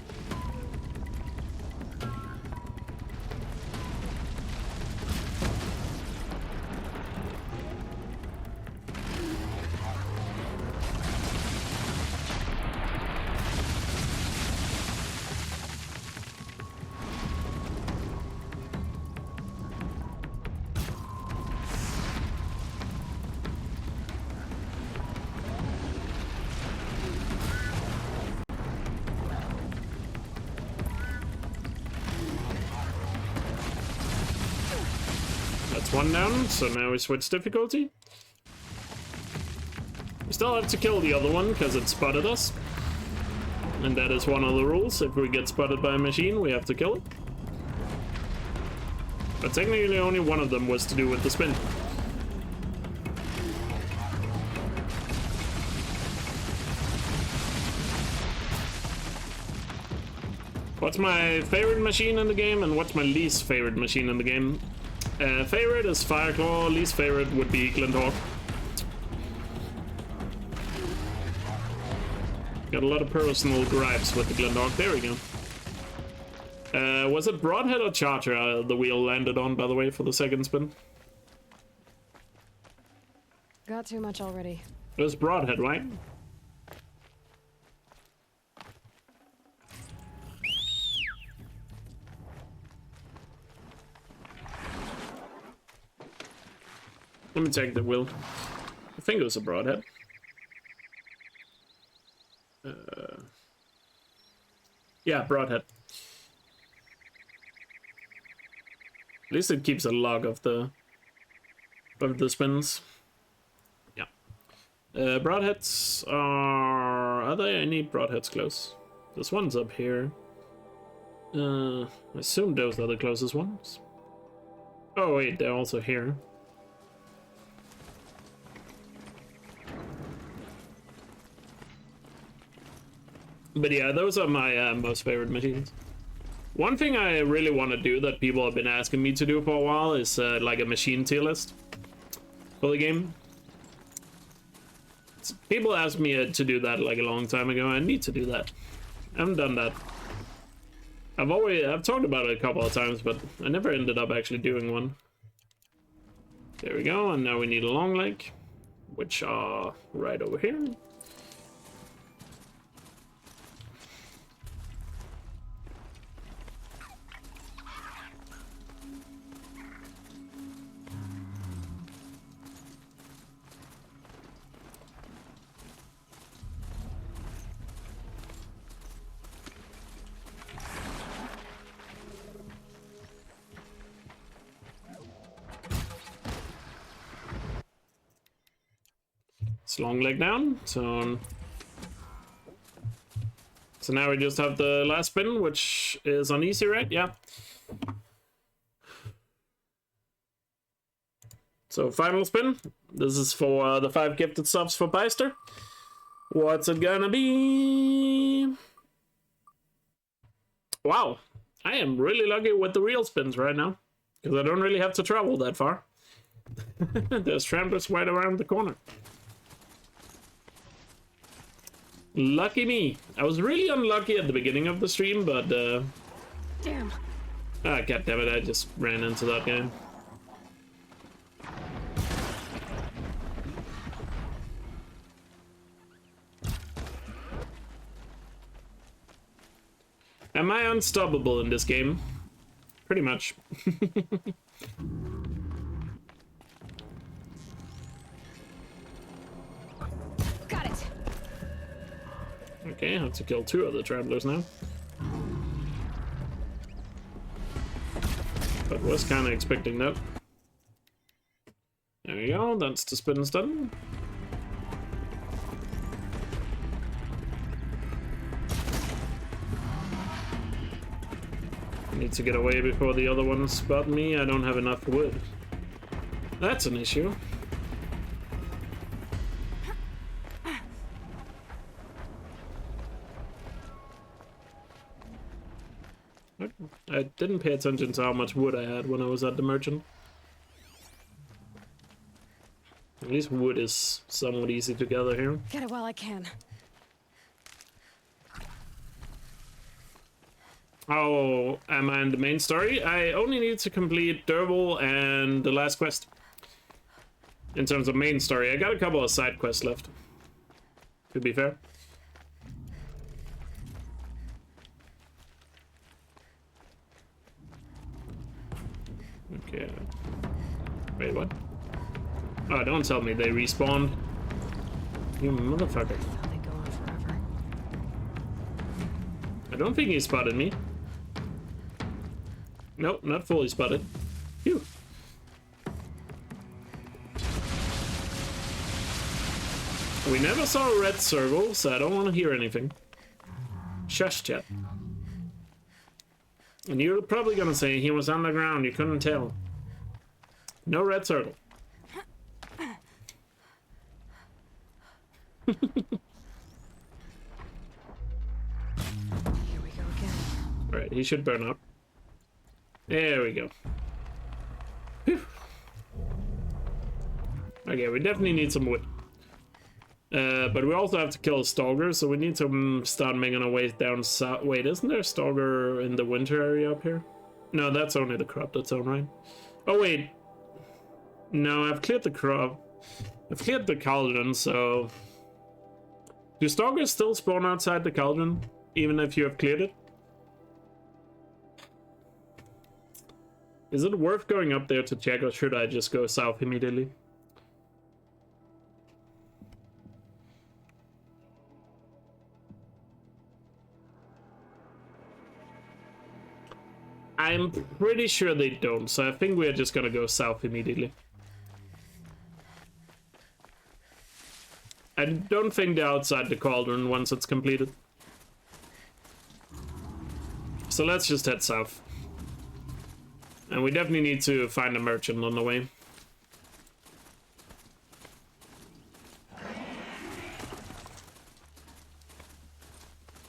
One down, so now we switch difficulty. We still have to kill the other one because it spotted us. And that is one of the rules. If we get spotted by a machine, we have to kill it. But technically only one of them was to do with the spin. What's my favorite machine in the game and what's my least favorite machine in the game? Favorite is Fireclaw, least favorite would be Glinthawk. Got a lot of personal gripes with the Glinthawk. There we go. Was it Broadhead or Charger the wheel landed on, by the way, for the second spin? Got too much already. It was Broadhead, right? Let me check the wheel. I think it was a Broadhead. Yeah, Broadhead. At least it keeps a log of the spins. Yeah. Broadheads are there any Broadheads close? This one's up here. I assume those are the closest ones. Oh wait, they're also here. But yeah, those are my most favorite machines. One thing I really want to do that people have been asking me to do for a while is like a machine tier list for the game. People asked me to do that like a long time ago. I need to do that. I haven't done that. I've talked about it a couple of times, but I never ended up actually doing one. There we go, and now we need a long leg, which are right over here. It's long leg down, so now we just have the last spin, which is on easy, right? Yeah. So final spin. This is for the 5 gifted subs for Beister. What's it gonna be? Wow, I am really lucky with the real spins right now, because I don't really have to travel that far. There's tramplers right around the corner. Lucky me. I was really unlucky at the beginning of the stream, but Damn. ah, god damn it, I just ran into that guy. Am I unstoppable in this game? Pretty much. Got it. Okay, I have to kill 2 of the travelers now. But was kind of expecting that. There we go, that's the spin done. I need to get away before the other ones spot me. I don't have enough wood. That's an issue. I didn't pay attention to how much wood I had when I was at the merchant. At least wood is somewhat easy to gather here. Get it while I can. Oh, am I in the main story? I only need to complete Derval and the last quest. In terms of main story, I got a couple of side quests left. To be fair. Okay. Wait, what? Oh, don't tell me they respawned. You motherfucker. They go on forever. I don't think he spotted me. Nope, not fully spotted. Phew. We never saw a red circle, so I don't want to hear anything. Shush, chat. And you're probably gonna say he was underground, you couldn't tell. No red circle. Here we go again. Alright, he should burn up. There we go. Whew. Okay, we definitely need some wood. But we also have to kill a stalker, so we need to start making our way down south. Wait, isn't there a stalker in the winter area up here? No, that's only the corrupted zone, right? Oh, wait. No, I've cleared the crop. I've cleared the cauldron, so... Do stalkers still spawn outside the cauldron, even if you have cleared it? Is it worth going up there to check, or should I just go south immediately? I'm pretty sure they don't, so I think we're just gonna go south immediately. I don't think they're outside the cauldron once it's completed. So let's just head south. And we definitely need to find a merchant on the way.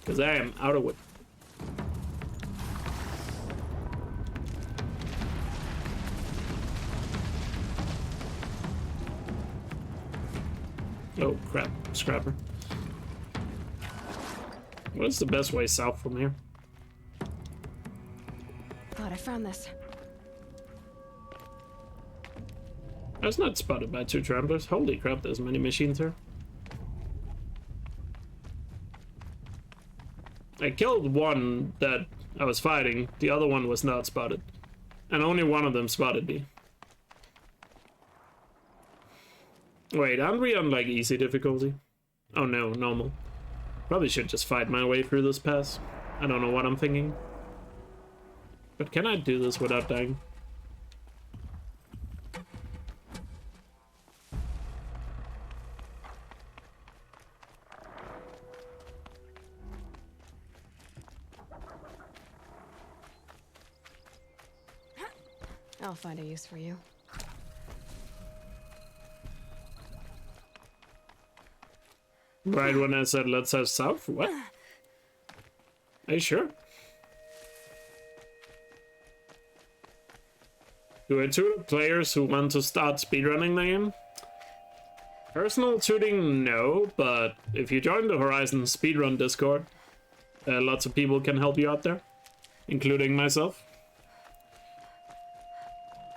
Because I am out of wood. Oh crap, scrapper. What is the best way south from here? thought I found this. I was not spotted by 2 tramplers. Holy crap, there's many machines here. I killed one that I was fighting. The other one was not spotted. And only one of them spotted me. Wait, aren't we on like easy difficulty? Oh no, normal. Probably should just fight my way through this pass. I don't know what I'm thinking. But can I do this without dying? I'll find a use for you. Right when I said let's have south? What? Are you sure? Do I tutor players who want to start speedrunning the game? Personal tutoring, no, but if you join the Horizon Speedrun Discord, lots of people can help you out there, including myself.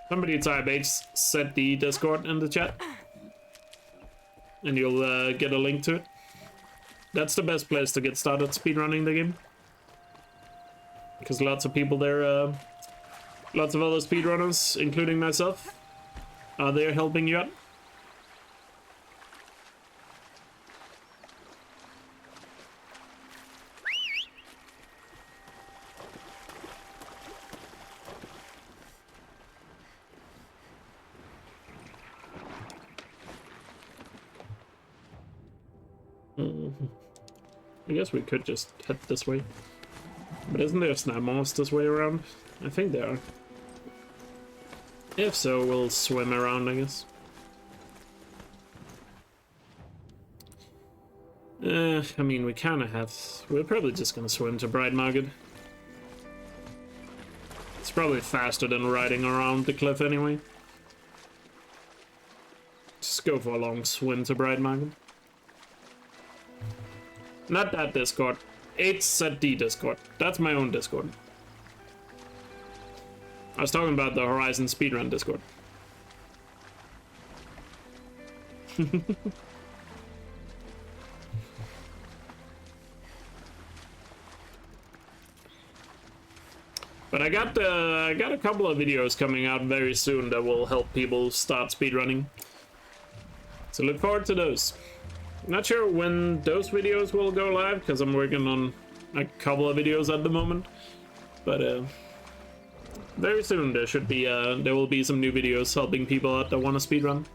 Somebody type HZD Discord in the chat, and you'll get a link to it. That's the best place to get started speedrunning the game. Because lots of people there, lots of other speedrunners, including myself, are there helping you out. I guess we could just head this way. But isn't there snowballs this way around? I think there are. If so, we'll swim around, I guess. I mean, we kind of have... We're probably just gonna swim to Bright Market. It's probably faster than riding around the cliff anyway. Just go for a long swim to Bright Market. Not that Discord. HZD Discord. That's my own Discord. I was talking about the Horizon Speedrun Discord. But I got a couple of videos coming out very soon that will help people start speedrunning. So look forward to those. Not sure when those videos will go live, because I'm working on a couple of videos at the moment. But very soon there should be there will be some new videos helping people out that want to speedrun.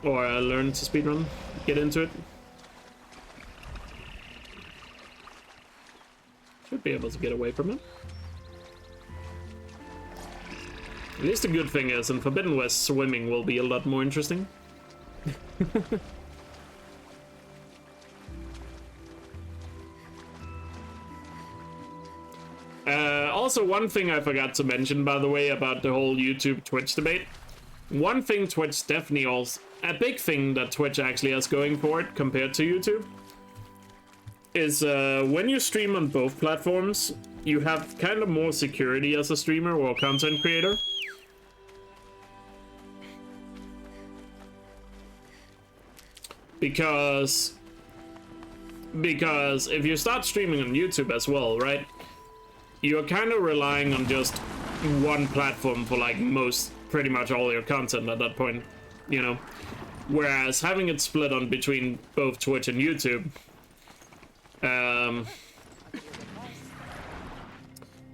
Or learn to speedrun, get into it. Should be able to get away from it. At least the good thing is, in Forbidden West, swimming will be a lot more interesting. Also, one thing I forgot to mention, by the way, about the whole YouTube Twitch debate. One thing Twitch definitely also... A big thing that Twitch actually has going for it compared to YouTube is when you stream on both platforms, you have kind of more security as a streamer or content creator. Because if you start streaming on YouTube as well, right, you're kind of relying on just one platform for like pretty much all your content at that point, you know. Whereas having it split on between both Twitch and YouTube,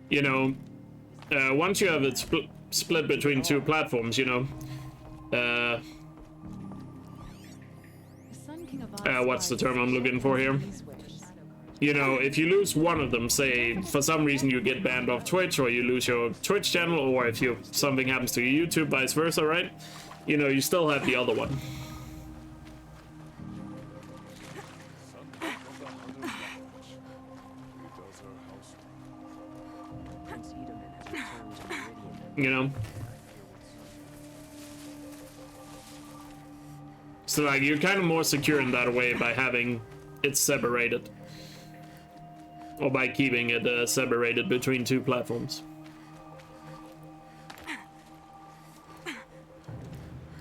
you know, once you have it split between two platforms, you know, what's the term I'm looking for here? You know, if you lose one of them, say for some reason you get banned off Twitch, or you lose your Twitch channel, or if something happens to your YouTube, vice versa, right? You know, you still have the other one. You know? So like, you're kind of more secure in that way by having it separated. or by keeping it separated between two platforms.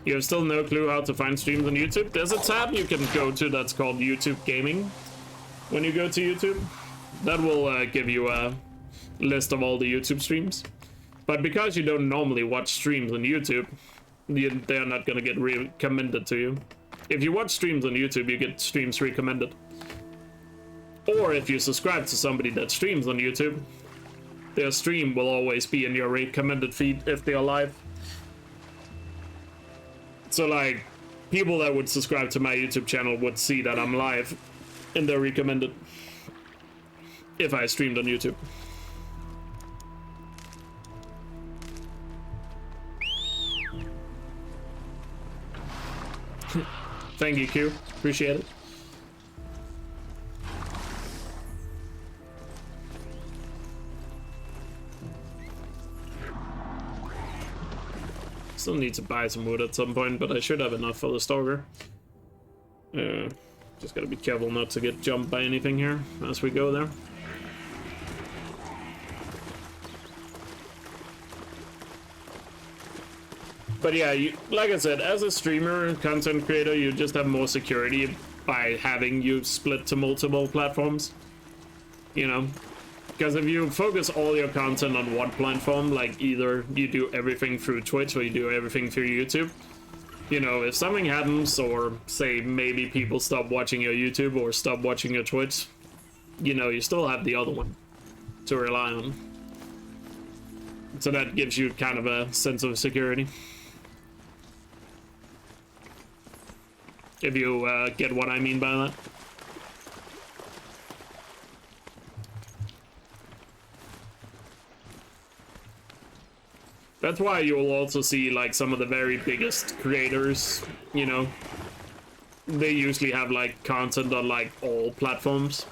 You have still no clue how to find streams on YouTube? There's a tab you can go to that's called YouTube Gaming. When you go to YouTube, that will give you a list of all the YouTube streams. But because you don't normally watch streams on YouTube, they're not gonna get recommended to you. If you watch streams on YouTube, you get streams recommended. Or if you subscribe to somebody that streams on YouTube, their stream will always be in your recommended feed if they are live. So like, people that would subscribe to my YouTube channel would see that I'm live in their recommended if I streamed on YouTube. Thank you, Q. Appreciate it. Still need to buy some wood at some point, but I should have enough for the stalker. Just gotta be careful not to get jumped by anything here as we go there. But yeah, like I said, as a streamer, content creator, you just have more security by having you split to multiple platforms. You know? Because if you focus all your content on one platform, like either you do everything through Twitch or you do everything through YouTube, you know, if something happens, or say maybe people stop watching your YouTube or stop watching your Twitch, you know, you still have the other one to rely on. So that gives you kind of a sense of security. If you get what I mean by that. That's why you'll also see like some of the very biggest creators, you know, they usually have like content on like all platforms.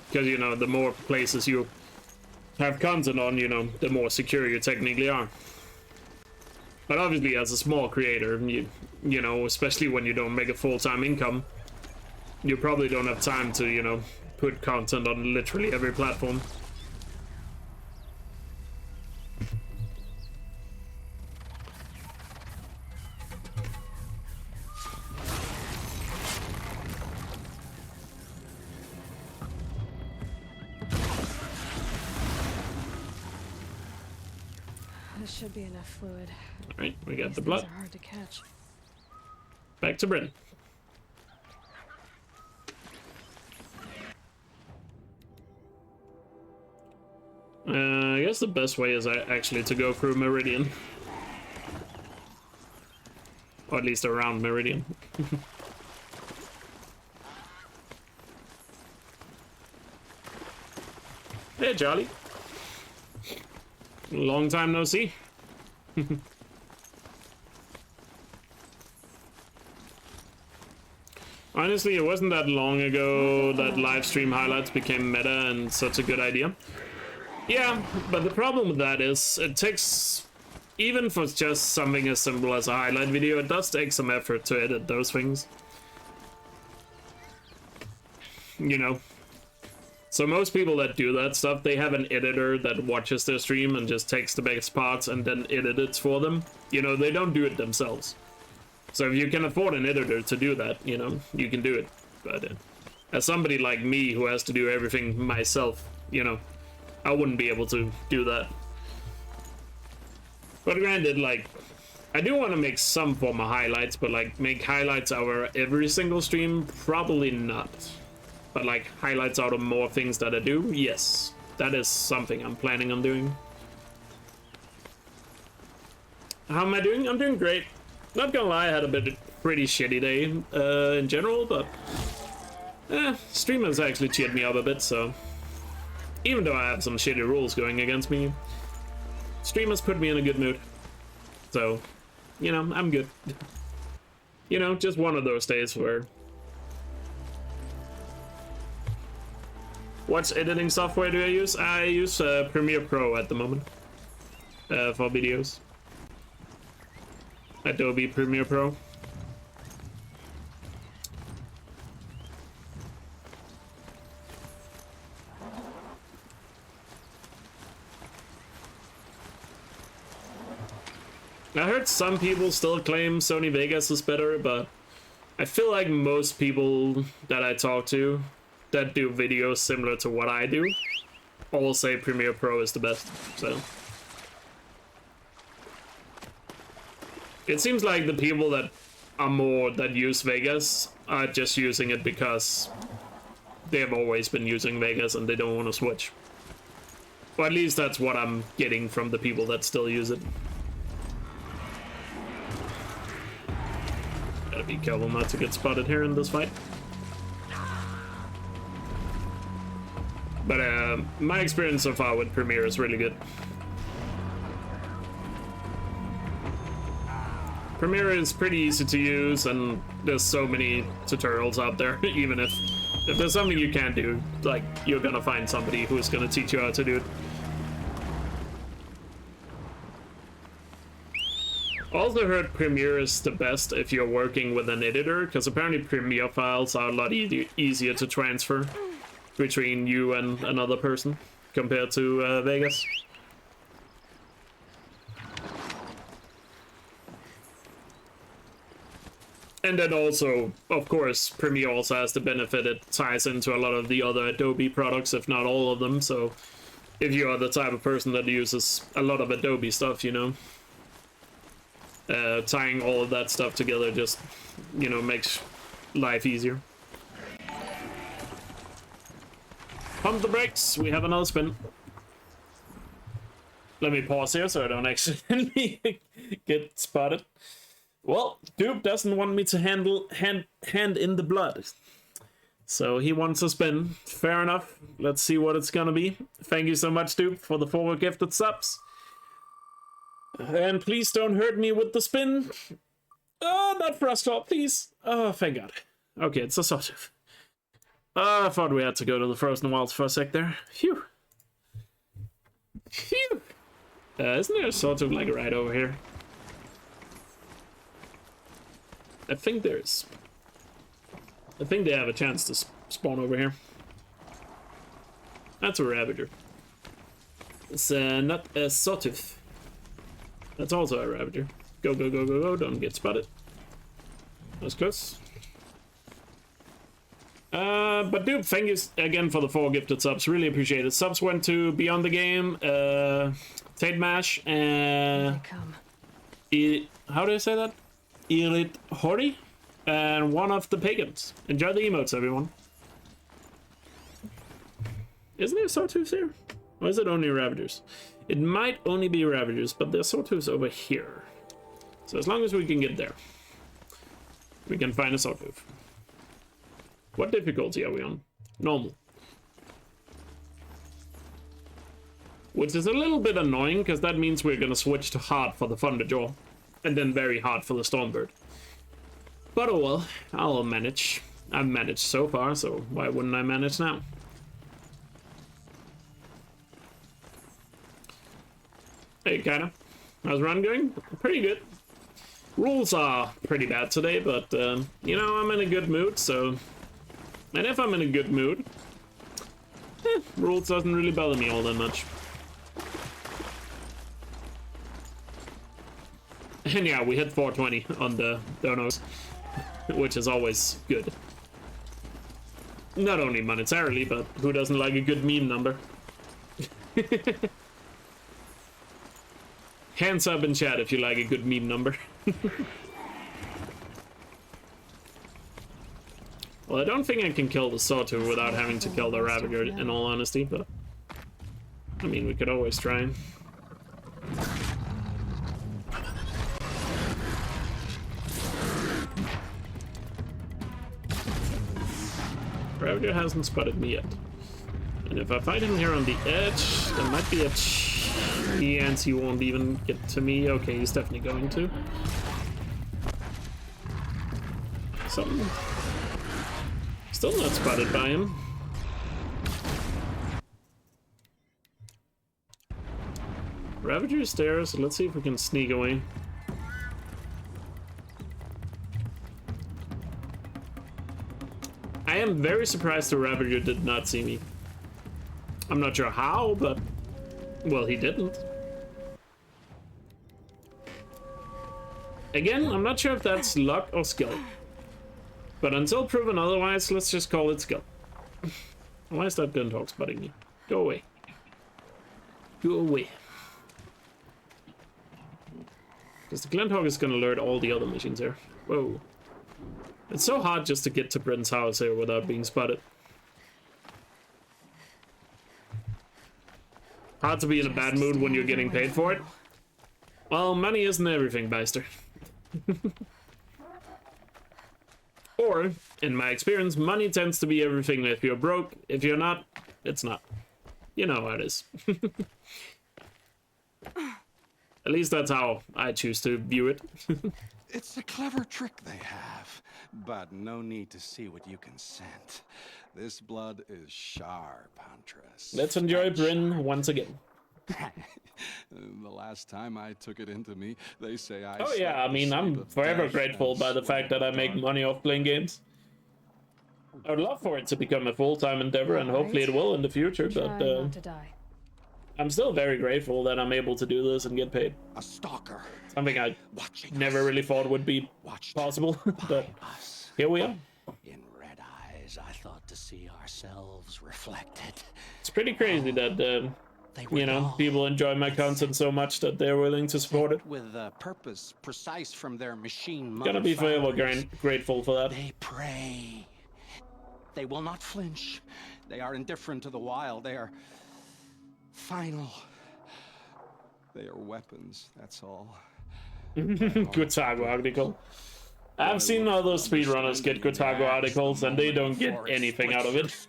Because, you know, the more places you have content on, you know, the more secure you technically are. But obviously as a small creator, you know, especially when you don't make a full-time income, you probably don't have time to, you know, put content on literally every platform. There should be enough fluid. Alright, we got These the blood. things are hard to catch. Back to Britain. I guess the best way is actually to go through Meridian. Or at least around Meridian. Hey, Charlie. Long time no see. Honestly, it wasn't that long ago that live stream highlights became meta and such a good idea. Yeah, but the problem with that is it takes, even for just something as simple as a highlight video, it does take some effort to edit those things. You know? So most people that do that stuff, they have an editor that watches their stream and just takes the best parts and then edits for them. You know, they don't do it themselves. So if you can afford an editor to do that, you know, you can do it. But as somebody like me who has to do everything myself, you know, I wouldn't be able to do that. But granted, like, I do want to make some form of highlights, but like make highlights out of every single stream, probably not. But like highlights out of more things that I do, yes. That is something I'm planning on doing. How am I doing? I'm doing great. Not gonna lie, I had a pretty shitty day in general, but stream has actually cheered me up a bit, so even though I have some shitty rules going against me, stream has put me in a good mood. So, you know, I'm good. You know, just one of those days where... What editing software do I use? I use Premiere Pro at the moment for videos. Adobe Premiere Pro. I heard some people still claim Sony Vegas is better, but I feel like most people that I talk to that do videos similar to what I do all say Premiere Pro is the best, so. It seems like the people that use Vegas are just using it because they have always been using Vegas and they don't want to switch. Or at least that's what I'm getting from the people that still use it. Gotta be careful not to get spotted here in this fight. But my experience so far with Premiere is really good. Premiere is pretty easy to use, and there's so many tutorials out there. Even if there's something you can't do, like, you're gonna find somebody who's gonna teach you how to do it. Also heard Premiere is the best if you're working with an editor, because apparently Premiere files are a lot easier to transfer between you and another person compared to Vegas. And then also, of course, Premiere also has the benefit it ties into a lot of the other Adobe products, if not all of them. So if you are the type of person that uses a lot of Adobe stuff, you know, tying all of that stuff together just, you know, makes life easier. Pump the brakes, we have another spin. Let me pause here so I don't accidentally get spotted. Well, Dupe doesn't want me to hand in the blood. So he wants a spin. Fair enough. Let's see what it's gonna be. Thank you so much, Dupe, for the 4 gifted subs. And please don't hurt me with the spin. Oh, not Frostop, please. Oh, thank God. Okay, it's a sawtooth. I thought we had to go to the Frozen Wilds for a sec there. Phew. Phew. Isn't there a sawtooth like right over here? I think there is. I think they have a chance to spawn over here. That's a Ravager. It's not a sawtooth. That's also a Ravager. Go, go, go, go, go. Don't get spotted. That was close. But dude, thank you again for the 4 gifted subs. Really appreciate it. Subs went to Beyond the Game, Tate Mash, and... how do I say that? Elite Hori, and one of the pagans. Enjoy the emotes, everyone. Isn't there sawtooths here? Or is it only Ravagers? It might only be Ravagers, but there's sawtooths over here. So as long as we can get there, we can find a sawtooth. What difficulty are we on? Normal. Which is a little bit annoying, because that means we're gonna switch to hard for the Thunderjaw. And then very hard for the Stormbird. But oh well, I'll manage. I've managed so far, so why wouldn't I manage now? Hey, kinda. How's run going? Pretty good. Rules are pretty bad today, but, you know, I'm in a good mood, so... And if I'm in a good mood, rules doesn't really bother me all that much. And yeah, we hit 420 on the donos, which is always good. Not only monetarily, but who doesn't like a good meme number? Hands up in chat if you like a good meme number. Well, I don't think I can kill the Sawtooth without having to kill the Ravager, in all honesty, but... I mean, we could always try. Ravager hasn't spotted me yet. And if I fight him here on the edge, there might be a chance he won't even get to me. Okay, he's definitely going to. Something. Still not spotted by him. Ravager stairs, let's see if we can sneak away. I am very surprised the Ravager did not see me. I'm not sure how, but... Well, he didn't. Again, I'm not sure if that's luck or skill. But until proven otherwise, let's just call it skill. Why is that Glinthawk spotting me? Go away. Go away. Because the Glinthawk is going to alert all the other machines here. Whoa. It's so hard just to get to Bryn's house here without being spotted. Hard to be in a bad mood when you're getting paid for it. Well, money isn't everything, Beister. Or, in my experience, money tends to be everything if you're broke. If you're not, it's not. You know how it is. At least that's how I choose to view it. It's a clever trick they have, but no need to see what you can scent. This blood is sharp, Huntress. Let's enjoy Bryn once again. The last time I took it into me, they say I... Oh yeah, I mean, I'm forever grateful by the fact that I make money off playing games. I would love for it to become a full-time endeavor, and hopefully it will in the future, but not to die. I'm still very grateful that I'm able to do this and get paid. A stalker. Something I never really thought would be possible, but here we are. In red eyes, I thought to see ourselves reflected. It's pretty crazy that, you know, people enjoy my content so much that they're willing to support it. With a purpose precise from their machine. Gonna be forever grateful for that. They pray. They will not flinch. They are indifferent to the wild. They are final. They are weapons, that's all. Gotago article. I've seen all those speedrunners get Gotago articles and they don't get anything out of it.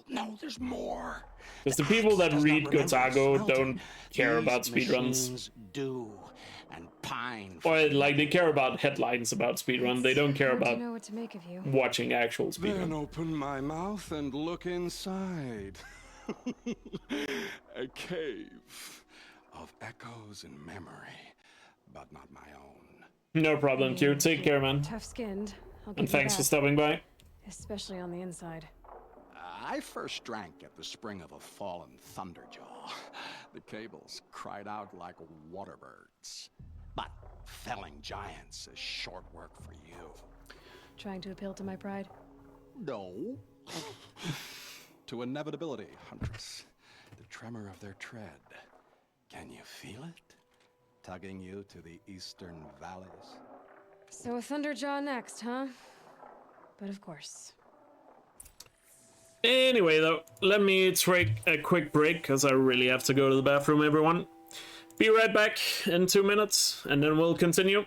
No, there's more. Because the people that read Gotago don't care about speedruns. Do and pine. Or like they care about headlines about speedrun. They don't care about know what to make of you. watching actual speedrun. Then open my mouth and look inside. A cave of echoes and memory, but not my own. No problem, Q. Take care, man. Tough-skinned. And thanks for stopping by. Especially on the inside. I first drank at the spring of a fallen thunderjaw. The cables cried out like waterbirds. But felling giants is short work for you. Trying to appeal to my pride? No. To inevitability, Huntress. The tremor of their tread. Can you feel it? Tugging you to the eastern valleys. So a thunderjaw next, huh? But of course. Anyway, though, let me take a quick break, because I really have to go to the bathroom, everyone. Be right back in 2 minutes, and then we'll continue.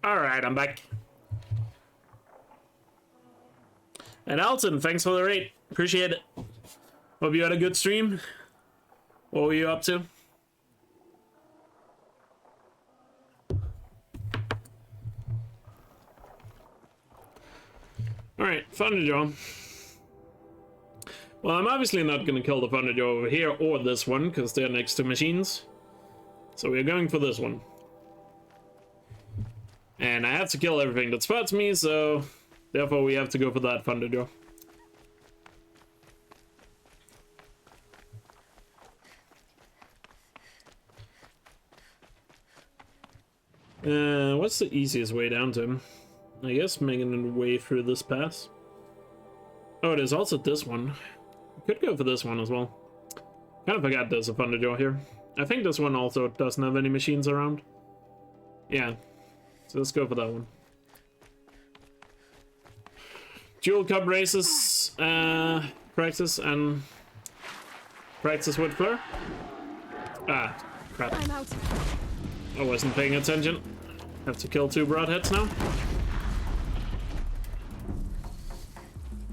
Alright, I'm back. And Alton, thanks for the raid. Appreciate it. Hope you had a good stream. What were you up to? Alright, Thunderjaw. Well, I'm obviously not going to kill the Thunderjaw over here or this one, because they're next to machines. So we're going for this one. And I have to kill everything that spots me, so therefore we have to go for that Thunderjaw. What's the easiest way down to him? I guess making a way through this pass. Oh, there's also this one. Could go for this one as well. Kind of forgot there's a Thunderjaw here. I think this one also doesn't have any machines around. Yeah. So let's go for that one. Dual Cup races, practice and practice with Fleur. Ah, crap. I'm out. I wasn't paying attention. Have to kill 2 broadheads now.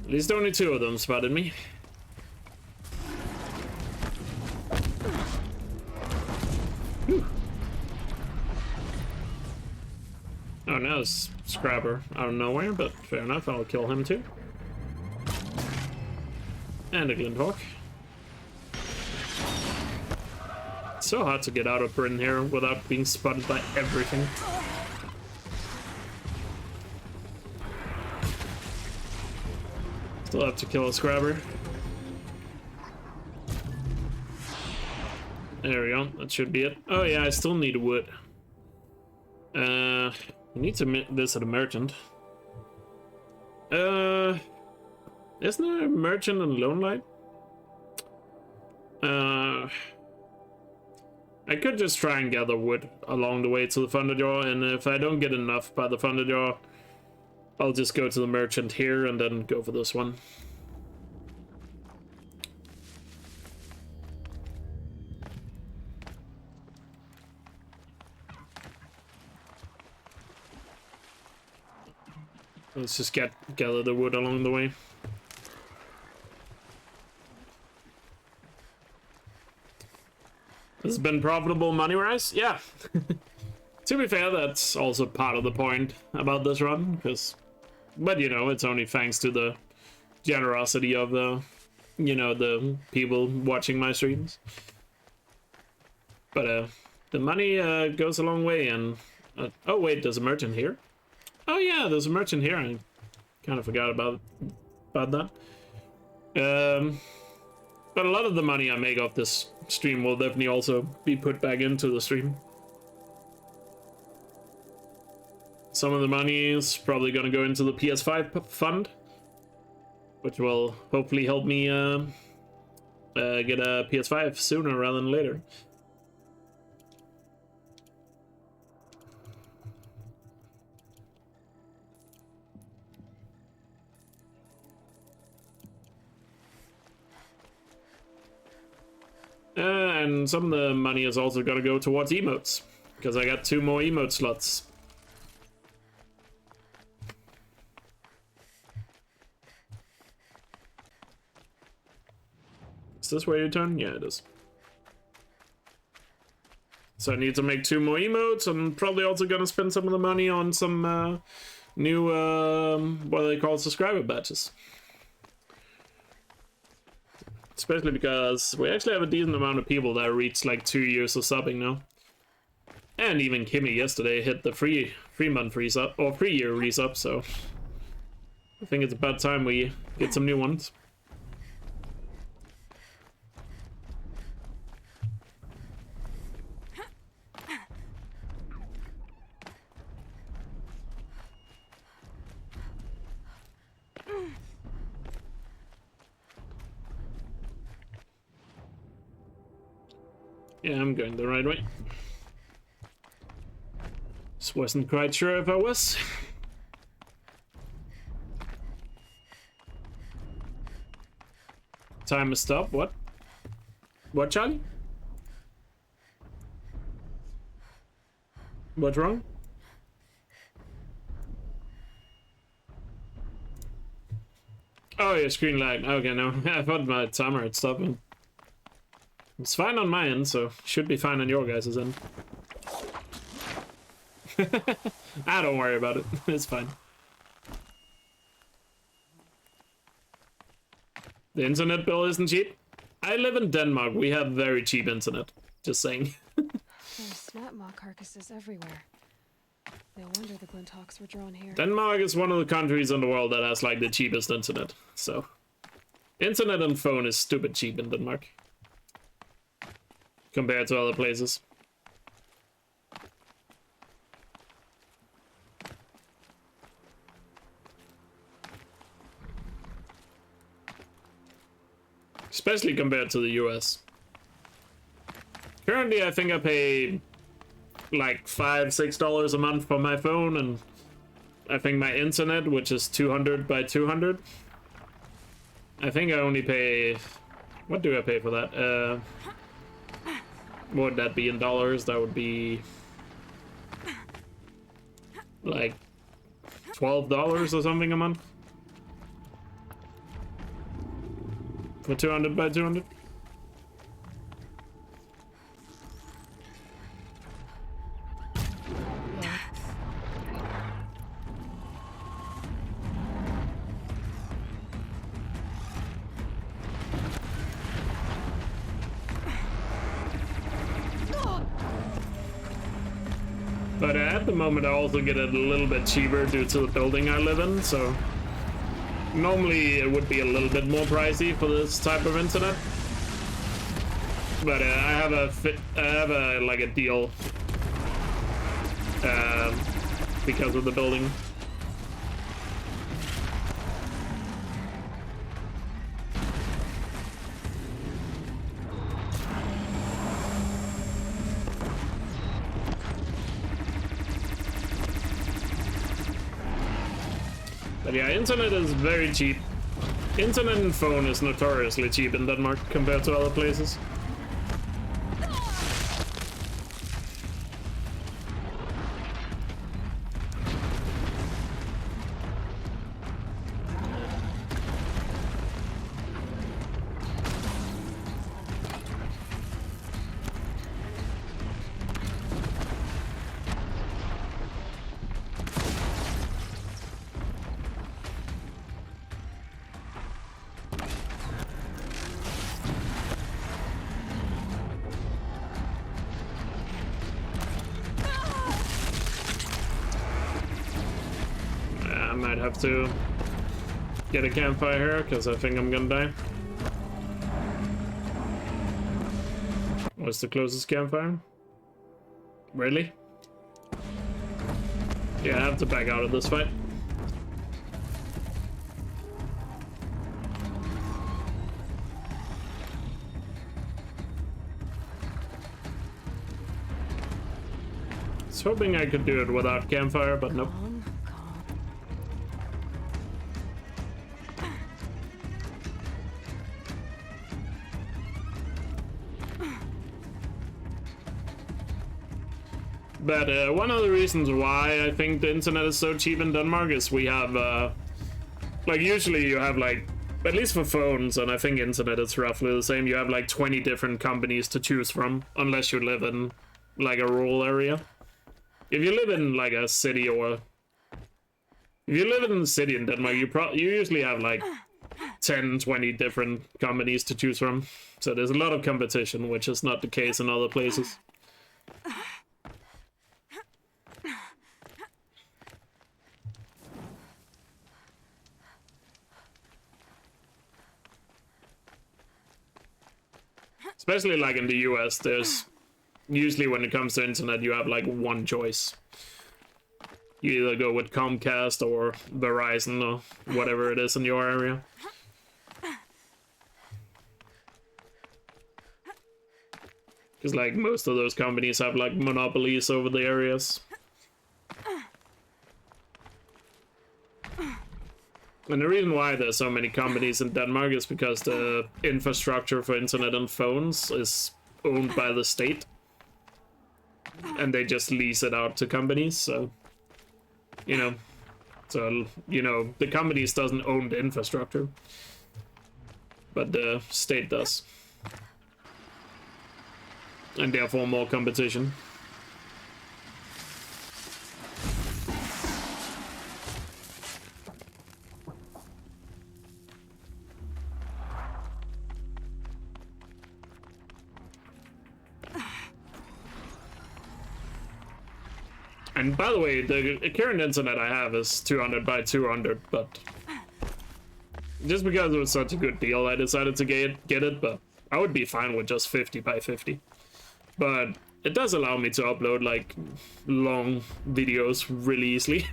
At least only 2 of them spotted me. Whew. Oh, now it's Scrapper out of nowhere, but fair enough, I'll kill him too. And a Glinthawk. It's so hard to get out of Britain here without being spotted by everything. Still have to kill a Scrapper. There we go, that should be it. Oh yeah, I still need wood. I need to visit a merchant. Isn't there a merchant in Lone Light? I could just try and gather wood along the way to the Thunderjaw, and if I don't get enough by the Thunderjaw, I'll just go to the merchant here and then go for this one. Let's just gather the wood along the way. Has it been profitable money-wise? Yeah. To be fair, that's also part of the point about this run, but you know, it's only thanks to the generosity of the, you know, the people watching my streams. But the money goes a long way, and oh wait, there's a merchant here. Oh yeah, there's a merchant here. I kind of forgot about that. But a lot of the money I make off this stream will definitely also be put back into the stream. Some of the money is probably going to go into the PS5 fund, which will hopefully help me get a PS5 sooner rather than later. And some of the money is also going to go towards emotes, because I got 2 more emote slots. Is this where you turn? Yeah, it is. So I need to make 2 more emotes. I'm probably also going to spend some of the money on some new, what are they called, subscriber badges. Especially because we actually have a decent amount of people that reached like 2 years of subbing now. And even Kimmy yesterday hit the free month resub, or 3 year resub, so I think it's about time we get some new ones. Yeah, I'm going the right way. Just wasn't quite sure if I was. Time to stop. What? What, Charlie? What's wrong? Oh, your screen lag. Okay, no. I thought my timer had stopped. It's fine on my end, so should be fine on your guys' end. Don't worry about it. It's fine. The internet bill isn't cheap. I live in Denmark. We have very cheap internet. Just saying. There's snap maw carcasses everywhere. No wonder the Glinthawks were drawn here. Denmark is one of the countries in the world that has like the cheapest internet. So, internet and phone is stupid cheap in Denmark compared to other places. Especially compared to the US. Currently, I think I pay like $5-6 a month for my phone, and I think my internet, which is 200 by 200, I think I only pay... What do I pay for that? What would that be in dollars? That would be like $12 or something a month for 200 by 200. But at the moment I also get it a little bit cheaper due to the building I live in, so normally it would be a little bit more pricey for this type of internet. But I have a like a deal because of the building. But yeah, internet is very cheap. Internet and phone is notoriously cheap in Denmark compared to other places. I might have to get a campfire here because I think I'm gonna die. What's the closest campfire? Really? Yeah, I have to back out of this fight. I was hoping I could do it without campfire, but nope. But one of the reasons why I think the internet is so cheap in Denmark is we have, like usually you have like, at least for phones, and I think internet is roughly the same, you have like 20 different companies to choose from, unless you live in like a rural area. If you live in like a city or... If you live in the city in Denmark, you usually have like 10, 20 different companies to choose from. So there's a lot of competition, which is not the case in other places. Especially like in the US, there's usually when it comes to internet, you have like one choice. You either go with Comcast or Verizon or whatever it is in your area. Because like most of those companies have like monopolies over the areas. And the reason why there's so many companies in Denmark is because the infrastructure for internet and phones is owned by the state. And they just lease it out to companies, so, you know, So, you know, the companies doesn't own the infrastructure, but the state does. And therefore more competition. And by the way, the current internet I have is 200 by 200, but just because it was such a good deal, I decided to get it, but I would be fine with just 50 by 50. But it does allow me to upload, like, long videos really easily.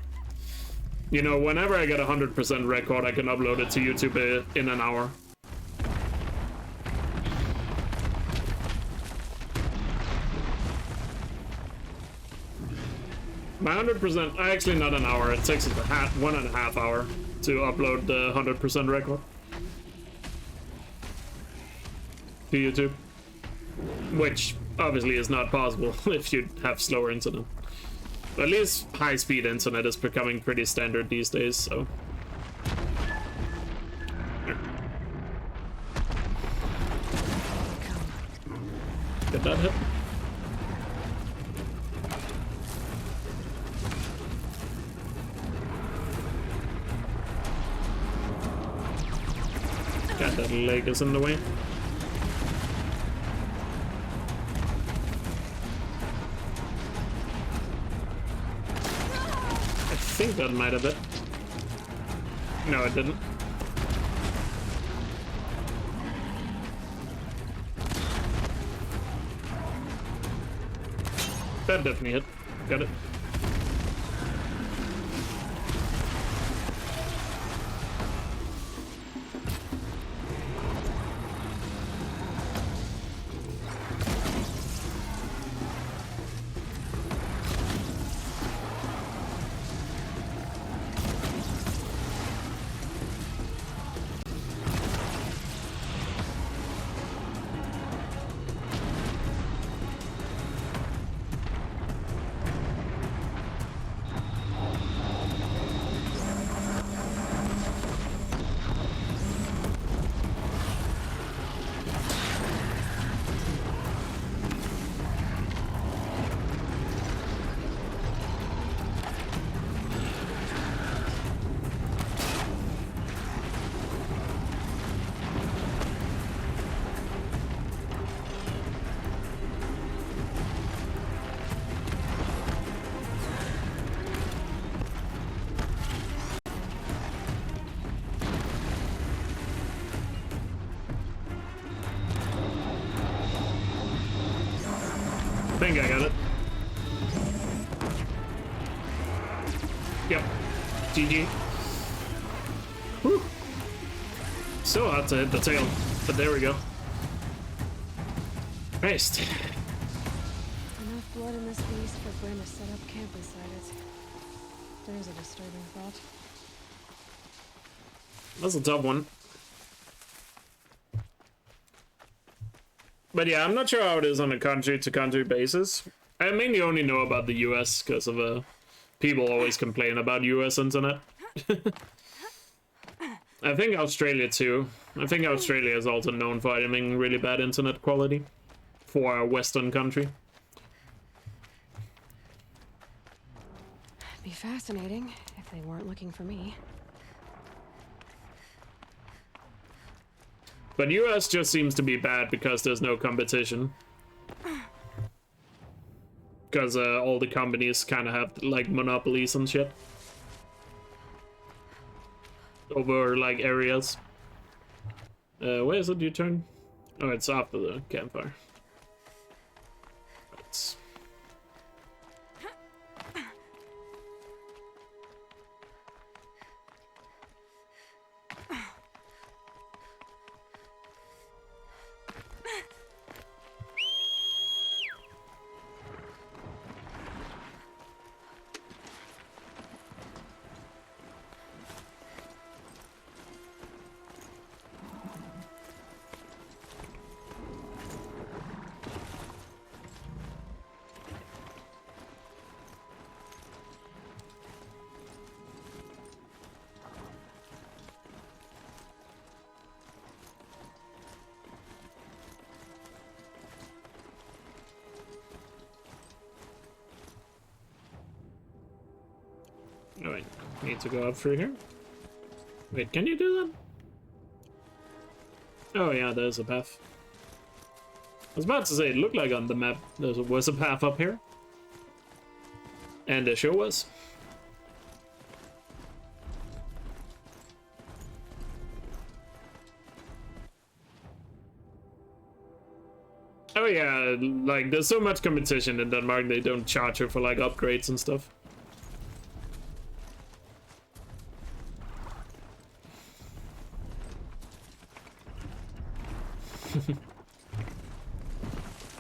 You know, whenever I get 100% record, I can upload it to YouTube in an hour. My 100%, actually not an hour, it takes us 1.5 hours to upload the 100% record to YouTube. Which obviously is not possible if you have slower internet. But at least high-speed internet is becoming pretty standard these days, so. Get that hit. God, that leg is in the way. I think that might have it. No, it didn't. That definitely hit. Got it. I think I got it. Yep. GG. Whew. So hard to hit the tail, but there we go. Christ. Enough blood in this beast for Bren to set up camp beside it. There's a disturbing thought. That's a tough one. But yeah, I'm not sure how it is on a country-to-country basis. I mainly only know about the US because of people always complain about US internet. I think Australia too. I think Australia is also known for having really bad internet quality for a Western country. It'd be fascinating if they weren't looking for me. But US just seems to be bad because there's no competition. Because all the companies kind of have like monopolies and shit over like areas. Where is it you turn? Oh, it's after the campfire. Right. Oh wait, need to go up through here. Wait, can you do that? Oh yeah, there's a path. I was about to say, it looked like on the map there was a path up here. And there sure was. Oh yeah, like there's so much competition in Denmark, they don't charge you for like upgrades and stuff.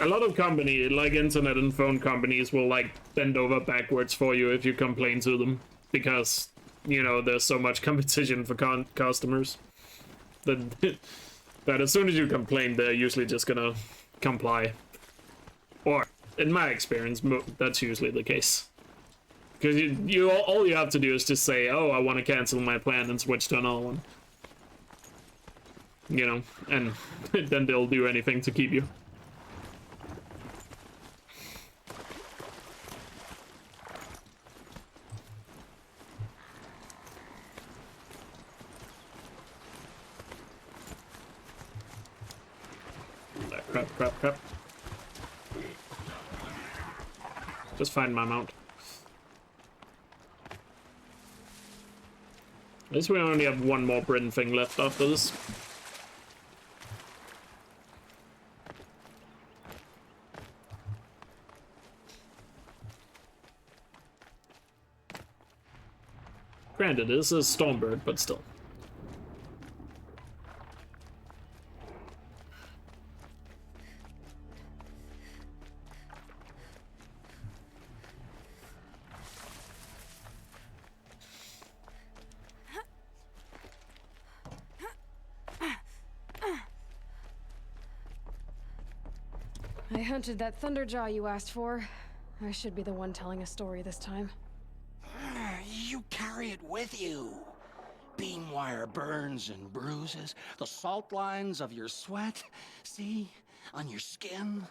A lot of companies, like internet and phone companies, will like bend over backwards for you if you complain to them, because, you know, there's so much competition for customers that, that as soon as you complain, they're usually just gonna comply. Or, in my experience, that's usually the case. Because all you have to do is just say, oh, I want to cancel my plan and switch to another one. You know, and then they'll do anything to keep you. Crap. Just find my mount. At least we only have one more Britain thing left after this. Granted, this is Stormbird, but still. I hunted that Thunderjaw you asked for. I should be the one telling a story this time. You carry it with you. Beam wire burns and bruises, the salt lines of your sweat. See? On your skin,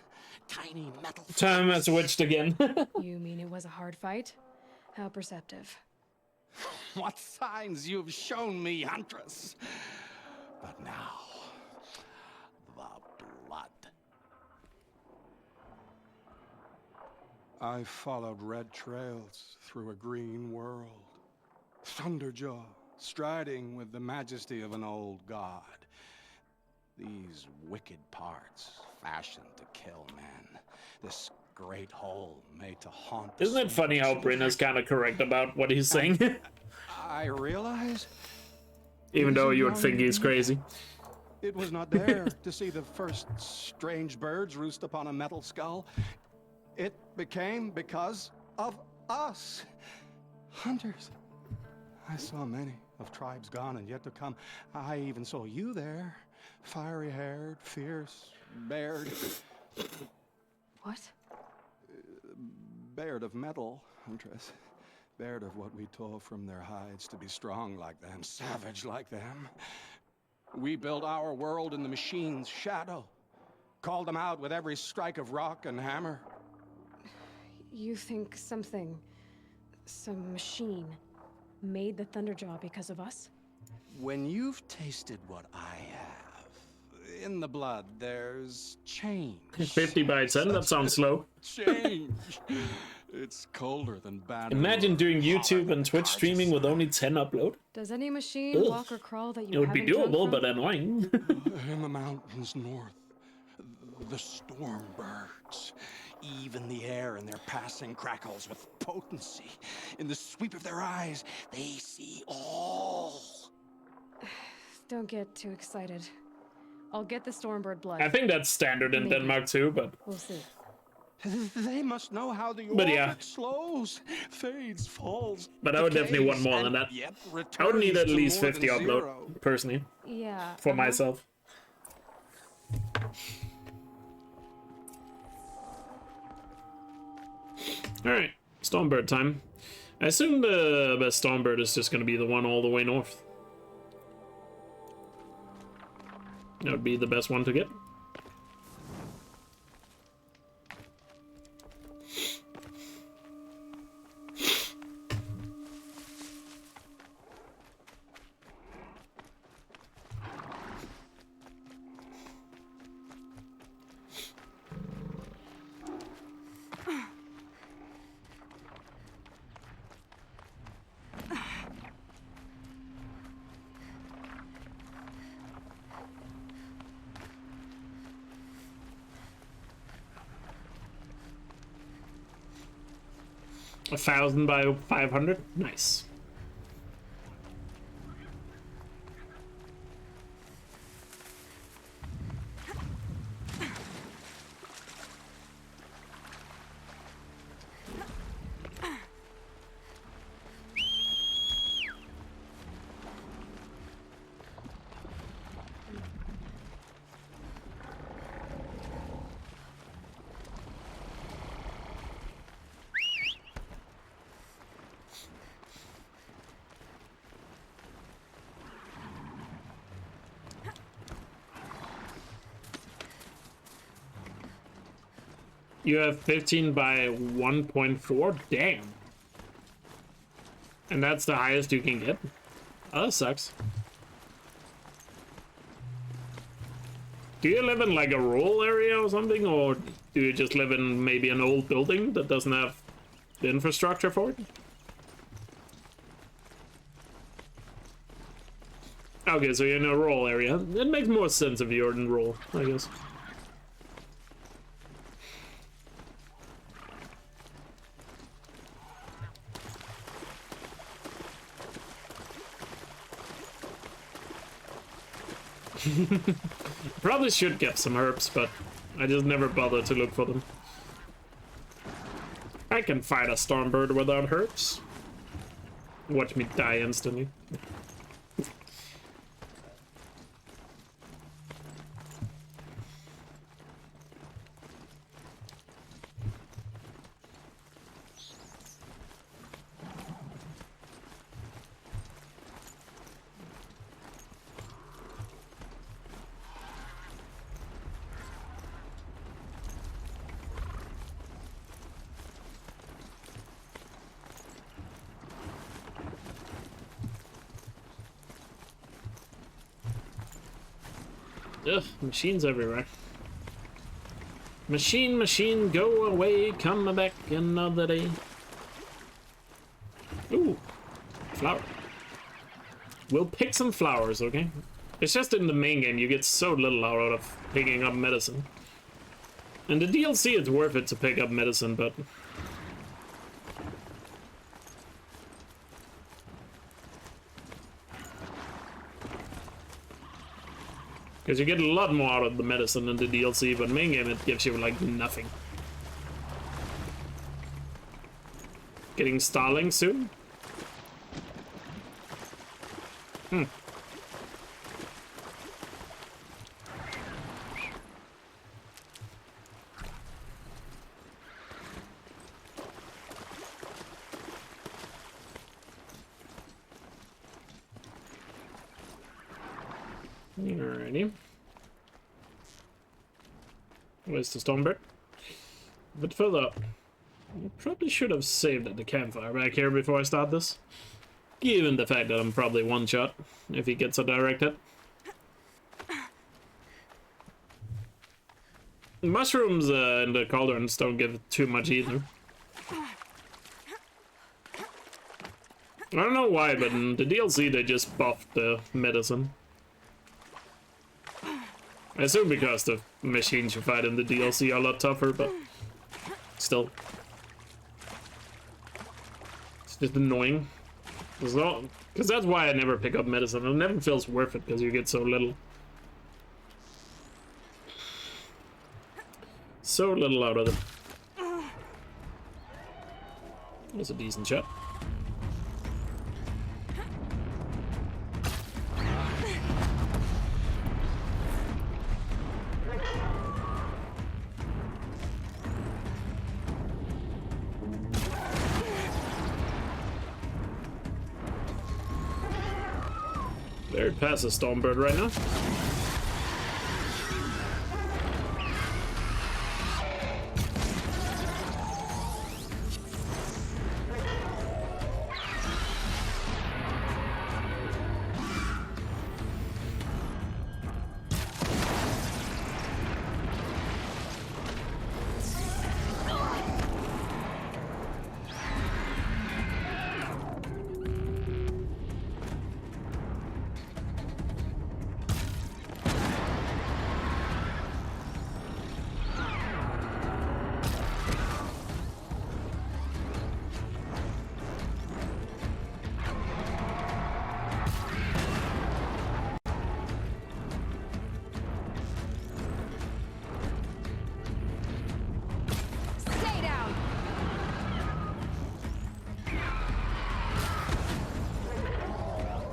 tiny metal... Time has switched again. You mean it was a hard fight? How perceptive. What signs you've shown me, Huntress. But now, the blood. I followed red trails through a green world. Thunderjaw, striding with the majesty of an old god. These wicked parts, fashioned to kill men. This great hole made to haunt... Isn't it funny how Bryn is kind of correct about what he's saying? I realize... Even though you would think he's crazy. It was not there to see the first strange birds roost upon a metal skull. It became because of us. Hunters. I saw many of tribes gone and yet to come. I even saw you there. Fiery-haired, fierce, bared. What? Bared of metal, Huntress. Bared of what we tore from their hides to be strong like them, savage like them. We built our world in the machine's shadow. Called them out with every strike of rock and hammer. You think some machine, made the Thunderjaw because of us? When you've tasted what I have, in the blood, there's change. 50 by 10, that sounds slow. Change. It's colder than bad. Imagine doing YouTube and Twitch streaming with only 10 upload. Does any machine Ugh. walk or crawl that you It would be haven't drunk doable, from? but annoying. In the mountains north, the storm birds. Even the air in their passing crackles with potency. In the sweep of their eyes, they see all. Don't get too excited. I'll get the Stormbird blood. I think that's standard in Maybe. Denmark too, but... We'll see. They must know how the But orbit yeah. slows, fades, falls. But I would definitely want more than that. I would need at least 50 upload, personally. Yeah. For myself. Alright, Stormbird time. I assume the best Stormbird is just going to be the one all the way north. That would be the best one to get. 1,000 by 500. Nice. You have 15 by 1.4? Damn. And that's the highest you can get? Oh, that sucks. Do you live in like a rural area or something? Or do you just live in maybe an old building that doesn't have the infrastructure for it? Okay, so you're in a rural area. It makes more sense if you're in rural, I guess. Probably should get some herbs, but I just never bother to look for them. I can fight a stormbird without herbs. Watch me die instantly. Ugh, machines everywhere. Machine, machine, go away, come back another day. Ooh, flower. We'll pick some flowers, okay? It's just in the main game you get so little out of picking up medicine. In the DLC it's worth it to pick up medicine, but... Because you get a lot more out of the medicine in the DLC, but main game it gives you like nothing. Getting stalling soon? Hmm. Alrighty. Where's the stormbird? A bit further up. I probably should have saved at the campfire back here before I start this. Given the fact that I'm probably one shot if he gets a direct hit. Mushrooms in the cauldrons don't give too much either. I don't know why, but in the DLC they just buffed the medicine. I assume because the machines you fight in the DLC are a lot tougher, but still. It's just annoying. Because that's why I never pick up medicine. It never feels worth it because you get so little. So little out of it. That's a decent shot. There, pass a stormbird right now.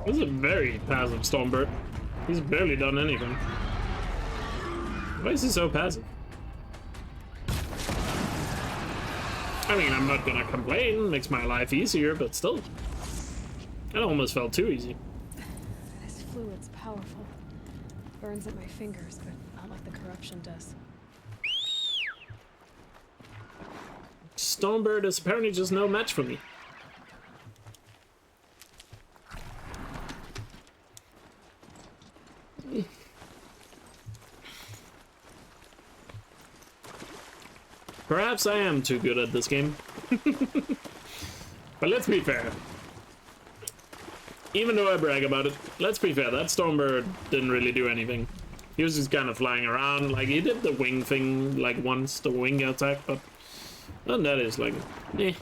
This is a very passive Stormbird. He's barely done anything. Why is he so passive? I mean, I'm not gonna complain, makes my life easier, but still. It almost felt too easy. This fluid's powerful. Burns at my fingers, but not like the corruption does. Stormbird is apparently just no match for me. Perhaps I am too good at this game. But let's be fair. Even though I brag about it, let's be fair, that Stormbird didn't really do anything. He was just kind of flying around, like he did the wing thing like once, the wing attack, but then that is like, eh.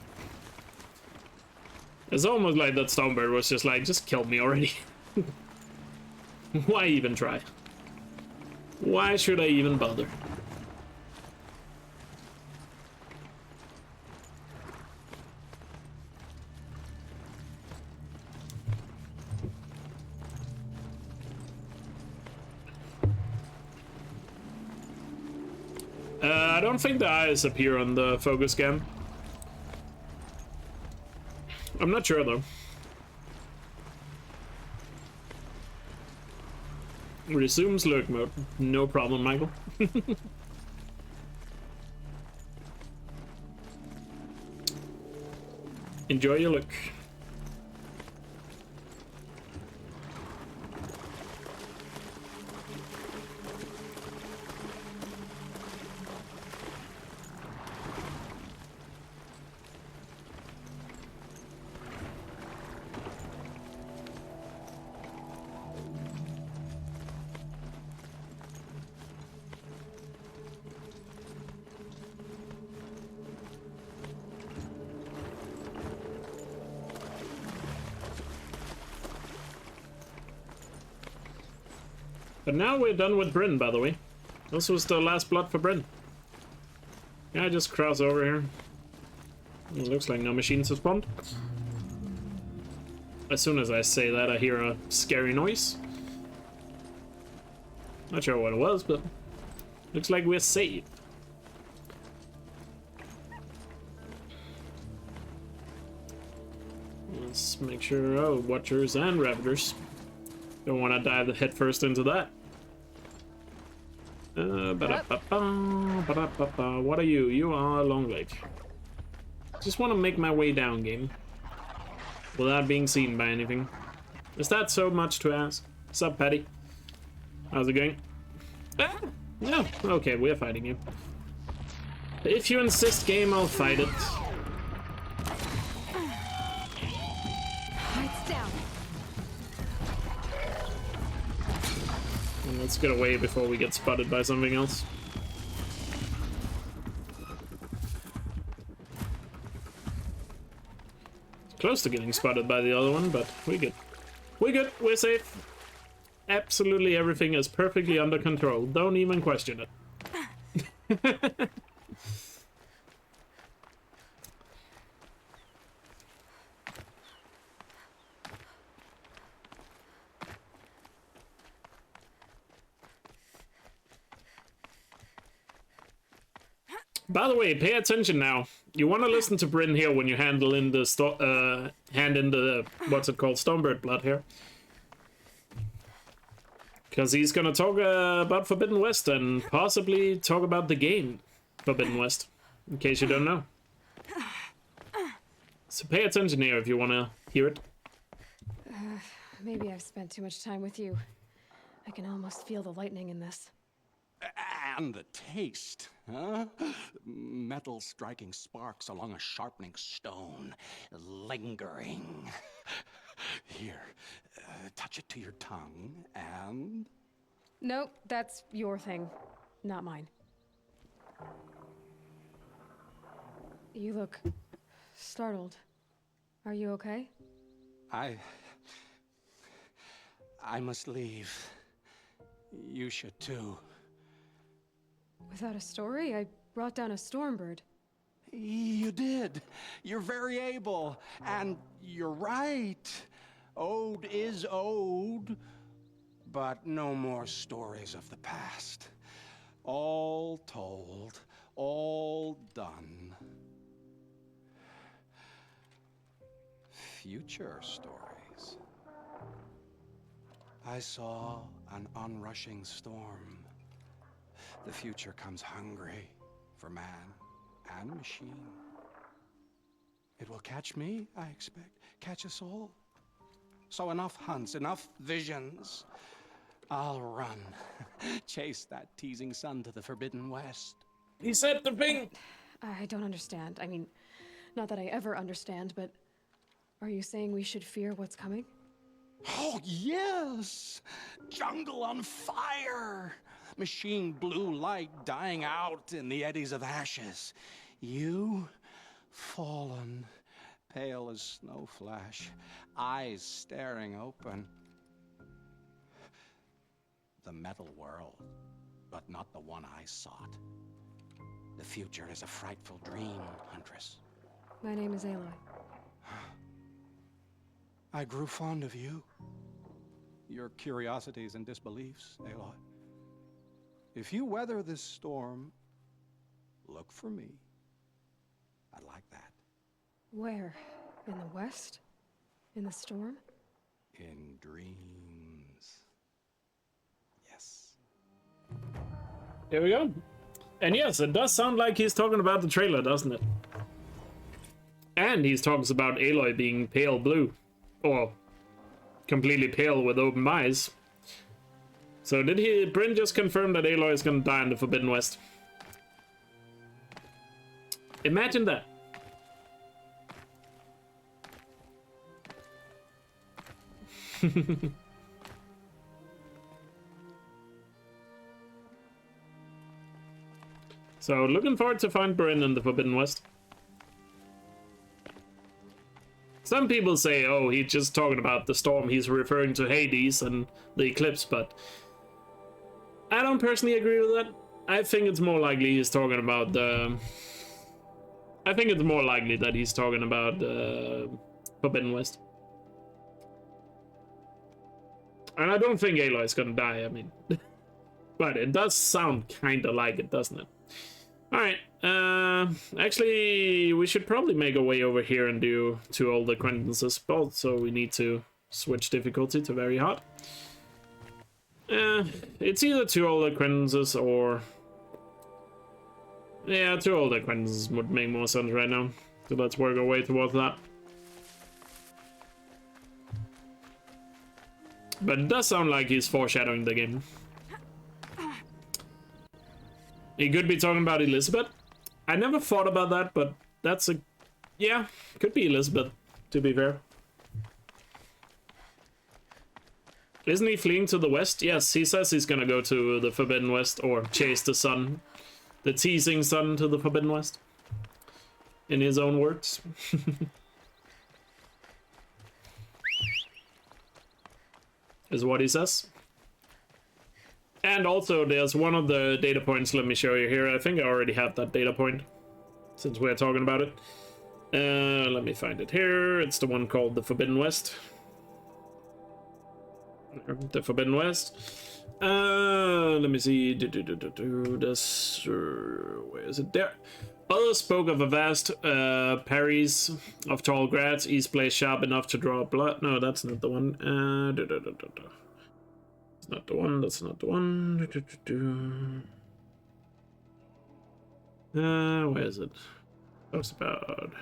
It's almost like that Stormbird was just like, just kill me already. Why even try? Why should I even bother? I don't think the eyes appear on the focus cam. I'm not sure though. Resumes lurk mode. No problem, Michael. Enjoy your look. But now we're done with Bryn, by the way. This was the last plot for Bryn. Yeah, just cross over here. It looks like no machines have spawned. As soon as I say that, I hear a scary noise. Not sure what it was, but looks like we're safe. Let's make sure. Oh, Watchers and Ravagers. Don't want to dive head first into that. What are you? You are a long leg. Just want to make my way down, game. Without being seen by anything. Is that so much to ask? Sup, Patty? How's it going? Ah, no. Okay, we're fighting you. If you insist, game, I'll fight it. Let's get away before we get spotted by something else. Close to getting spotted by the other one, but we're good. We're good. We're safe. Absolutely everything is perfectly under control. Don't even question it. By the way, pay attention now. You want to listen to Bryn here when you handle in the hand in the what's it called, Stormbird blood here, because he's gonna talk about Forbidden West and possibly talk about the game Forbidden West, in case you don't know. So pay attention here if you want to hear it. Maybe I've spent too much time with you. I can almost feel the lightning in this. And the taste, huh? Metal striking sparks along a sharpening stone, lingering. Here, touch it to your tongue, and... Nope, that's your thing, not mine. You look startled. Are you okay? I must leave. You should too. Without a story, I brought down a Stormbird. You did. You're very able. And you're right. Ode is ode, but no more stories of the past. All told, all done. Future stories. I saw an onrushing storm. The future comes hungry for man and machine. It will catch me, I expect. Catch us all. So enough hunts, enough visions. I'll run. Chase that teasing sun to the Forbidden West. He said the thing. I don't understand. I mean, not that I ever understand, but are you saying we should fear what's coming? Oh, yes! Jungle on fire! Machine blue light dying out in the eddies of ashes. You, fallen, pale as snow flash, eyes staring open. The metal world, but not the one I sought. The future is a frightful dream, Huntress. My name is Aloy. I grew fond of you. Your curiosities and disbeliefs, Aloy. If you weather this storm, look for me. I'd like that. Where? In the west? In the storm? In dreams. Yes. Here we go. And yes, it does sound like he's talking about the trailer, doesn't it? And he talks about Aloy being pale blue. Or completely pale with open eyes. So did Bryn just confirm that Aloy is gonna die in the Forbidden West? Imagine that. So looking forward to find Bryn in the Forbidden West. Some people say, oh, he's just talking about the storm, he's referring to Hades and the eclipse, but I don't personally agree with that. I think it's more likely he's talking about the... I think it's more likely that he's talking about Forbidden West. And I don't think Aloy's gonna die, I mean. But it does sound kinda like it, doesn't it? Alright, actually, we should probably make our way over here and do 2 old acquaintances, both, so we need to switch difficulty to very hard. It's either 2 old acquaintances or... Yeah, 2 old acquaintances would make more sense right now. So let's work our way towards that. But it does sound like he's foreshadowing the game. He could be talking about Elizabeth. I never thought about that, but that's a... Yeah, could be Elizabeth, to be fair. Isn't he fleeing to the west? Yes, he says he's gonna go to the Forbidden West, or chase the sun. The teasing sun to the Forbidden West. In his own words. Is what he says. And also, there's one of the data points, let me show you here. I think I already have that data point, since we're talking about it. Let me find it here. It's the one called the Forbidden West. The Forbidden West. Let me see. This, where is it? There. Others spoke of a vast parries of tall grads, each blade sharp enough to draw blood. No, that's not the one. It's not the one. That's not the one. Where is it? Talks about.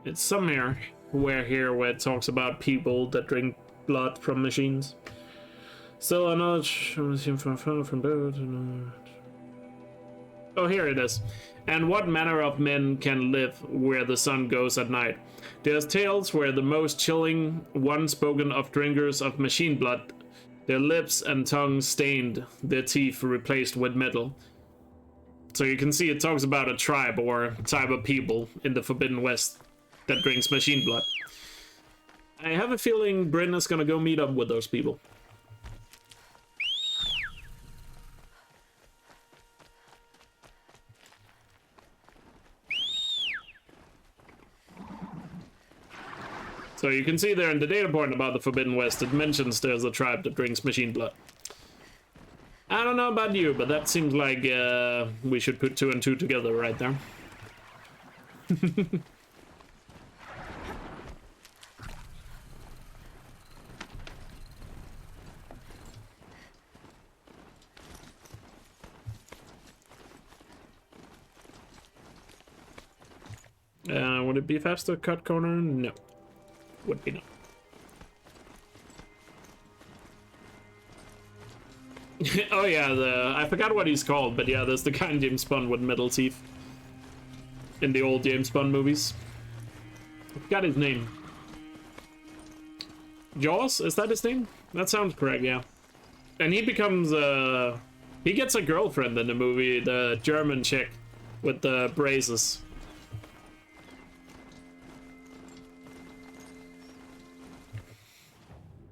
It's somewhere where it talks about people that drink blood from machines. Still another from oh, here it is. And what manner of men can live where the sun goes at night? There's tales where the most chilling one spoken of drinkers of machine blood, their lips and tongues stained, their teeth replaced with metal. So you can see it talks about a tribe or type of people in the Forbidden West that drinks machine blood. I have a feeling Bryn is gonna go meet up with those people. So you can see there in the data point about the Forbidden West, it mentions there's a tribe that drinks machine blood. I don't know about you, but that seems like we should put 2 and 2 together right there. Would it be faster cut corner? No. Would be no. Oh yeah, I forgot what he's called, but yeah, there's the guy in James Bond with metal teeth. In the old James Bond movies. I forgot his name. Jaws? Is that his name? That sounds correct, yeah. And he becomes, he gets a girlfriend in the movie, the German chick with the braces.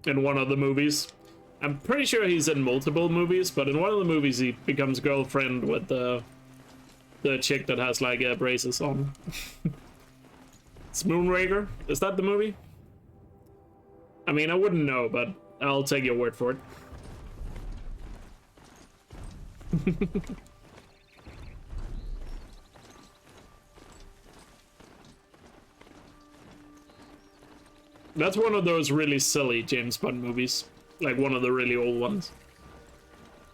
In one of the movies. I'm pretty sure he's in multiple movies, but in one of the movies he becomes girlfriend with the chick that has like braces on. It's Moonraker? Is that the movie? I mean, I wouldn't know, but I'll take your word for it. That's one of those really silly James Bond movies. Like one of the really old ones.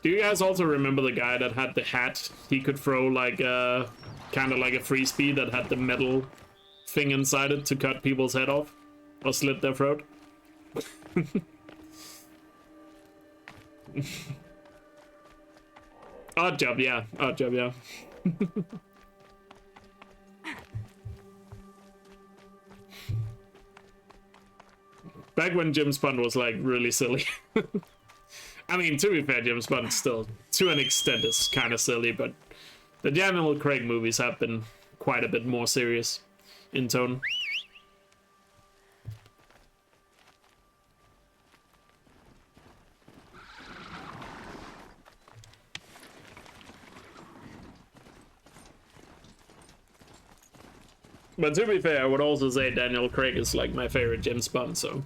Do you guys also remember the guy that had the hat? He could throw like kind of like a frisbee that had the metal thing inside it to cut people's head off or slit their throat. Odd job, yeah. Odd job, yeah. Back when James Bond was like really silly. I mean, to be fair, James Bond still, to an extent, is kind of silly, but the Daniel Craig movies have been quite a bit more serious in tone. But to be fair, I would also say Daniel Craig is like my favorite James Bond, so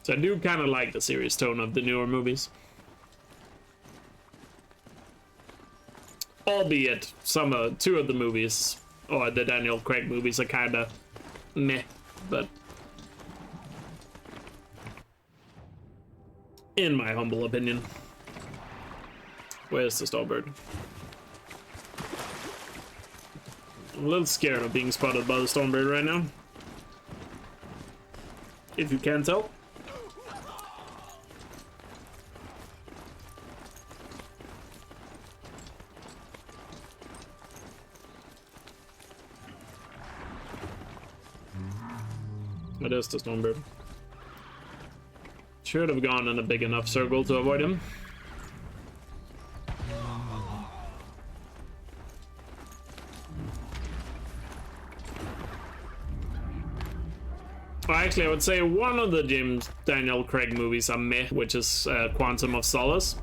I do kind of like the serious tone of the newer movies. Albeit, two of the movies, or the Daniel Craig movies, are kind of meh, but in my humble opinion. Where's the Starbird? I'm a little scared of being spotted by the Stormbird right now. If you can't tell. It is the Stormbird. Should have gone in a big enough circle to avoid him. Well, actually, I would say one of the Daniel Craig movies are meh, which is Quantum of Solace.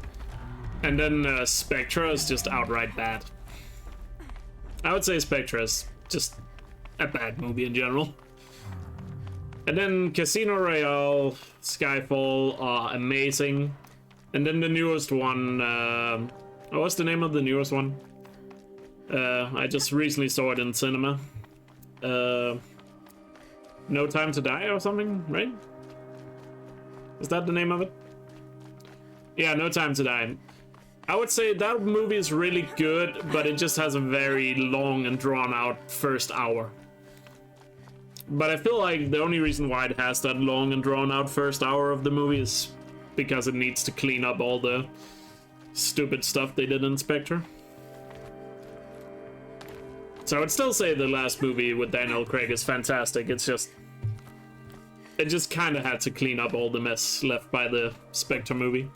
And then Spectra is just outright bad. I would say Spectra is just a bad movie in general. And then Casino Royale, Skyfall are amazing. And then the newest one, what's the name of the newest one? I just recently saw it in cinema. No Time to Die or something, right? Is that the name of it? Yeah, No Time to Die. I would say that movie is really good, but it just has a very long and drawn out first hour. But I feel like the only reason why it has that long and drawn out first hour of the movie is because it needs to clean up all the stupid stuff they did in Spectre. So I would still say the last movie with Daniel Craig is fantastic. It just kind of had to clean up all the mess left by the Spectre movie.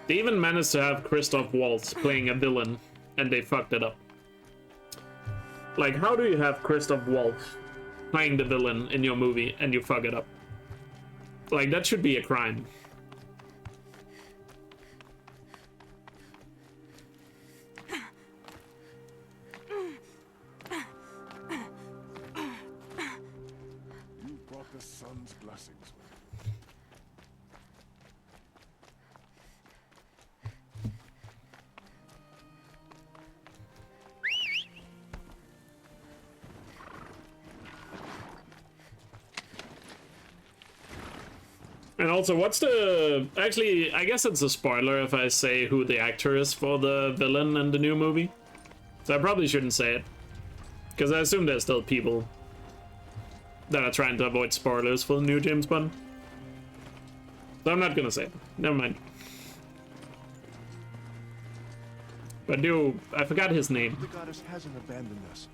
They even managed to have Christoph Waltz playing a villain, and they fucked it up. Like, how do you have Christoph Waltz playing the villain in your movie and you fuck it up? Like, that should be a crime. sun's blessings with it. And also, what's the... Actually, I guess it's a spoiler if I say who the actor is for the villain in the new movie. So I probably shouldn't say it. Because I assume there's still people that are trying to avoid spoilers for the new James Bond. So I'm not gonna say it. Never mind. But I forgot his name. The goddess hasn't abandoned us.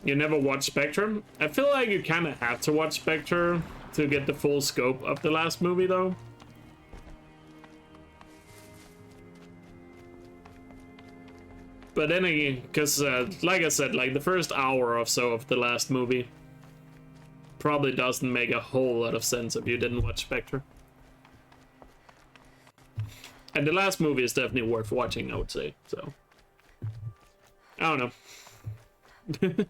You never watched Spectre? I feel like you kind of have to watch Spectre to get the full scope of the last movie, though. But then again, because like I said, like the first hour or so of the last movie probably doesn't make a whole lot of sense if you didn't watch Spectre. And the last movie is definitely worth watching, I would say. So I don't know.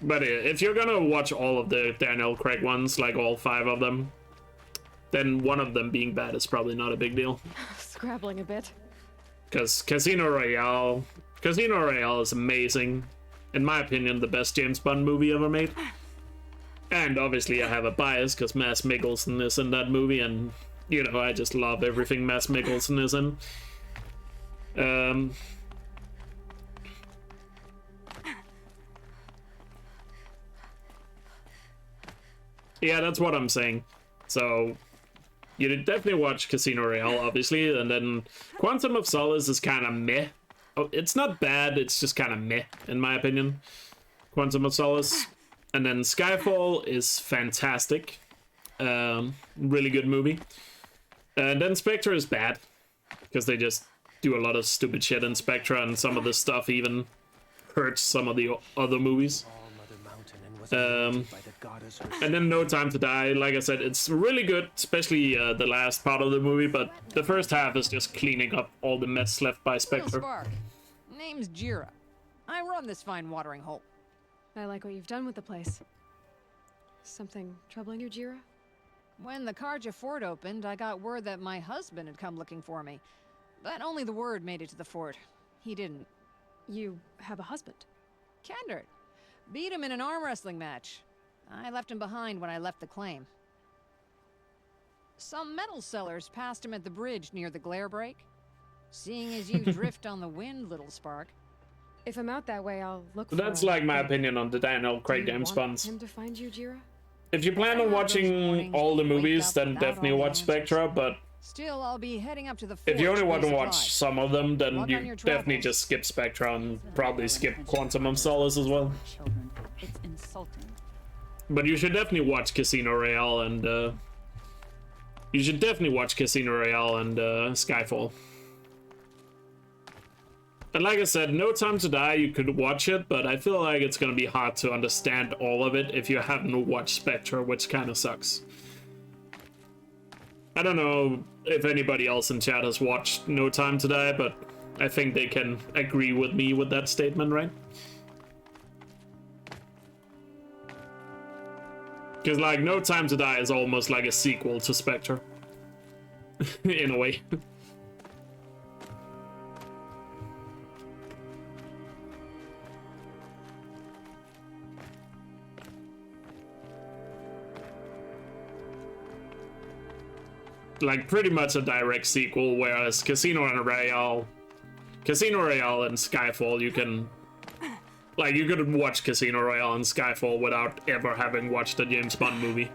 But if you're gonna watch all of the Daniel Craig ones, like all 5 of them, then one of them being bad is probably not a big deal. Scrabbling a bit. Because Casino Royale is amazing. In my opinion, the best James Bond movie ever made. And obviously I have a bias because Mads Mikkelsen is in that movie, and you know, I just love everything Mads Mikkelsen is in. Yeah, that's what I'm saying. So you did definitely watch Casino Royale, obviously, and then Quantum of Solace is kind of meh. Oh, it's not bad, it's just kind of meh, in my opinion. Quantum of Solace. And then Skyfall is fantastic. Really good movie. And then Spectre is bad, because they just do a lot of stupid shit in Spectre, and some of the stuff even hurts some of the other movies. And then No Time to Die, like I said, it's really good, especially the last part of the movie, but the first half is just cleaning up all the mess left by Spectre. Spark. Name's Jira. I run this fine watering hole. I like what you've done with the place. Something troubling you, Jira? When the Karja fort opened, I got word that my husband had come looking for me. But only the word made it to the fort. He didn't. You have a husband? Kendrick. Beat him in an arm wrestling match. I left him behind when I left the claim. Some metal sellers passed him at the bridge near the glare break. Seeing as you drift on the wind, little Spark. If I'm out that way, I'll look for That's like my opinion on the Daniel Craig James Bonds. him to find you, Jira? If you plan on watching all the movies, then definitely watch Spectre, but Still, I'll be heading up to the fort. if you only want to for watch supplies. some of them, then Luck on you your definitely travels. just skip Spectre and probably skip Quantum of Solace as well. It's insulting. But you should definitely watch Casino Royale and Skyfall. And like I said, No Time to Die, you could watch it, but I feel like it's gonna be hard to understand all of it if you haven't watched Spectre, which kind of sucks. I don't know if anybody else in chat has watched No Time to Die, but I think they can agree with me with that statement, right? Because, like, No Time to Die is almost like a sequel to Spectre. In a way. Like, pretty much a direct sequel, whereas Casino Royale and Skyfall, you can... Like, you could watch Casino Royale and Skyfall without ever having watched a James Bond movie.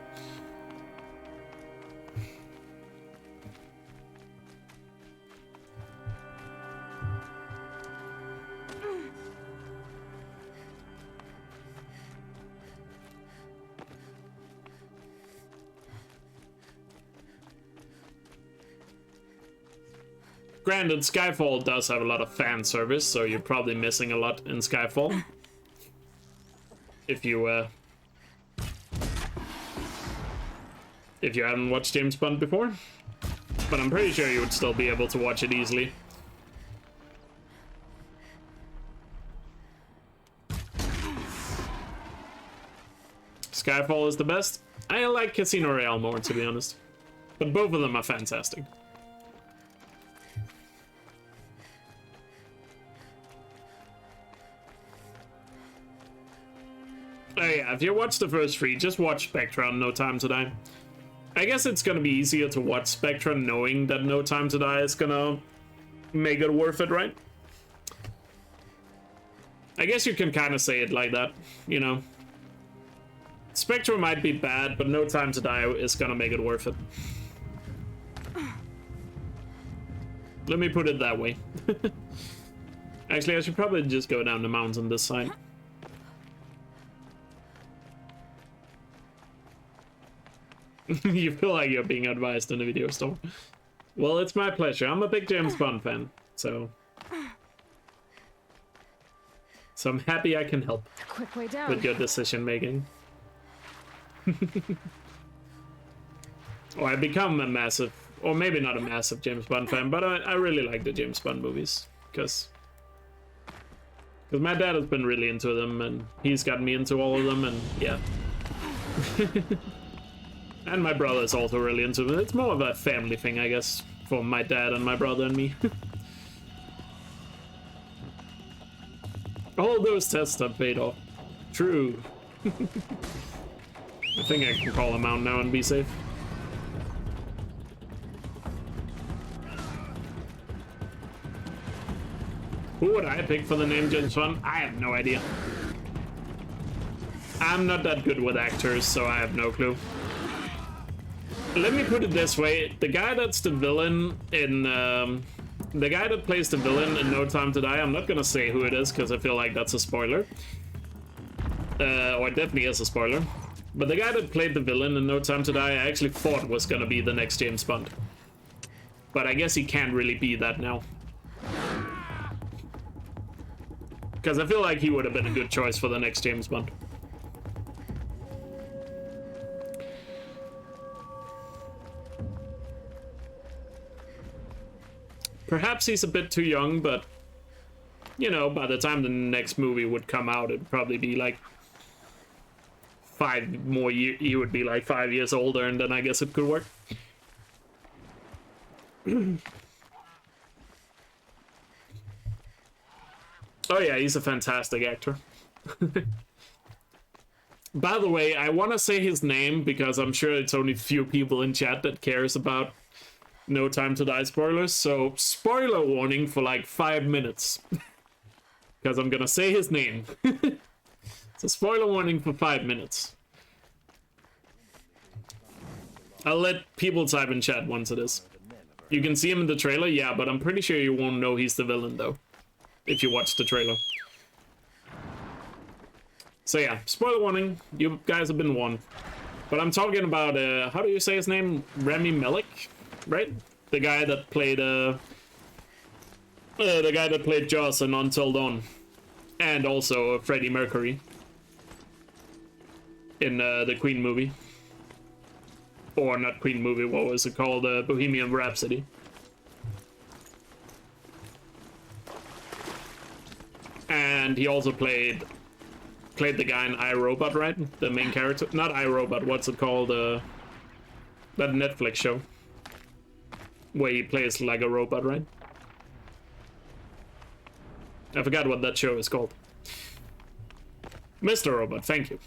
Granted, Skyfall does have a lot of fan service, so you're probably missing a lot in Skyfall. If you haven't watched James Bond before. But I'm pretty sure you would still be able to watch it easily. Skyfall is the best. I like Casino Royale more, to be honest. But both of them are fantastic. Oh yeah, if you watch the first three, just watch Petra and No Time to Die. I guess it's gonna be easier to watch Spectra knowing that No Time to Die is gonna make it worth it, right? I guess you can kind of say it like that, you know. Spectra might be bad, but No Time to Die is gonna make it worth it. Let me put it that way. Actually, I should probably just go down the mountain this side. You feel like you're being advised in a video store. Well, it's my pleasure. I'm a big James Bond fan, so I'm happy I can help Quick way down. with your decision making. Or I become a massive, or maybe not a massive James Bond fan, but I really like the James Bond movies because my dad has been really into them and he's got me into all of them, and yeah. And my brother is also really into it. It's more of a family thing, I guess, for my dad and my brother and me. All those tests have paid off. True. I think I can call him out now and be safe. Who would I pick for the name James Bond? I have no idea. I'm not that good with actors, so I have no clue. Let me put it this way, the guy that's the villain in, the guy that plays the villain in No Time to Die, I'm not gonna say who it is because I feel like that's a spoiler. Or it definitely is a spoiler. But the guy that played the villain in No Time to Die, I actually thought was gonna be the next James Bond. But I guess he can't really be that now. Because I feel like he would have been a good choice for the next James Bond. Perhaps he's a bit too young, but, you know, by the time the next movie would come out, it'd probably be like 5 more years. He would be like 5 years older, and then I guess it could work. Oh yeah, he's a fantastic actor. By the way, I want to say his name because I'm sure it's only few people in chat that cares about No Time to Die spoilers, so spoiler warning for like 5 minutes. Because I'm gonna say his name. It's a spoiler warning for 5 minutes. I'll let people type in chat once it is. You can see him in the trailer, yeah, but I'm pretty sure you won't know he's the villain though, if you watch the trailer. So yeah, spoiler warning, you guys have been warned. But I'm talking about, how do you say his name? Rami Malek? Right? The guy that played Jaws in Until Dawn, and also Freddie Mercury in the Queen movie, or not Queen movie. What was it called? Bohemian Rhapsody. And he also played the guy in iRobot, right? The main character, not iRobot. What's it called? That Netflix show. Where he plays like a robot, right? I forgot what that show is called. Mr. Robot, thank you.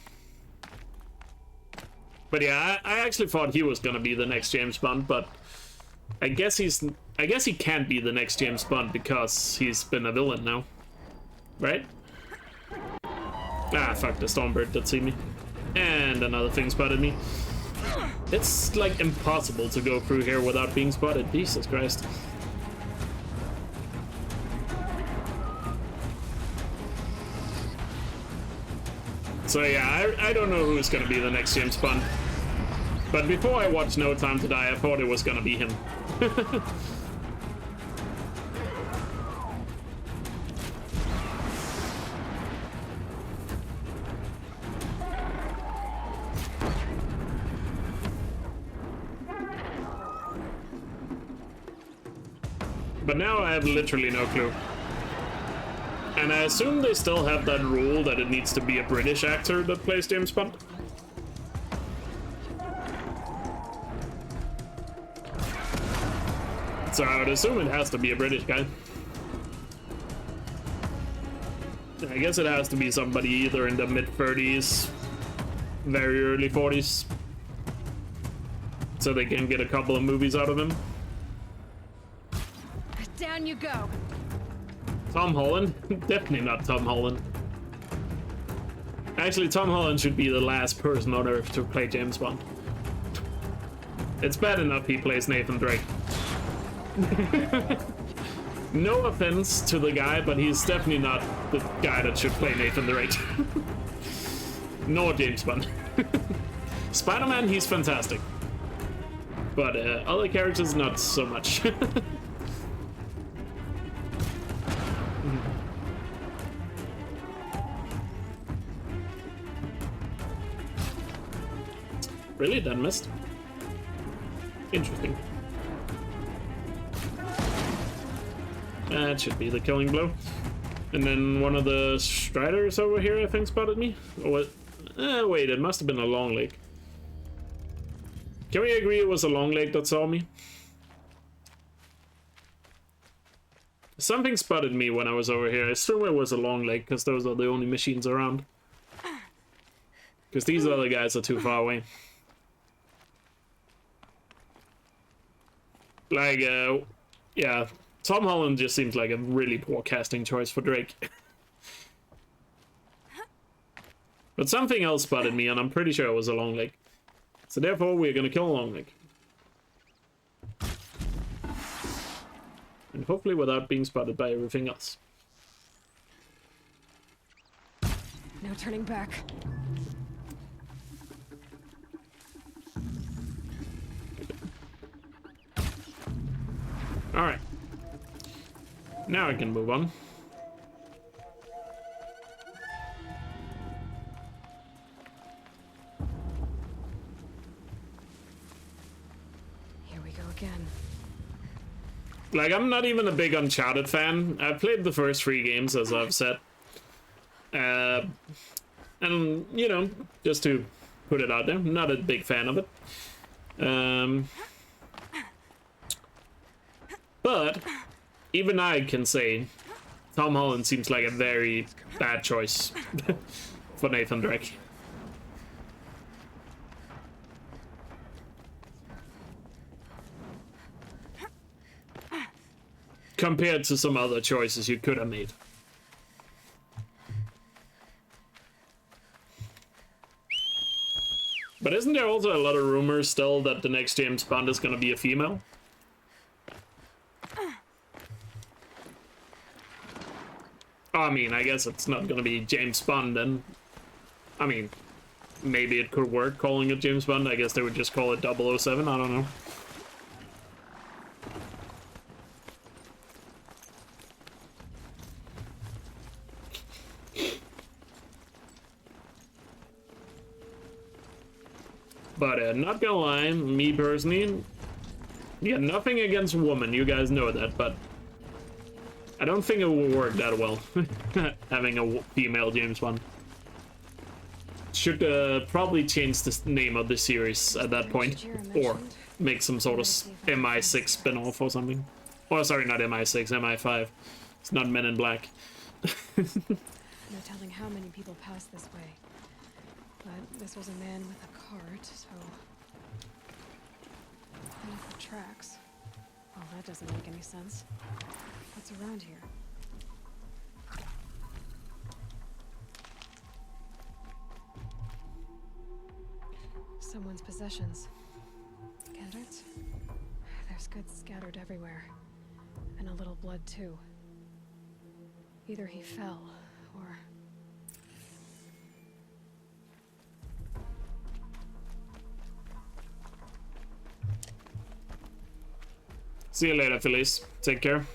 But yeah, I actually thought he was gonna be the next James Bond, but I guess he can't be the next James Bond because he's been a villain now. Right? Ah, fuck, the Stormbird that see me. And another thing spotted me. It's like impossible to go through here without being spotted. Jesus Christ. So yeah, I don't know who's gonna be the next James Bond. But before I watched No Time to Die, I thought it was gonna be him. But now I have literally no clue. And I assume they still have that rule that it needs to be a British actor that plays James Bond. So I would assume it has to be a British guy. I guess it has to be somebody either in the mid-30s, very early 40s. So they can get a couple of movies out of him. Down you go. Tom Holland? Definitely not Tom Holland. Actually, Tom Holland should be the last person on Earth to play James Bond. It's bad enough he plays Nathan Drake. No offense to the guy, but he's definitely not the guy that should play Nathan Drake. Nor James Bond. Spider-Man, he's fantastic. But other characters, not so much. Really? That missed? Interesting. That should be the killing blow. And then one of the Striders over here, I think, spotted me. Or what? Wait, it must have been a long leg. Can we agree it was a long leg that saw me? Something spotted me when I was over here. I assume it was a long leg, because those are the only machines around. Because these other guys are too far away. Like, yeah, Tom Holland just seems like a really poor casting choice for Drake. But something else spotted me, and I'm pretty sure it was a long leg. So therefore, we're gonna kill a long leg. And hopefully without being spotted by everything else. No turning back. Alright. Now I can move on. Here we go again. Like, I'm not even a big Uncharted fan. I've played the first 3 games, as I've said. And, you know, just to put it out there, I'm not a big fan of it. But even I can say Tom Holland seems like a very bad choice for Nathan Drake. Compared to some other choices you could have made. But isn't there also a lot of rumors still that the next James Bond is going to be a female? I mean, I guess it's not gonna be James Bond, and I mean, maybe it could work calling it James Bond. I guess they would just call it 007, I don't know. But not gonna lie, me personally, yeah, nothing against women, you guys know that, but I don't think it will work that well, having a female James Bond. Should probably change the name of the series at that point, or make some sort of MI6 spin-off or something. Oh, sorry, not MI6, MI5. It's not Men in Black. No telling how many people pass this way. But this was a man with a cart, so... And for tracks. Well, that doesn't make any sense. What's around here? Someone's possessions. Candidates? There's goods scattered everywhere. And a little blood, too. Either he fell, or... See you later, Felice. Take care.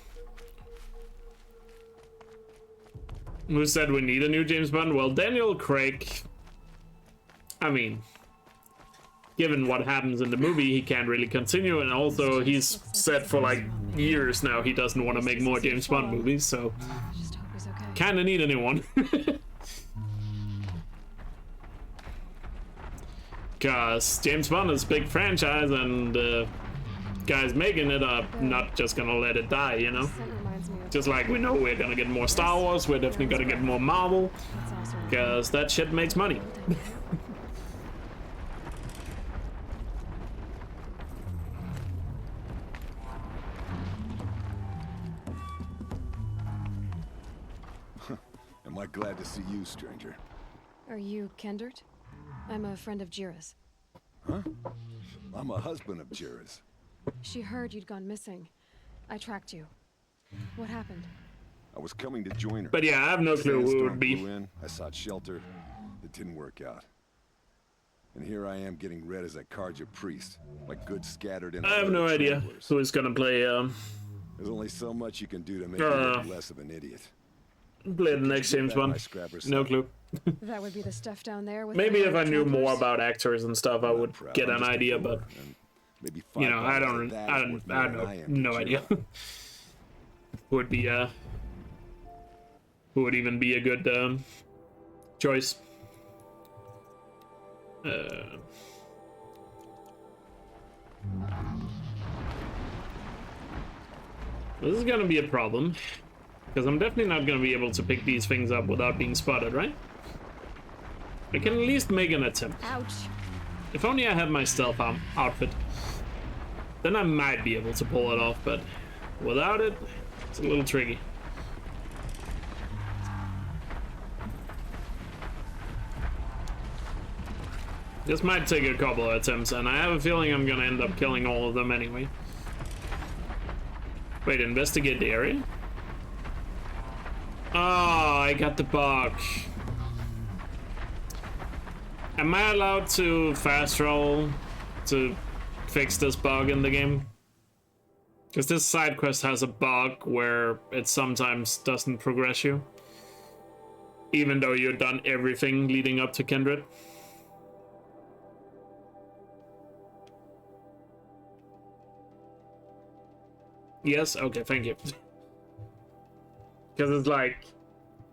Who said we need a new James Bond? Well, Daniel Craig... I mean... Given what happens in the movie, he can't really continue, and also he's said for like years now he doesn't want to make more James Bond movies, so... Kinda need a new one. Because James Bond is a big franchise, and guys making it are not just gonna let it die, you know? Just like we know we're gonna get more Star Wars, we're definitely gonna get more Marvel, because that shit makes money. Am I glad to see you, stranger? Are you Kendert? I'm a friend of Jira's. Huh? I'm a husband of Jira's. She heard you'd gone missing. I tracked you. What happened? I was coming to join her. But yeah, I have no clue who it would be. I sought shelter. It didn't work out. And here I am getting read as a Karja priest, like goods scattered in. I have no idea who is gonna play. There's only so much you can do to make you look less of an idiot. Play the next James one. No clue. That would be the stuff down there with maybe if I knew more about actors and stuff, I would get an idea. But you know, I don't know. No idea. Who would be who would even be a good choice? This is gonna be a problem, because I'm definitely not gonna be able to pick these things up without being spotted, right? I can at least make an attempt. Ouch. If only I had my stealth outfit, then I might be able to pull it off, but without it, it's a little tricky. This might take a couple of attempts, and I have a feeling I'm gonna end up killing all of them anyway. Wait, investigate the area? Oh, I got the bug. Am I allowed to fast roll to fix this bug in the game? Because this side quest has a bug where it sometimes doesn't progress you, even though you've done everything leading up to Kindred. Yes? Okay, thank you. Because it's like...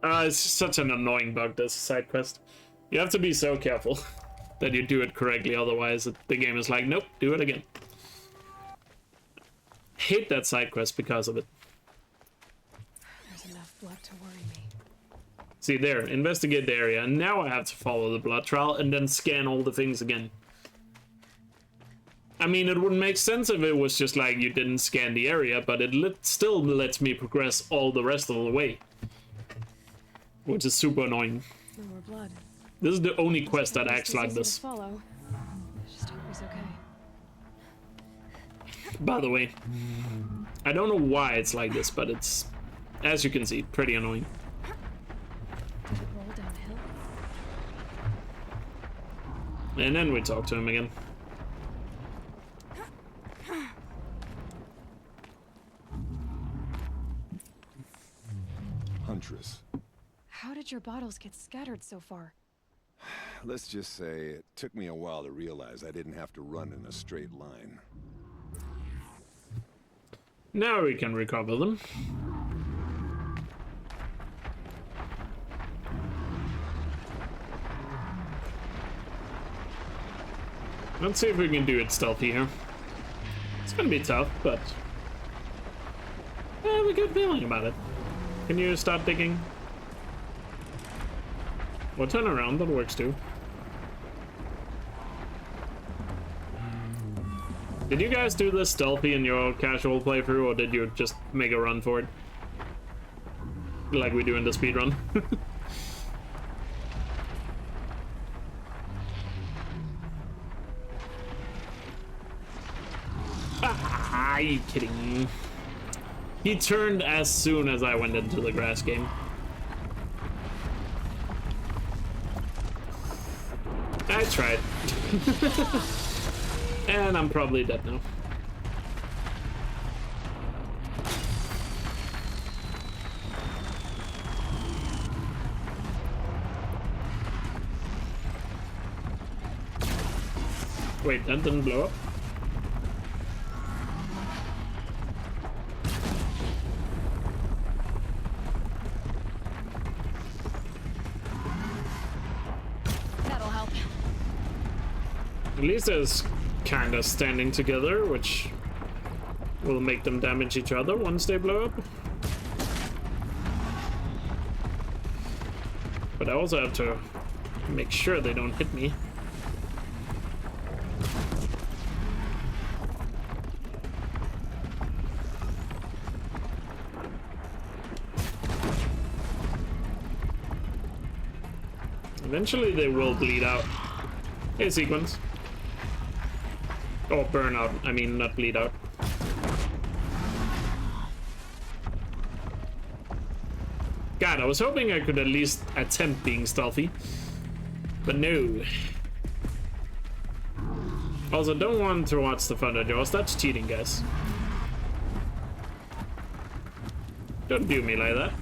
it's such an annoying bug, this side quest. You have to be so careful that you do it correctly, otherwise the game is like, nope, do it again. Hate that side quest because of it. There's enough blood to worry me. See there, investigate the area, and now I have to follow the blood trail and then scan all the things again. I mean, it wouldn't make sense if it was just like you didn't scan the area, but it still lets me progress all the rest of the way. Which is super annoying. No more blood. This is the only quest that acts like this. Follow. Just hope he's okay. By the way, I don't know why it's like this, but it's, as you can see, pretty annoying. Did it roll downhill? And then we talk to him again. Huntress. How did your bottles get scattered so far? Let's just say it took me a while to realize I didn't have to run in a straight line. Now we can recover them. Let's see if we can do it stealthy here. It's gonna be tough, but I have a good feeling about it. Can you start digging? Or turn around, that works too. Did you guys do this stealthy in your casual playthrough, or did you just make a run for it? Like we do in the speedrun? Are you kidding me? He turned as soon as I went into the grass game. I tried. And I'm probably dead now. Wait, that didn't blow up? That'll help. At least there's kind of standing together, which will make them damage each other once they blow up. But I also have to make sure they don't hit me. Eventually they will bleed out. Hey, sequence. Oh, burn out. I mean, not bleed out. God, I was hoping I could at least attempt being stealthy. But no. Also, don't want to watch the Thunder Jaws. That's cheating, guys. Don't do me like that.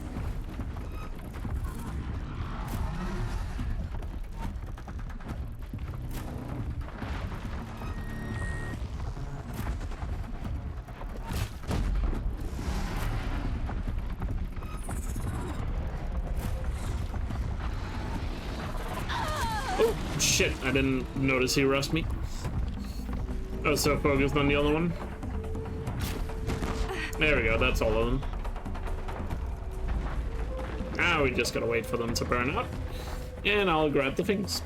Oh, shit. I didn't notice he rushed me. I was so focused on the other one. There we go. That's all of them. Now we just gotta wait for them to burn up. And I'll grab the things.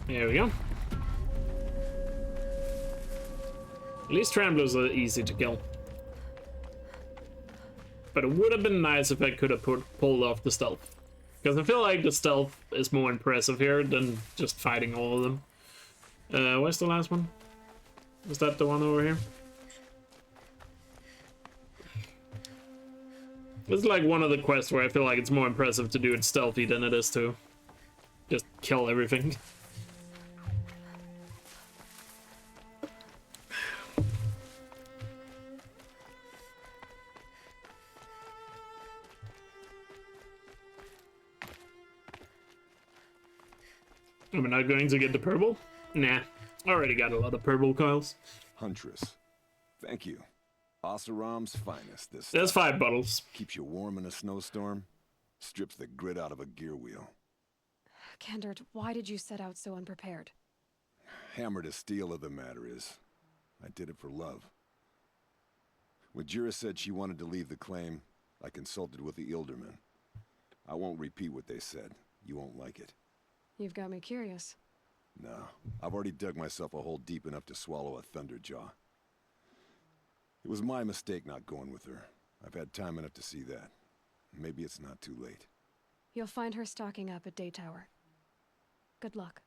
There we go. At least Tramblers are easy to kill. But it would have been nice if I could have pulled off the stealth. Because I feel like the stealth is more impressive here than just fighting all of them. Where's the last one? Is that the one over here? This is like one of the quests where I feel like it's more impressive to do it stealthy than it is to just kill everything. Am I not going to get the purple? Nah, already got a lot of purple coils. Huntress, thank you. Oseram's finest. This There's stuff 5 bottles. keeps you warm in a snowstorm, strips the grit out of a gear wheel. Kandert, why did you set out so unprepared? Hammer to steel of the matter is, I did it for love. When Jira said she wanted to leave the claim, I consulted with the Ilderman. I won't repeat what they said. You won't like it. You've got me curious. No, I've already dug myself a hole deep enough to swallow a Thunderjaw. It was my mistake not going with her. I've had time enough to see that. Maybe it's not too late. You'll find her stocking up at Day Tower. Good luck.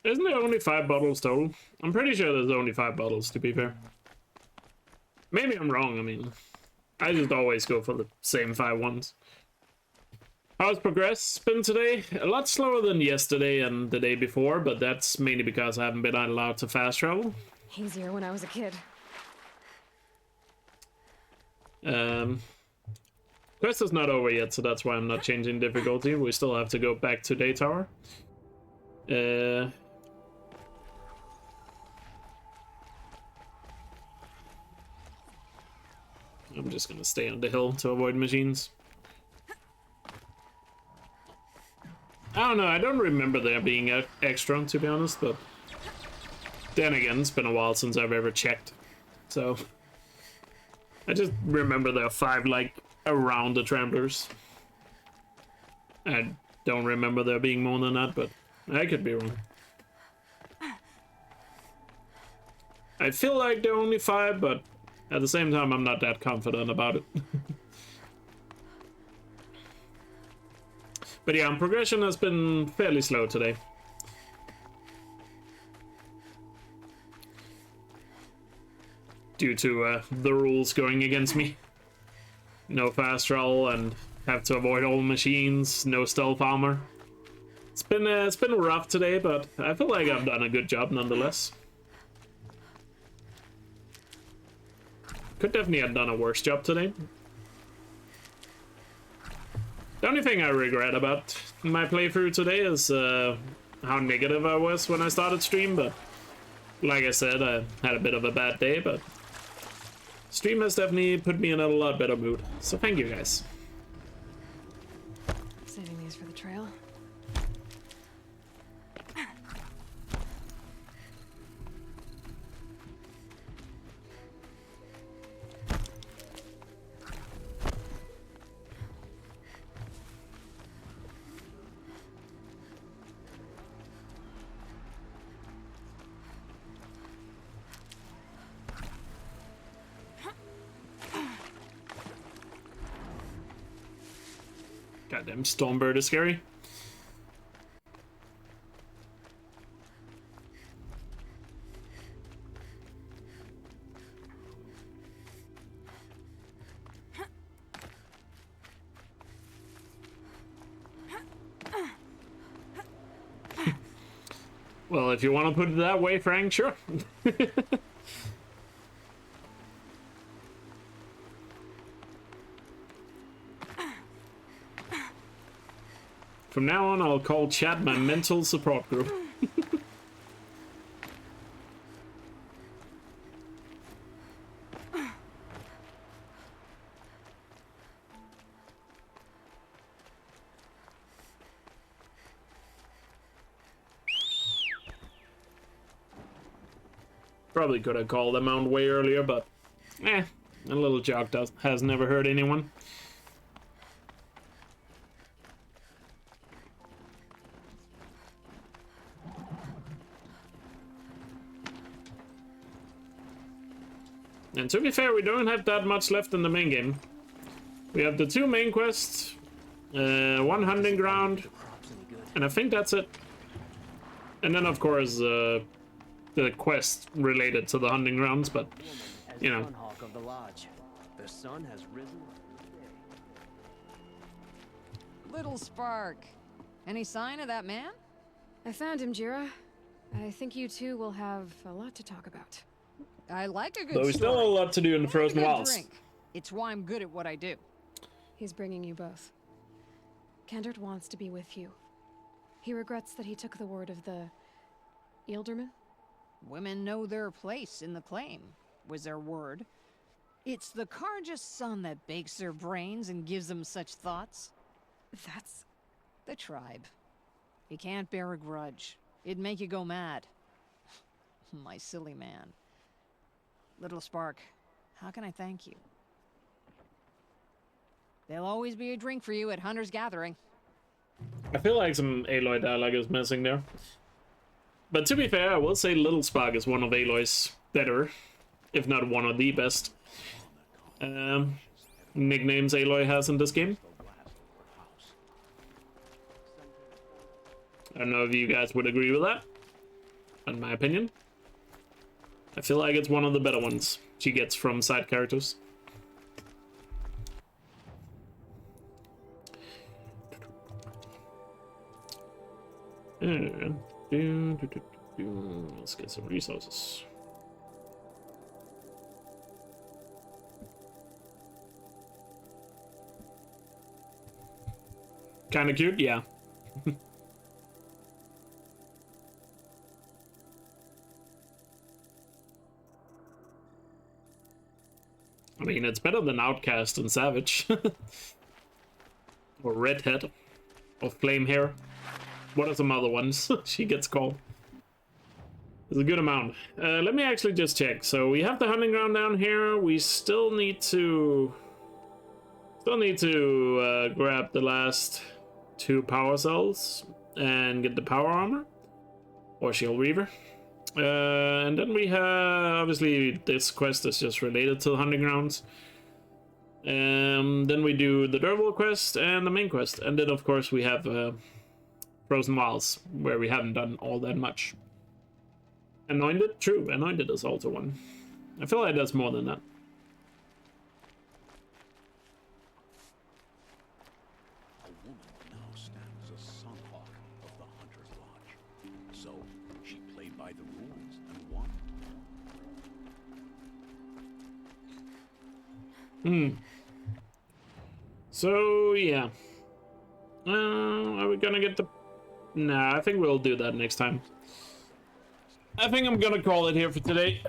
Isn't there only 5 bottles total? I'm pretty sure there's only 5 bottles, to be fair. Maybe I'm wrong, I mean, I just always go for the same 5 ones. How's progress been today? A lot slower than yesterday and the day before, but that's mainly because I haven't been allowed to fast travel. Easier when I was a kid. Quest is not over yet, so that's why I'm not changing difficulty. We still have to go back to Day Tower. I'm just gonna stay on the hill to avoid machines. I don't know, I don't remember there being extra, to be honest, but then again, it's been a while since I've ever checked, so I just remember there are 5, like, around the Tramplers. I don't remember there being more than that, but I could be wrong. I feel like there are only 5, but at the same time, I'm not that confident about it. But yeah, progression has been fairly slow today. Due to the rules going against me. No fast travel and have to avoid all machines, no stealth armor. It's been rough today, but I feel like I've done a good job nonetheless. Could definitely have done a worse job today. The only thing I regret about my playthrough today is how negative I was when I started stream, but like I said, I had a bit of a bad day, but stream has definitely put me in a lot better mood, so thank you guys. Saving these for the trail. Goddamn Stormbird is scary. Well, if you want to put it that way, Frank, sure. From now on, I'll call chat my mental support group. Probably could have called them out way earlier, but a little joke has never hurt anyone. And to be fair, we don't have that much left in the main game. We have the 2 main quests, 1 hunting ground, and I think that's it. And then, of course, the quest related to the hunting grounds, but, you know. Of the lodge. The sun has risen. Little Spark. Any sign of that man? I found him, Jira. I think you two will have a lot to talk about. I like a good Though we still have a lot to do in the Frozen Wilds. Drink. It's why I'm good at what I do. He's bringing you both. Kendrick wants to be with you. He regrets that he took the word of the Ealdorman. Women know their place in the claim, was their word. It's the Carja's son that bakes their brains and gives them such thoughts. That's the tribe. You can't bear a grudge. It'd make you go mad. My silly man. Little Spark, how can I thank you? There'll always be a drink for you at Hunter's Gathering. I feel like some Aloy dialogue is missing there. But to be fair, I will say Little Spark is one of Aloy's better, if not one of the best nicknames Aloy has in this game. I don't know if you guys would agree with that, in my opinion. I feel like it's one of the better ones she gets from side characters. Let's get some resources. Kinda cute, yeah. I mean, it's better than Outcast and Savage. Or Redhead. Or Flamehair. What are some other ones she gets called? There's a good amount. Let me actually just check. So we have the hunting ground down here. We still need to... grab the last 2 power cells. And get the power armor. Or Shield Reaver. And then we have, obviously, this quest is just related to the hunting grounds. Then we do the Derval quest and the main quest. And then, of course, we have Frozen Wilds, where we haven't done all that much. Anointed? True, Anointed is also one. I feel like that's more than that. A woman now stands as Sunhawk of the Hunter's Lodge. So, she played by the rules and won. So, yeah. Are we gonna get the... Nah, I think we'll do that next time. I think I'm gonna call it here for today.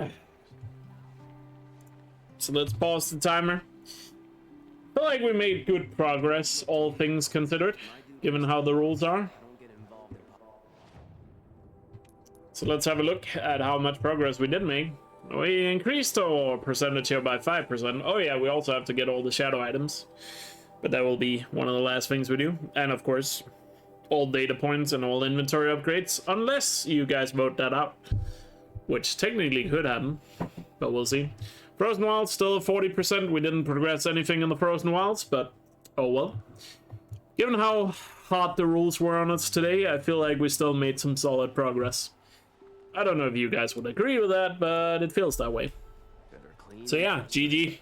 So let's pause the timer. I feel like we made good progress, all things considered. given how the rules are. So let's have a look at how much progress we did make. We increased our percentage here by 5%. Oh yeah, we also have to get all the shadow items. But that will be one of the last things we do. And of course, all data points and all inventory upgrades, unless you guys vote that out. Which technically could happen, but we'll see. Frozen Wilds still 40%. We didn't progress anything in the Frozen Wilds, but oh well. Given how hot the rules were on us today, I feel like we still made some solid progress. I don't know if you guys would agree with that, but it feels that way. So yeah, GG.